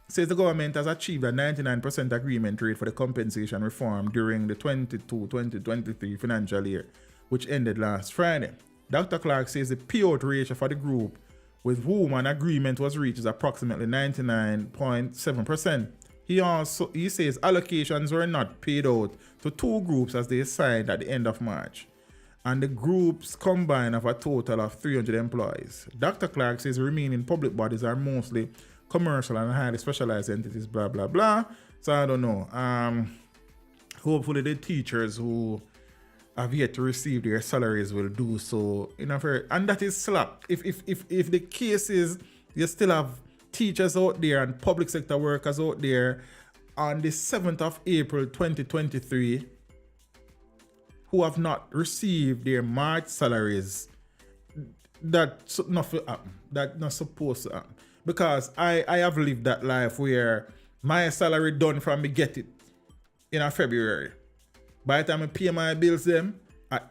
says the government has achieved a 99% agreement rate for the compensation reform during the 22-2023 financial year, which ended last Friday. Dr. Clark says the payout ratio for the group with whom an agreement was reached is approximately 99.7%. He says allocations were not paid out to two groups as they signed at the end of March, and the groups combined have a total of 300 employees. Dr. Clark says the remaining public bodies are mostly commercial and highly specialized entities, blah, blah, blah. So I don't know. Hopefully the teachers who have yet to receive their salaries will do so in a very, and that is slap. If the case is you still have teachers out there and public sector workers out there on the 7th of April 2023 who have not received their March salaries, that's not happen. That's not supposed to happen. Because I have lived that life where my salary done from me get it in a February. By the time I pay my bills them, I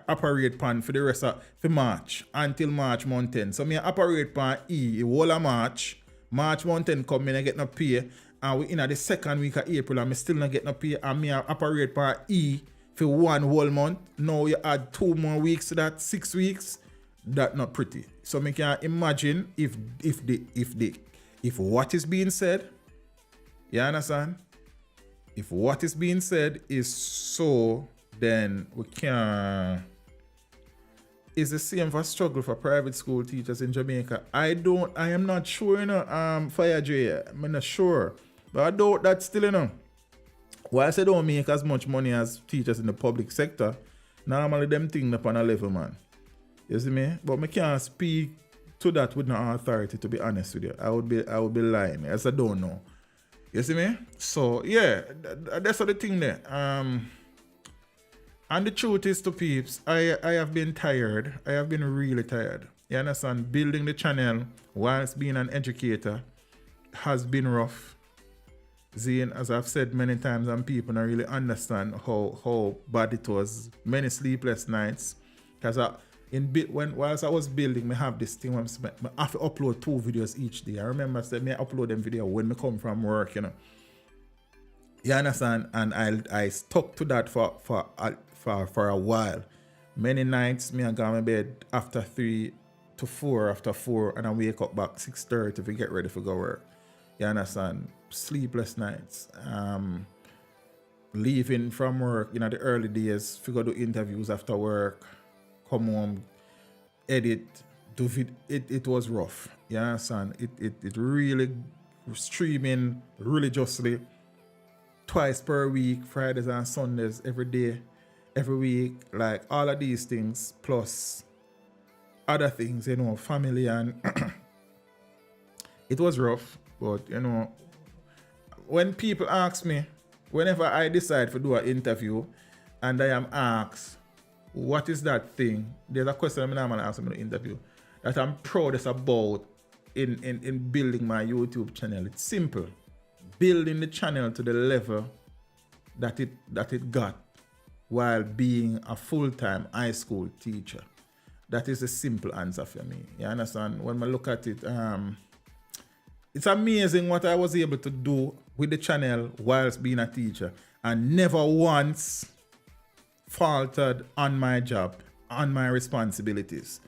operate pan for the rest of for March until March month end. So me operate pan the whole of March. March month end come in, I get no pay. And we in the second week of April and I still not get no pay. And me operate pan for one whole month. Now you add 2 more weeks to that, 6 weeks. That not pretty. So me can imagine if what is being said, you understand? If what is being said is so, then we can. Is the same for struggle for private school teachers in Jamaica? I am not sure, you know, Fire J. I'm not sure. But I doubt that still, you know. Whilst they don't make as much money as teachers in the public sector, normally them things up on a level, man. You see me? But I can't speak to that with no authority, to be honest with you. I would be lying, as I don't know. You see me? So yeah, that's the thing there. And the truth is, to peeps, I have been tired. I have been really tired. You understand? Building the channel whilst being an educator has been rough. Zane, as I've said many times, and people don't really understand how bad it was. Many sleepless nights. Because whilst I was building, I have this thing where I have to upload 2 videos each day. I remember I said I upload them video when I come from work, you know. You understand? And I stuck to that for a while. Many nights me I go to my bed after 3 to 4, after 4, and I wake up back 6:30 to get ready for go work. You understand? Sleepless nights. Leaving from work, you know, the early days, figure do interviews after work. Come home, edit, do it was rough. You understand? It really streaming religiously twice per week, Fridays and Sundays, every day, every week, like all of these things, plus other things, you know, family, and it was rough. But you know, when people ask me, whenever I decide to do an interview and I am asked, what is that thing? There's a question I'm going to ask in the interview that I'm proudest about in building my YouTube channel. It's simple. Building the channel to the level that it got while being a full-time high school teacher. That is a simple answer for me. You understand? When I look at it, it's amazing what I was able to do with the channel whilst being a teacher, and never once faltered on my job, on my responsibilities.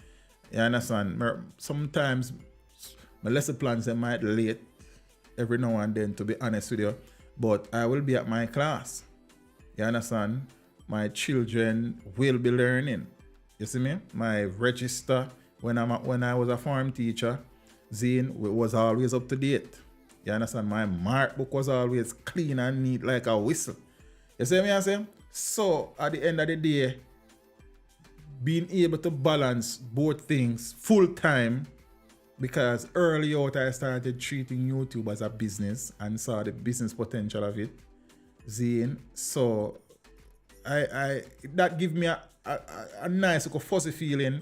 You understand? Sometimes my lesson plans they might late every now and then, to be honest with you, but I will be at my class. You understand? My children will be learning. You see me? My register when I was a farm teacher, Zane, was always up to date. You understand? My mark book was always clean and neat like a whistle. You see me I say? So at the end of the day, being able to balance both things full time, because early out I started treating YouTube as a business and saw the business potential of it. Zane. So I that give me a nice fuzzy feeling,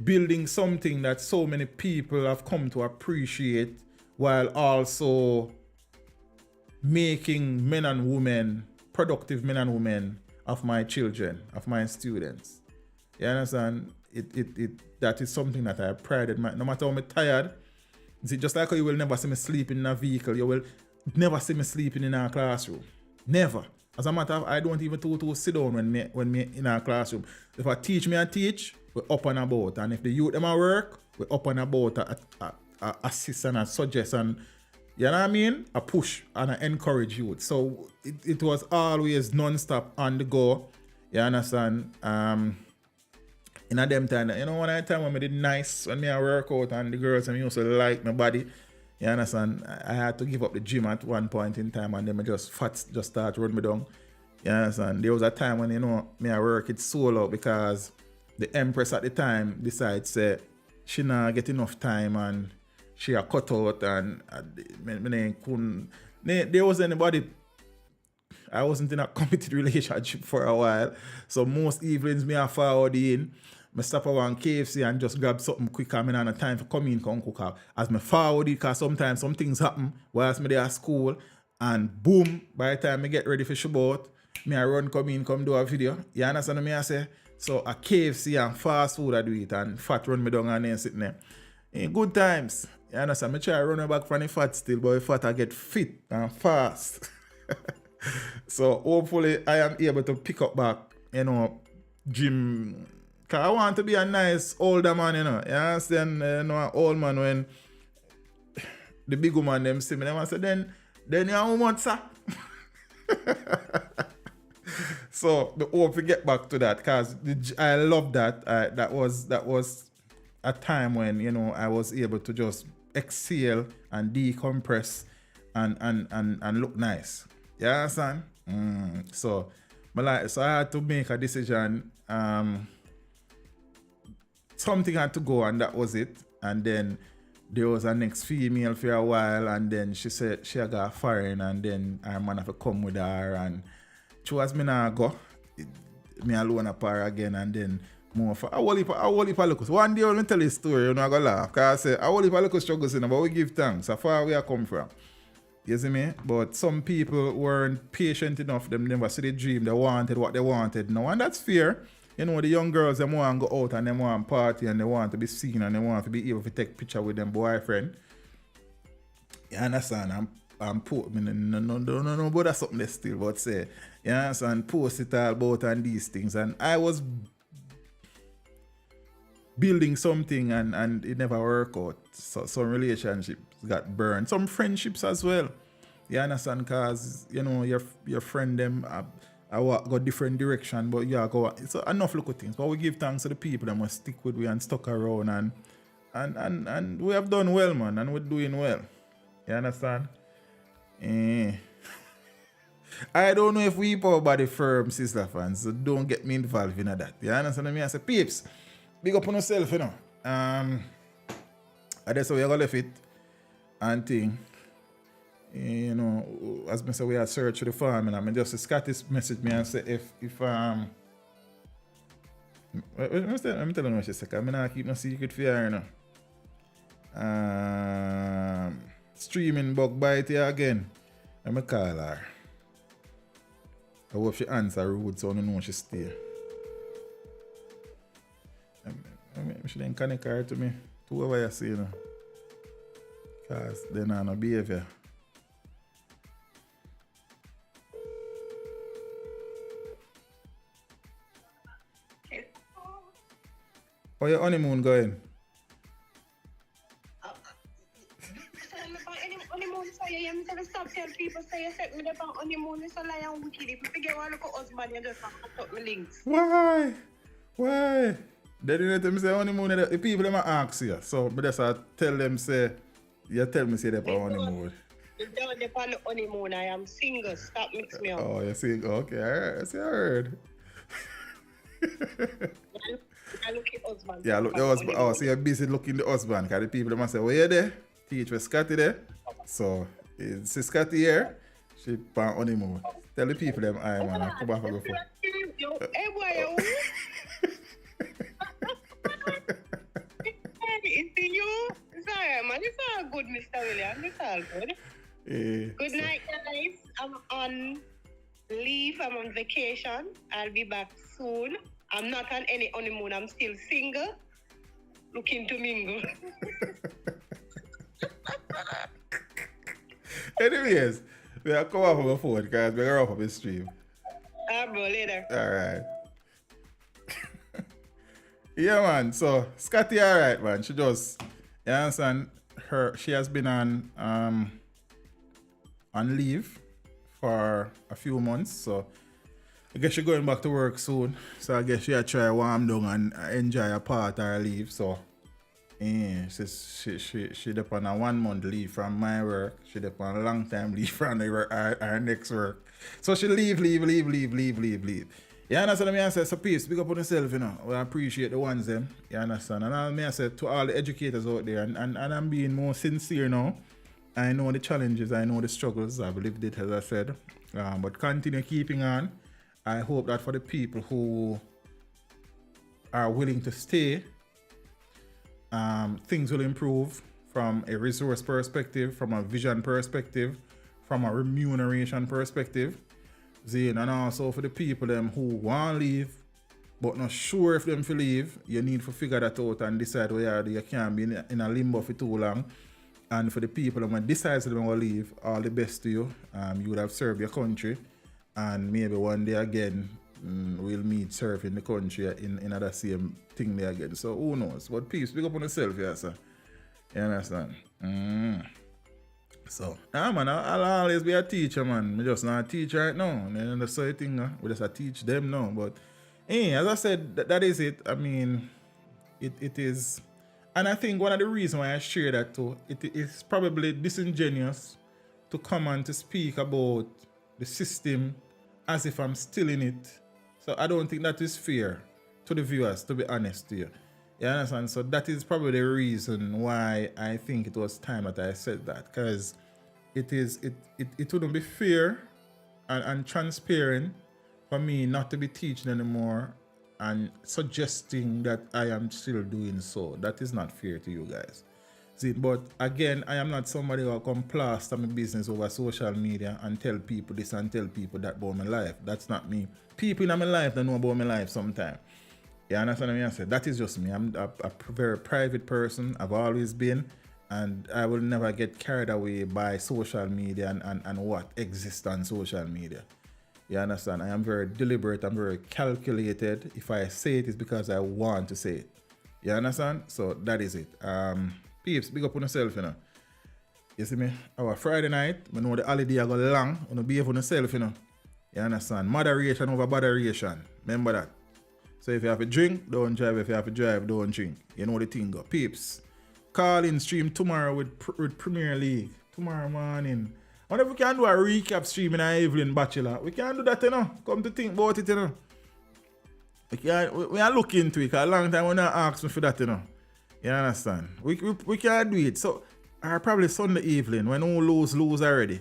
building something that so many people have come to appreciate, while also making men and women productive men and women of my children, of my students. You understand? That is something that I pride in. No matter how I'm tired, see, just like how you will never see me sleeping in a vehicle, you will never see me sleeping in a classroom. Never. As a matter of fact, I don't even to sit down when me in a classroom. If I teach, we're up and about. And if the youth them at work, we're up and about, assist and suggest and, you know what I mean? I push and I encourage youth. So it was always non-stop on the go. You understand? In a them time, you know, one of the time when I did nice, when I work out and the girls and used to like my body, you understand? I had to give up the gym at one point in time and then I just start running me down. You understand? There was a time when, you know, I work it solo because the Empress at the time decided say she not get enough time and she a cut out and there was anybody. I wasn't in a committed relationship for a while. So most evenings me a forward in. I stop around KFC and just grab something quick. I mean, I have time for come in, come cook up. As me forward it, because sometimes some things happen whilst me there at school. And boom, by the time I get ready for Shabbat, me I run, come in, come do a video. You understand what I say? So a KFC and fast food I do it and fat run me down and then sitting there. In good times. You understand? I try to run back from the fat still, but the fat I get fit and fast. So hopefully I am able to pick up back, you know, gym. Cause I want to be a nice older man, you know. You understand? You know, an old man when the big woman them see me, they want to say, then you how much, sir? So the hope to get back to that, because I love that. That was a time when, you know, I was able to just exhale and decompress and look nice. You understand? So I had to make a decision. Something had to go, and that was it. And then there was a next female for a while, and then she said she got foreign, and then her man have to come with her, and she was me now go. Me alone apart again, and then more for a whole heap of locals. One day I will tell you a story, you're not gonna laugh. Because I say a whole heap of locals struggles in, but we give thanks. So far we are come from. You see me? But some people weren't patient enough. Them never see the dream. They wanted what they wanted now. And that's fair. You know, the young girls, they want to go out and they want to party and they want to be seen and they want to be able to take picture with them boyfriend. You understand? I'm post, no, but that's something they still but say. You understand? Post it all about and these things. And I was building something and it never worked out. So some relationships got burned. Some friendships as well. You understand? Because, you know, your friend them go different direction, but yeah, go. It's enough little things. But we give thanks to the people that must stick with we and stuck around and we have done well, man, and we're doing well. You understand? I don't know if we power by the firm, sister fans, so don't get me involved in that. You understand what I mean? I say, peeps, big up on yourself, you know. That's how we are gonna left it and thing. You know, as I say, we are search for the farm, and I mean, just Scotty message me and say if I'm telling you what she said, I'm not keep no secret for her, you know. Streaming bug bite here again. I'm going to call her. I hope she answer rude so I don't know she stay. I should then connect her to me. To whoever you see, you know. Because then I no behavior. How your honeymoon going? You never stop telling people say you set me up on honeymoon, it's a lie and wicked. If you forget one look at husband, you just have to cut my links. Why? They didn't tell me say honeymoon, the people them ask you. So but just tell them say, you tell me say they're on honeymoon. You don't depend on honeymoon, I am single, stop mix me up. Oh, you're single, okay, alright, I heard. I look at husband. Yeah, look the husband. Oh, so you're busy looking the husband, because the people them must say, well, you there? Teach with Scotty there. So, it's Scotty here. She on honeymoon. Tell the people them, I man, come back and go for. Hey, boy, it's you. Sorry, man. It's all good, Mr. William. It's all good. Good night, guys. I'm on leave. I'm on vacation. I'll be back soon. I'm not on any honeymoon. I'm still single. Looking to mingle. Anyways, we'll come off of the phone because we're off of the stream. Bro, later. Alright. Yeah, man. So Scotty, alright, man. She just, you understand, she has been on leave for a few months, so I guess she's going back to work soon. So I guess she'll try warm down and enjoy a part of her leave. So yeah, she dep on a 1 month leave from my work. She dep on a long time leave from her next work. So she leave. You understand what I say? So peace, big up on yourself, you know. We appreciate the ones them. You understand? And I say to all the educators out there, and I'm being more sincere now. I know the challenges, I know the struggles. I've lived it, as I said. But continue keeping on. I hope that for the people who are willing to stay, things will improve from a resource perspective, from a vision perspective, from a remuneration perspective. And also for the people them who want to leave, but not sure if them to leave, you need to figure that out and decide where you can't be in a limbo for too long. And for the people who decide to leave, all the best to you. You would have served your country, and maybe one day again we'll meet serving the country in that same thing there again. So who knows? But peace, pick up on yourself, yeah, sir. You understand? So, man, I'll always be a teacher, man. I'm just not a teacher right now. And that's the thing, we just teach them now. But, as I said, that is it. I mean, it is. And I think one of the reasons why I share that too, it is probably disingenuous to come and to speak about the system as if I'm still in it. So I don't think that is fair to the viewers, to be honest to you. You understand? So that is probably the reason why I think it was time that I said that. Because it wouldn't be fair and transparent for me not to be teaching anymore and suggesting that I am still doing so. That is not fair to you guys. See, but again, I am not somebody who will come plaster my business over social media and tell people this and tell people that about my life. That's not me. People in my life don't know about my life sometimes. You understand what I say? That is just me. I'm a very private person. I've always been. And I will never get carried away by social media and what exists on social media. You understand? I am very deliberate. I'm very calculated. If I say it, it's because I want to say it. You understand? So that is it. Peeps, big up on yourself, you know. You see me? Our Friday night, I know the holiday I go long. You know, behave on yourself, you know. You understand? Moderation over botheration. Remember that. So if you have a drink, don't drive. If you have a drive, don't drink. You know the thing go. Peeps. Call in stream tomorrow with Premier League. Tomorrow morning. I wonder if we can do a recap stream in Evelyn Bachelor. We can do that, you know. Come to think about it, you know. We are looking into it. A long time when I ask me for that, you know. You understand? We can do it. So, probably Sunday evening when we lose already.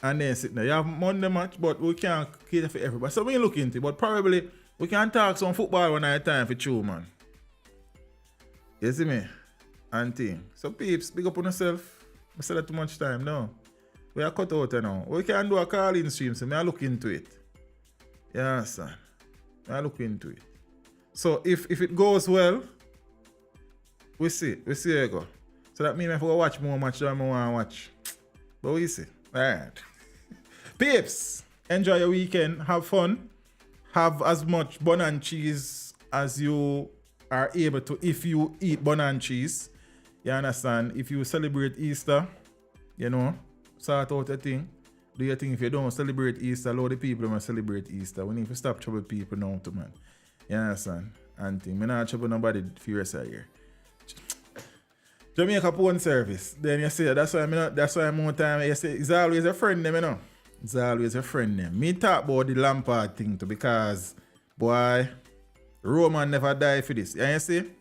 And then sit there. You have Monday match, but we can't cater for everybody. So we look into it. But probably we can talk some football when I have time for you, man. You see me? And thing. So peeps, big up on yourself. I said that too much time now. We are cut out now. We can do a call-in stream, so I look into it. Yeah, son. I look into it. So if it goes well, we see how it go. So that means if I watch more match than I want to watch. But we see. Alright. Peeps, enjoy your weekend. Have fun. Have as much bun and cheese as you are able to if you eat bun and cheese. You understand? If you celebrate Easter, you know, sort out a thing. Do your thing. If you don't celebrate Easter, allow the people to celebrate Easter. We need to stop trouble people now too, man. You understand? And thing. I'm not trouble nobody for the rest of the year. Jamaica phone service. Then you say that's why more time you say it's always a friend them, you know. It's always a friend them. Me talk about the Lampard thing too because boy, Roman never die for this. And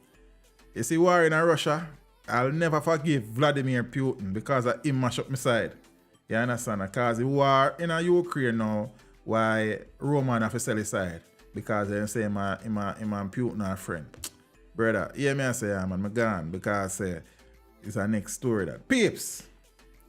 you see war in Russia. I'll never forgive Vladimir Putin because of him mash up my side. You understand? Because the war in Ukraine now, why Roman have to sell his side? Because they say him and Putin are friend. Brother, hear me say, man, I'm gone because it's a next story that. Peeps,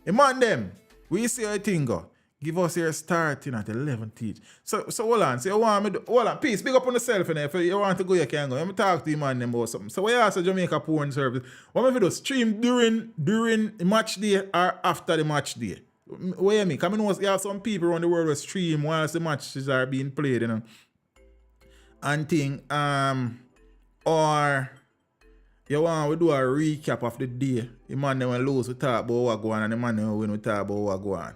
man them, we see how it thing go. Give us your starting at 11 teach. So hold on. So you want me to, hold on, peace. Big up on yourself and if you want to go, you can go. Let me talk to you man about something. So what you ask Jamaica porn service? What if you do stream during the match day or after the match day? What you mean? Because I know you have some people around the world who stream whilst the matches are being played, you know. And thing, or you want to do a recap of the day. The man that will lose, we talk about what go on, and the man that will win, we talk about what go on.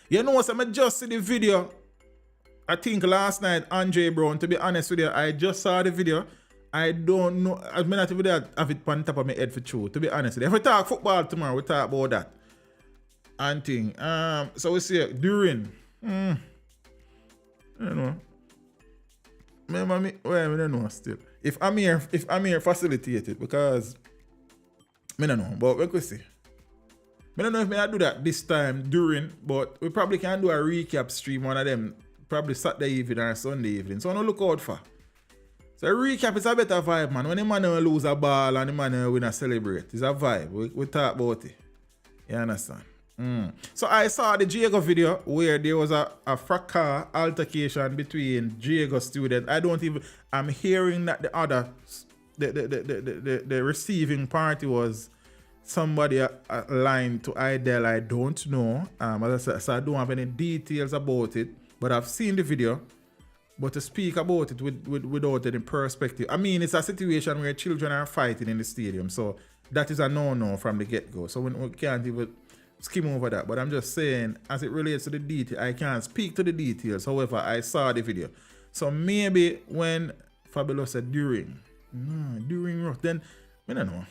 You know what, I just see the video. I think last night, Andre Brown, to be honest with you, I just saw the video. I don't know, I mean not even have it on top of my head for true, to be honest with you. If we talk football tomorrow, we talk about that. And thing. So we see during, I don't know. I don't know still. If I'm here facilitate it, because I don't know, but we could see. I don't know if I do that this time during, but we probably can do a recap stream, one of them, probably Saturday evening or Sunday evening. So I don't look out for. So a recap is a better vibe, man. When the man will lose a ball and the man will win a celebrate, it's a vibe. We talk about it. You understand? So I saw the Diego video where there was a fracas altercation between Diego students. I'm hearing that the receiving party was somebody aligned to Idel. I don't know. As I said, so I don't have any details about it, but I've seen the video. But to speak about it without any perspective, I mean, it's a situation where children are fighting in the stadium, so that is a no-no from the get-go. So we can't even skim over that. But I'm just saying, as it relates to the detail, I can't speak to the details. However, I saw the video. So maybe when Fabulous said during rough, then I don't know.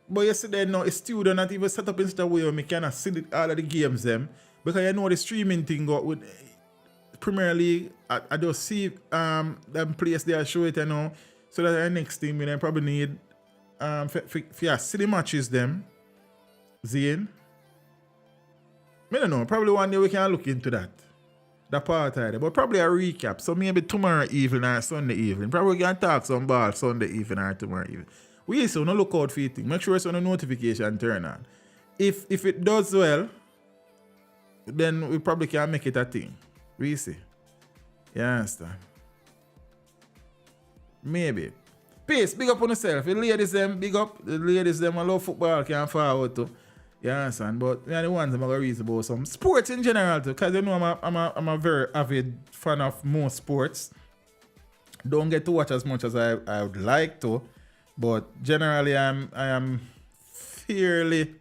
But yesterday, no, a student not even set up in such a way where I cannot see all of the games them, because you know the streaming thing got with Premier League. I just see them place there show it, you know, so that the next thing we then probably need for see the matches them. Zane, I don't know, probably one day we can look into that part of it, but probably a recap. So maybe tomorrow evening or Sunday evening, probably we can talk some ball Sunday evening or tomorrow evening. We so no look out for it. Make sure it's on the notification turn on. If it does well, then we probably can make it a thing. We see. You understand? Maybe. Peace, big up on yourself. The ladies them, big up. The ladies them, I love football, can forward too. You understand? But we are the ones I'm going to read about some sports in general too, because you know I'm a very avid fan of most sports. Don't get to watch as much as I would like to, but generally I am fairly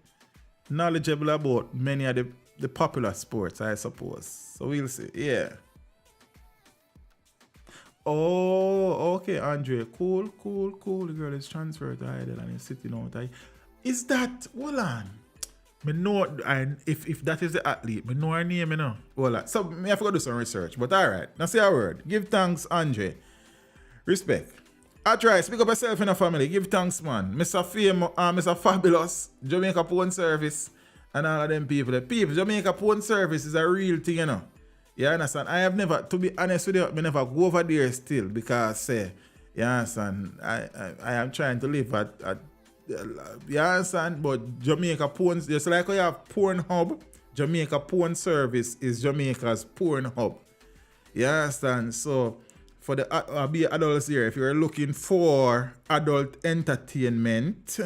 knowledgeable about many of the popular sports, I suppose. So we'll see. Yeah. Oh, okay, Andre. Cool. The girl is transferred to Idle and is sitting out. Is that, hold on. I know, if that is the athlete, I know her name, you know. Hold on. So, I have to do some research. But all right, now say a word. Give thanks, Andre. Respect. I try. Speak up yourself in a family. Give thanks, man. Mr. Fabulous, Jamaica Phone Service, and all of them people. The people, Jamaica Phone Service is a real thing, you know. You understand? I have never, to be honest with you, I never go over there still because, you understand, I am trying to live at you understand? But Jamaica Porn, just like we have Pornhub, Jamaica Porn Service is Jamaica's Pornhub. You understand? So, for the be adults here, if you're looking for adult entertainment,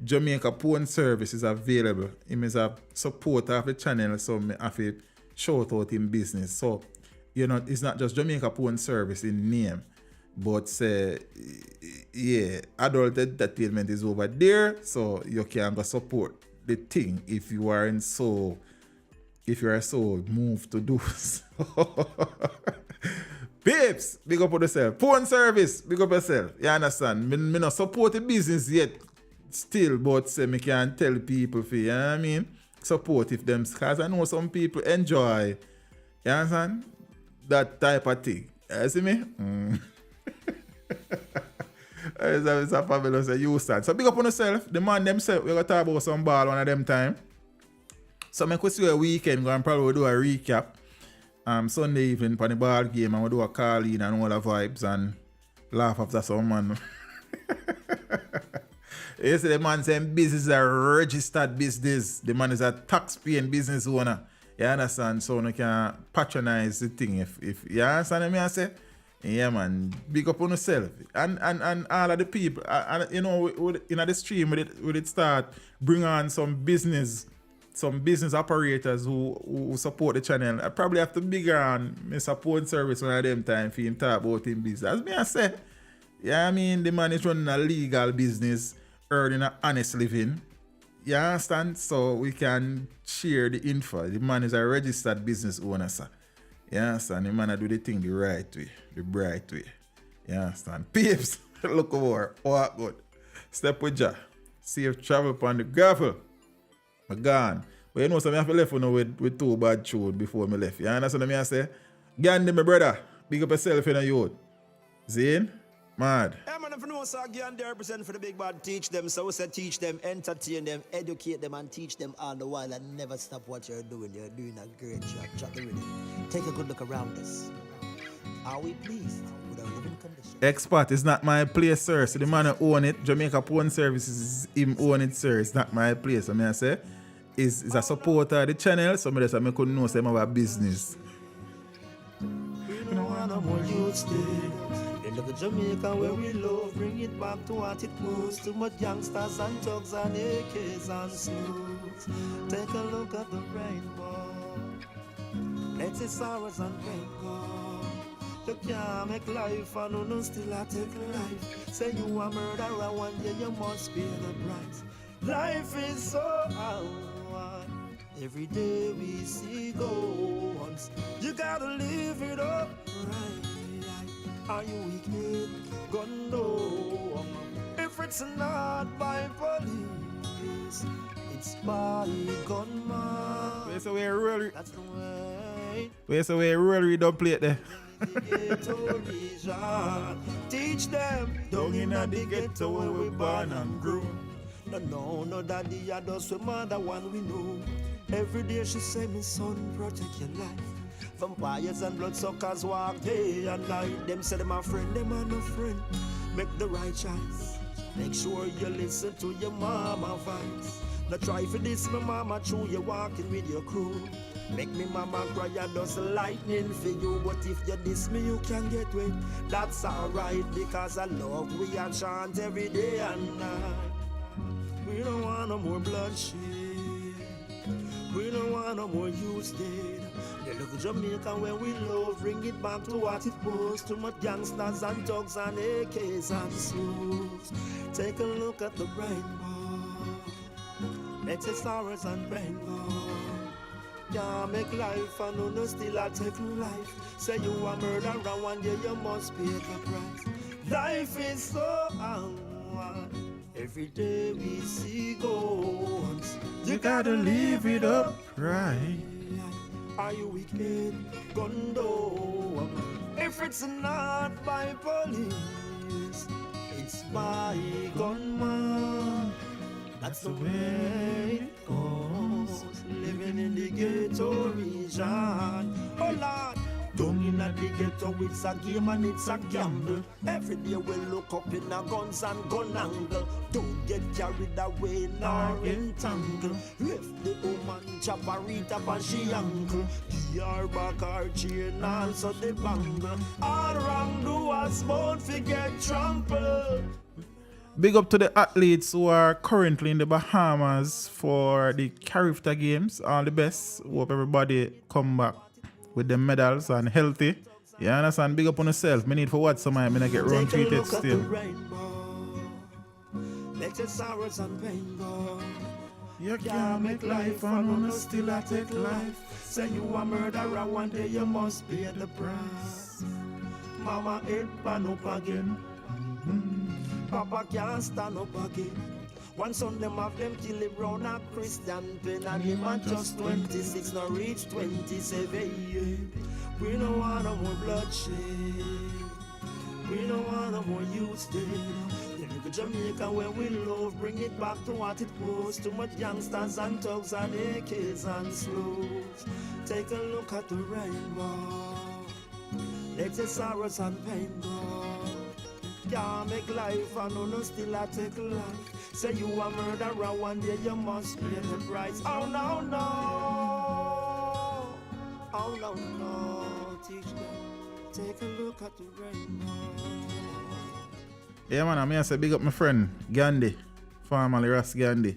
Jamaica Porn Service is available. He is a supporter of the channel, so I have to shout out in business. So, you know, it's not just Jamaica Porn Service in name, but yeah, adult entertainment is over there, so you can go support the thing if you are so moved to do so. Babes, big up on yourself. Porn Service, big up yourself. You understand? Me not support the business yet still, but say me can tell people for, you know what I mean? Supportive them, because I know some people enjoy, you understand, that type of thing. You see me? It's a fabulous you stand. So big up on yourself. The man themselves, we're going to talk about some ball one of them time. So I could see a weekend, and probably do a recap. Sunday evening for the ball game, and we'll do a call in and all the vibes and laugh after some man. You see the man saying business is a registered business. The man is a tax-paying business owner. You understand? So you can patronize the thing. If you understand me, I say, yeah, man, big up on yourself. And all of the people, and you know, in the stream, would it start bring on some business operators who support the channel. I probably have to bigger on my support service one of them time for him talk about him business. As me I say, yeah, I mean, the man is running a legal business, earning an honest living. You understand? So we can share the info. The man is a registered business owner, sir. You understand? The man do the thing the right way, the bright way. You understand? Peeps, look over. Oh, good. Step with ya. Safe travel upon the gravel. I'm gone. But you know, so I have to left with 2 bad tunes before I left. You understand what I say? Gandhi, my brother. Big up yourself in a youth. Zane? Mad. Yeah, man, if you know, so Gandhi represent for the big bad, teach them. So we say teach them, entertain them, educate them, and teach them all the while and never stop what you're doing. You're doing a great job. Chat the rhythm. Take a good look around us. Are we pleased with our living conditions? Expert is not my place, sir. So the man who own it, Jamaica Porn Services, him own it, sir. It's not my place. So I say, is a supporter of the channel. So I say, I couldn't know some of our business. We don't want no more youths dead. They look at Jamaica where we love. Bring it back to what it was. Too much youngsters and thugs and AKs and smooths. Take a look at the rainbow. Let's see sorrows and rainbow. You can't make life and no still I take life. Say you a murderer one day you must pay the price. Life is so hard. Every day we see ghosts. You gotta live it up right. Are you wicked? Gun no. If it's not by police, it's by gunman. Where's the way really? That's the way. Where's the way really don't play it there? Teach them down in the ghetto where we born and grew. No, daddy, I does with mother one we know. Every day she say, me son, protect your life. Vampires and bloodsuckers walk day and night. Them say them a friend, them are no friend. Make the right choice. Make sure you listen to your mama voice. Not try for this, my mama, true, you walking with your crew. Make me mama cry and does lightning for you. But if you diss me, you can get wet. That's alright, because I love we a chant every day and night. We don't want no more bloodshed. We don't want no more youths dead. They look at Jamaica where we love. Bring it back to what it was. Too much youngsters and dogs and AKs and sleuths. Take a look at the rainbow. Let's see sorrows and rainbow. Can't make life and no still I take life. Say you a murderer one day you must pay the price. Life is so hard. Every day we see ghosts. You gotta live it up right. Are you wicked? Gundo. If it's not by police, it's by gunman. That's the way it goes. Living in the ghetto region. Oh Lord. Down in the ghetto, it's a game and it's a gamble. Every day we look up in a guns and gun angle. Don't get carried away nor entangled. Left the woman chop her it up and she ankle. Give her back her chain also the bangle. All wrongdoers won't forget trampled. Big up to the athletes who are currently in the Bahamas for the Carifta Games. All the best. Hope everybody come back with the medals and healthy. You understand? Big up on yourself. Me need for what some I get run treated still. Let your sorrows and pain go. You can't make life and no still I take life. Say you a murderer one day you must pay the price. Mama head pan up again. Papa can't stand up again. One son them have them kill him round a Christian pen. And him at just 26, now reach 27. We don't want no more bloodshed. We don't want no more youths dead. You look at Jamaica where we love. Bring it back to what it was. Too much youngsters and thugs and AKs and sleuths. Take a look at the rainbow. Let your sorrows and pain go. can't make life and no still a take life. Say you a murderer, one day you must pay the price. Oh no, no. Oh no, no. Teach them. Take a look at the rainbow. Yeah, man, I say big up my friend, Gandhi. Formerly Ras Gandhi.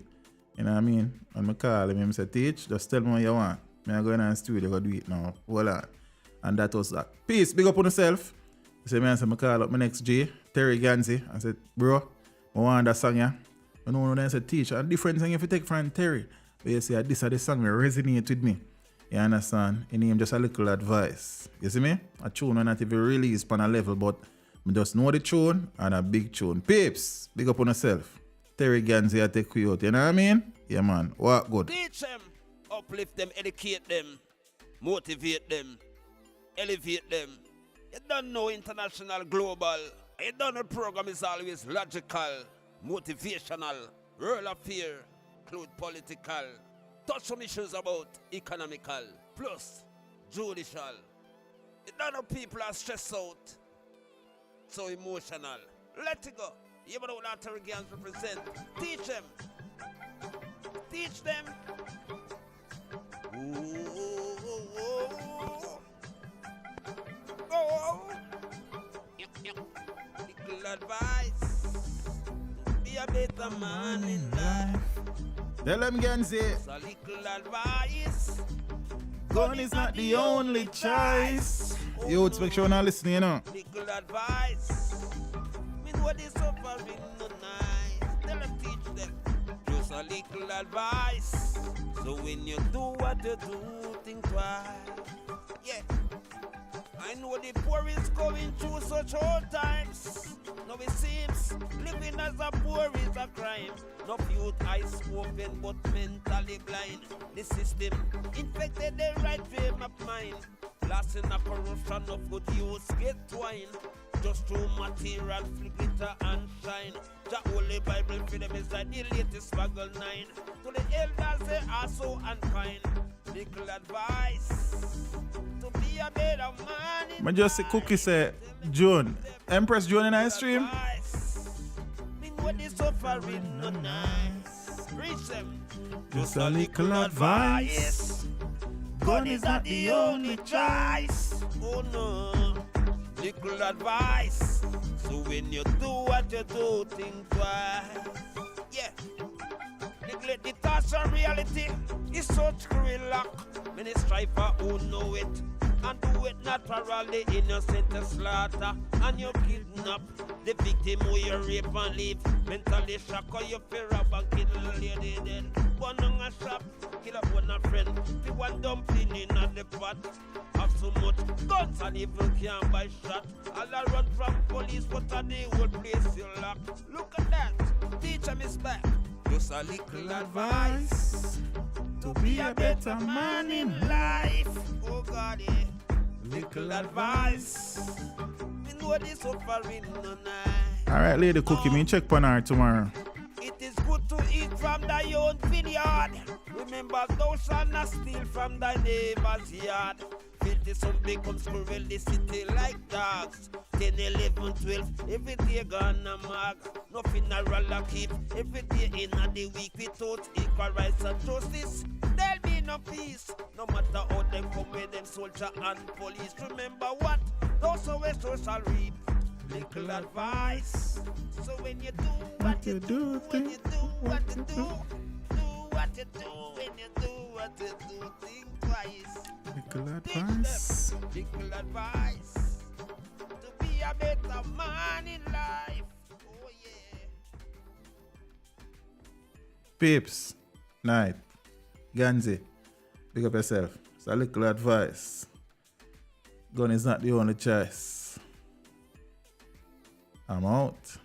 You know what I mean? When I call him, I say, Teach, just tell me what you want. I'm going to the studio, go do it now. Hold on. And that was that. Peace, big up on yourself. So I call up my next J, Terry Ganzi. I said, bro, I want that song, yeah? I know when I said, Teach, a different thing if you take from Terry. But you see, this is the song that resonate with me. You understand? You need just a little advice. You see me? A tune will not even release on a level, but I just know the tune and a big tune. Peeps, big up on yourself. Terry Ganzi, I take you out. You know what I mean? Yeah, man. What good? Teach them, uplift them, educate them, motivate them, elevate them. You don't know international, global. You don't know program is always logical, motivational, world affair, include political. Touch some issues about economical, plus judicial. You don't know people are stressed out, so emotional. Let it go. You know what Terry Ganzi represent. Teach them. Teach them. Little advice. Be a better man in life. Tell them Ganzi. So little advice. Gun is not the only choice. Youths, make sure you're not listening, you know. Little advice. Me know this suffering no nice. Tell them, teach them. Just a little advice. So when you do what you do, think twice. Yeah. I know the poor is going through such hard times. Now it seems living as a poor is a crime. No youth eyes open but mentally blind. The system infected the right frame of mind. Lost in a corruption of good use get twine. Just through material, flip glitter and shine. The Holy Bible for them is like the latest Bagel 9. To the elders they are so unkind. Little advice to be a better man. I just see Cookie say, June, Empress June in our stream. Me know the suffering no nice. Reach them. Just a little advice. Gun is not the only choice. Oh no. Little advice. So when you do what you do, think twice. Yeah. Neglect the task of reality. It's such cruel luck. Many striver who know it and do it naturally, innocent to slaughter. And you kidnap the victim who you rape and leave. Mentally shock or you fear rob and kill a lady then. One on a shop, kill up one a friend. The one dumpling in at the pot. Have so much guns and even can't buy shot. All I run from police, but a the whole place you lock. Look at that, teach him is back. Just a little advice to be a better man in life. Oh God, yeah. Little advice. Me know this suffering no night. Alright, Lady Cookie, me check on her tomorrow. It is good to eat from thy own vineyard. Remember, thou shalt not steal from thy neighbor's yard. Filthy some become squirrel the city like dogs. 10, 11, 12, every day gonna mag. No funeral keep, every day in the week without equal rights and justice. There'll be no peace, no matter how them come with them soldier and police. Remember what? Those who are social reap. Little advice. So when you do what you do, when you do what you do, do what you do, when you do what you do, think twice. Little advice. Little advice to be a better man in life. Oh yeah. Peeps, night. Ganzi, pick up yourself. It's a little advice. Gun is not the only choice. I'm out.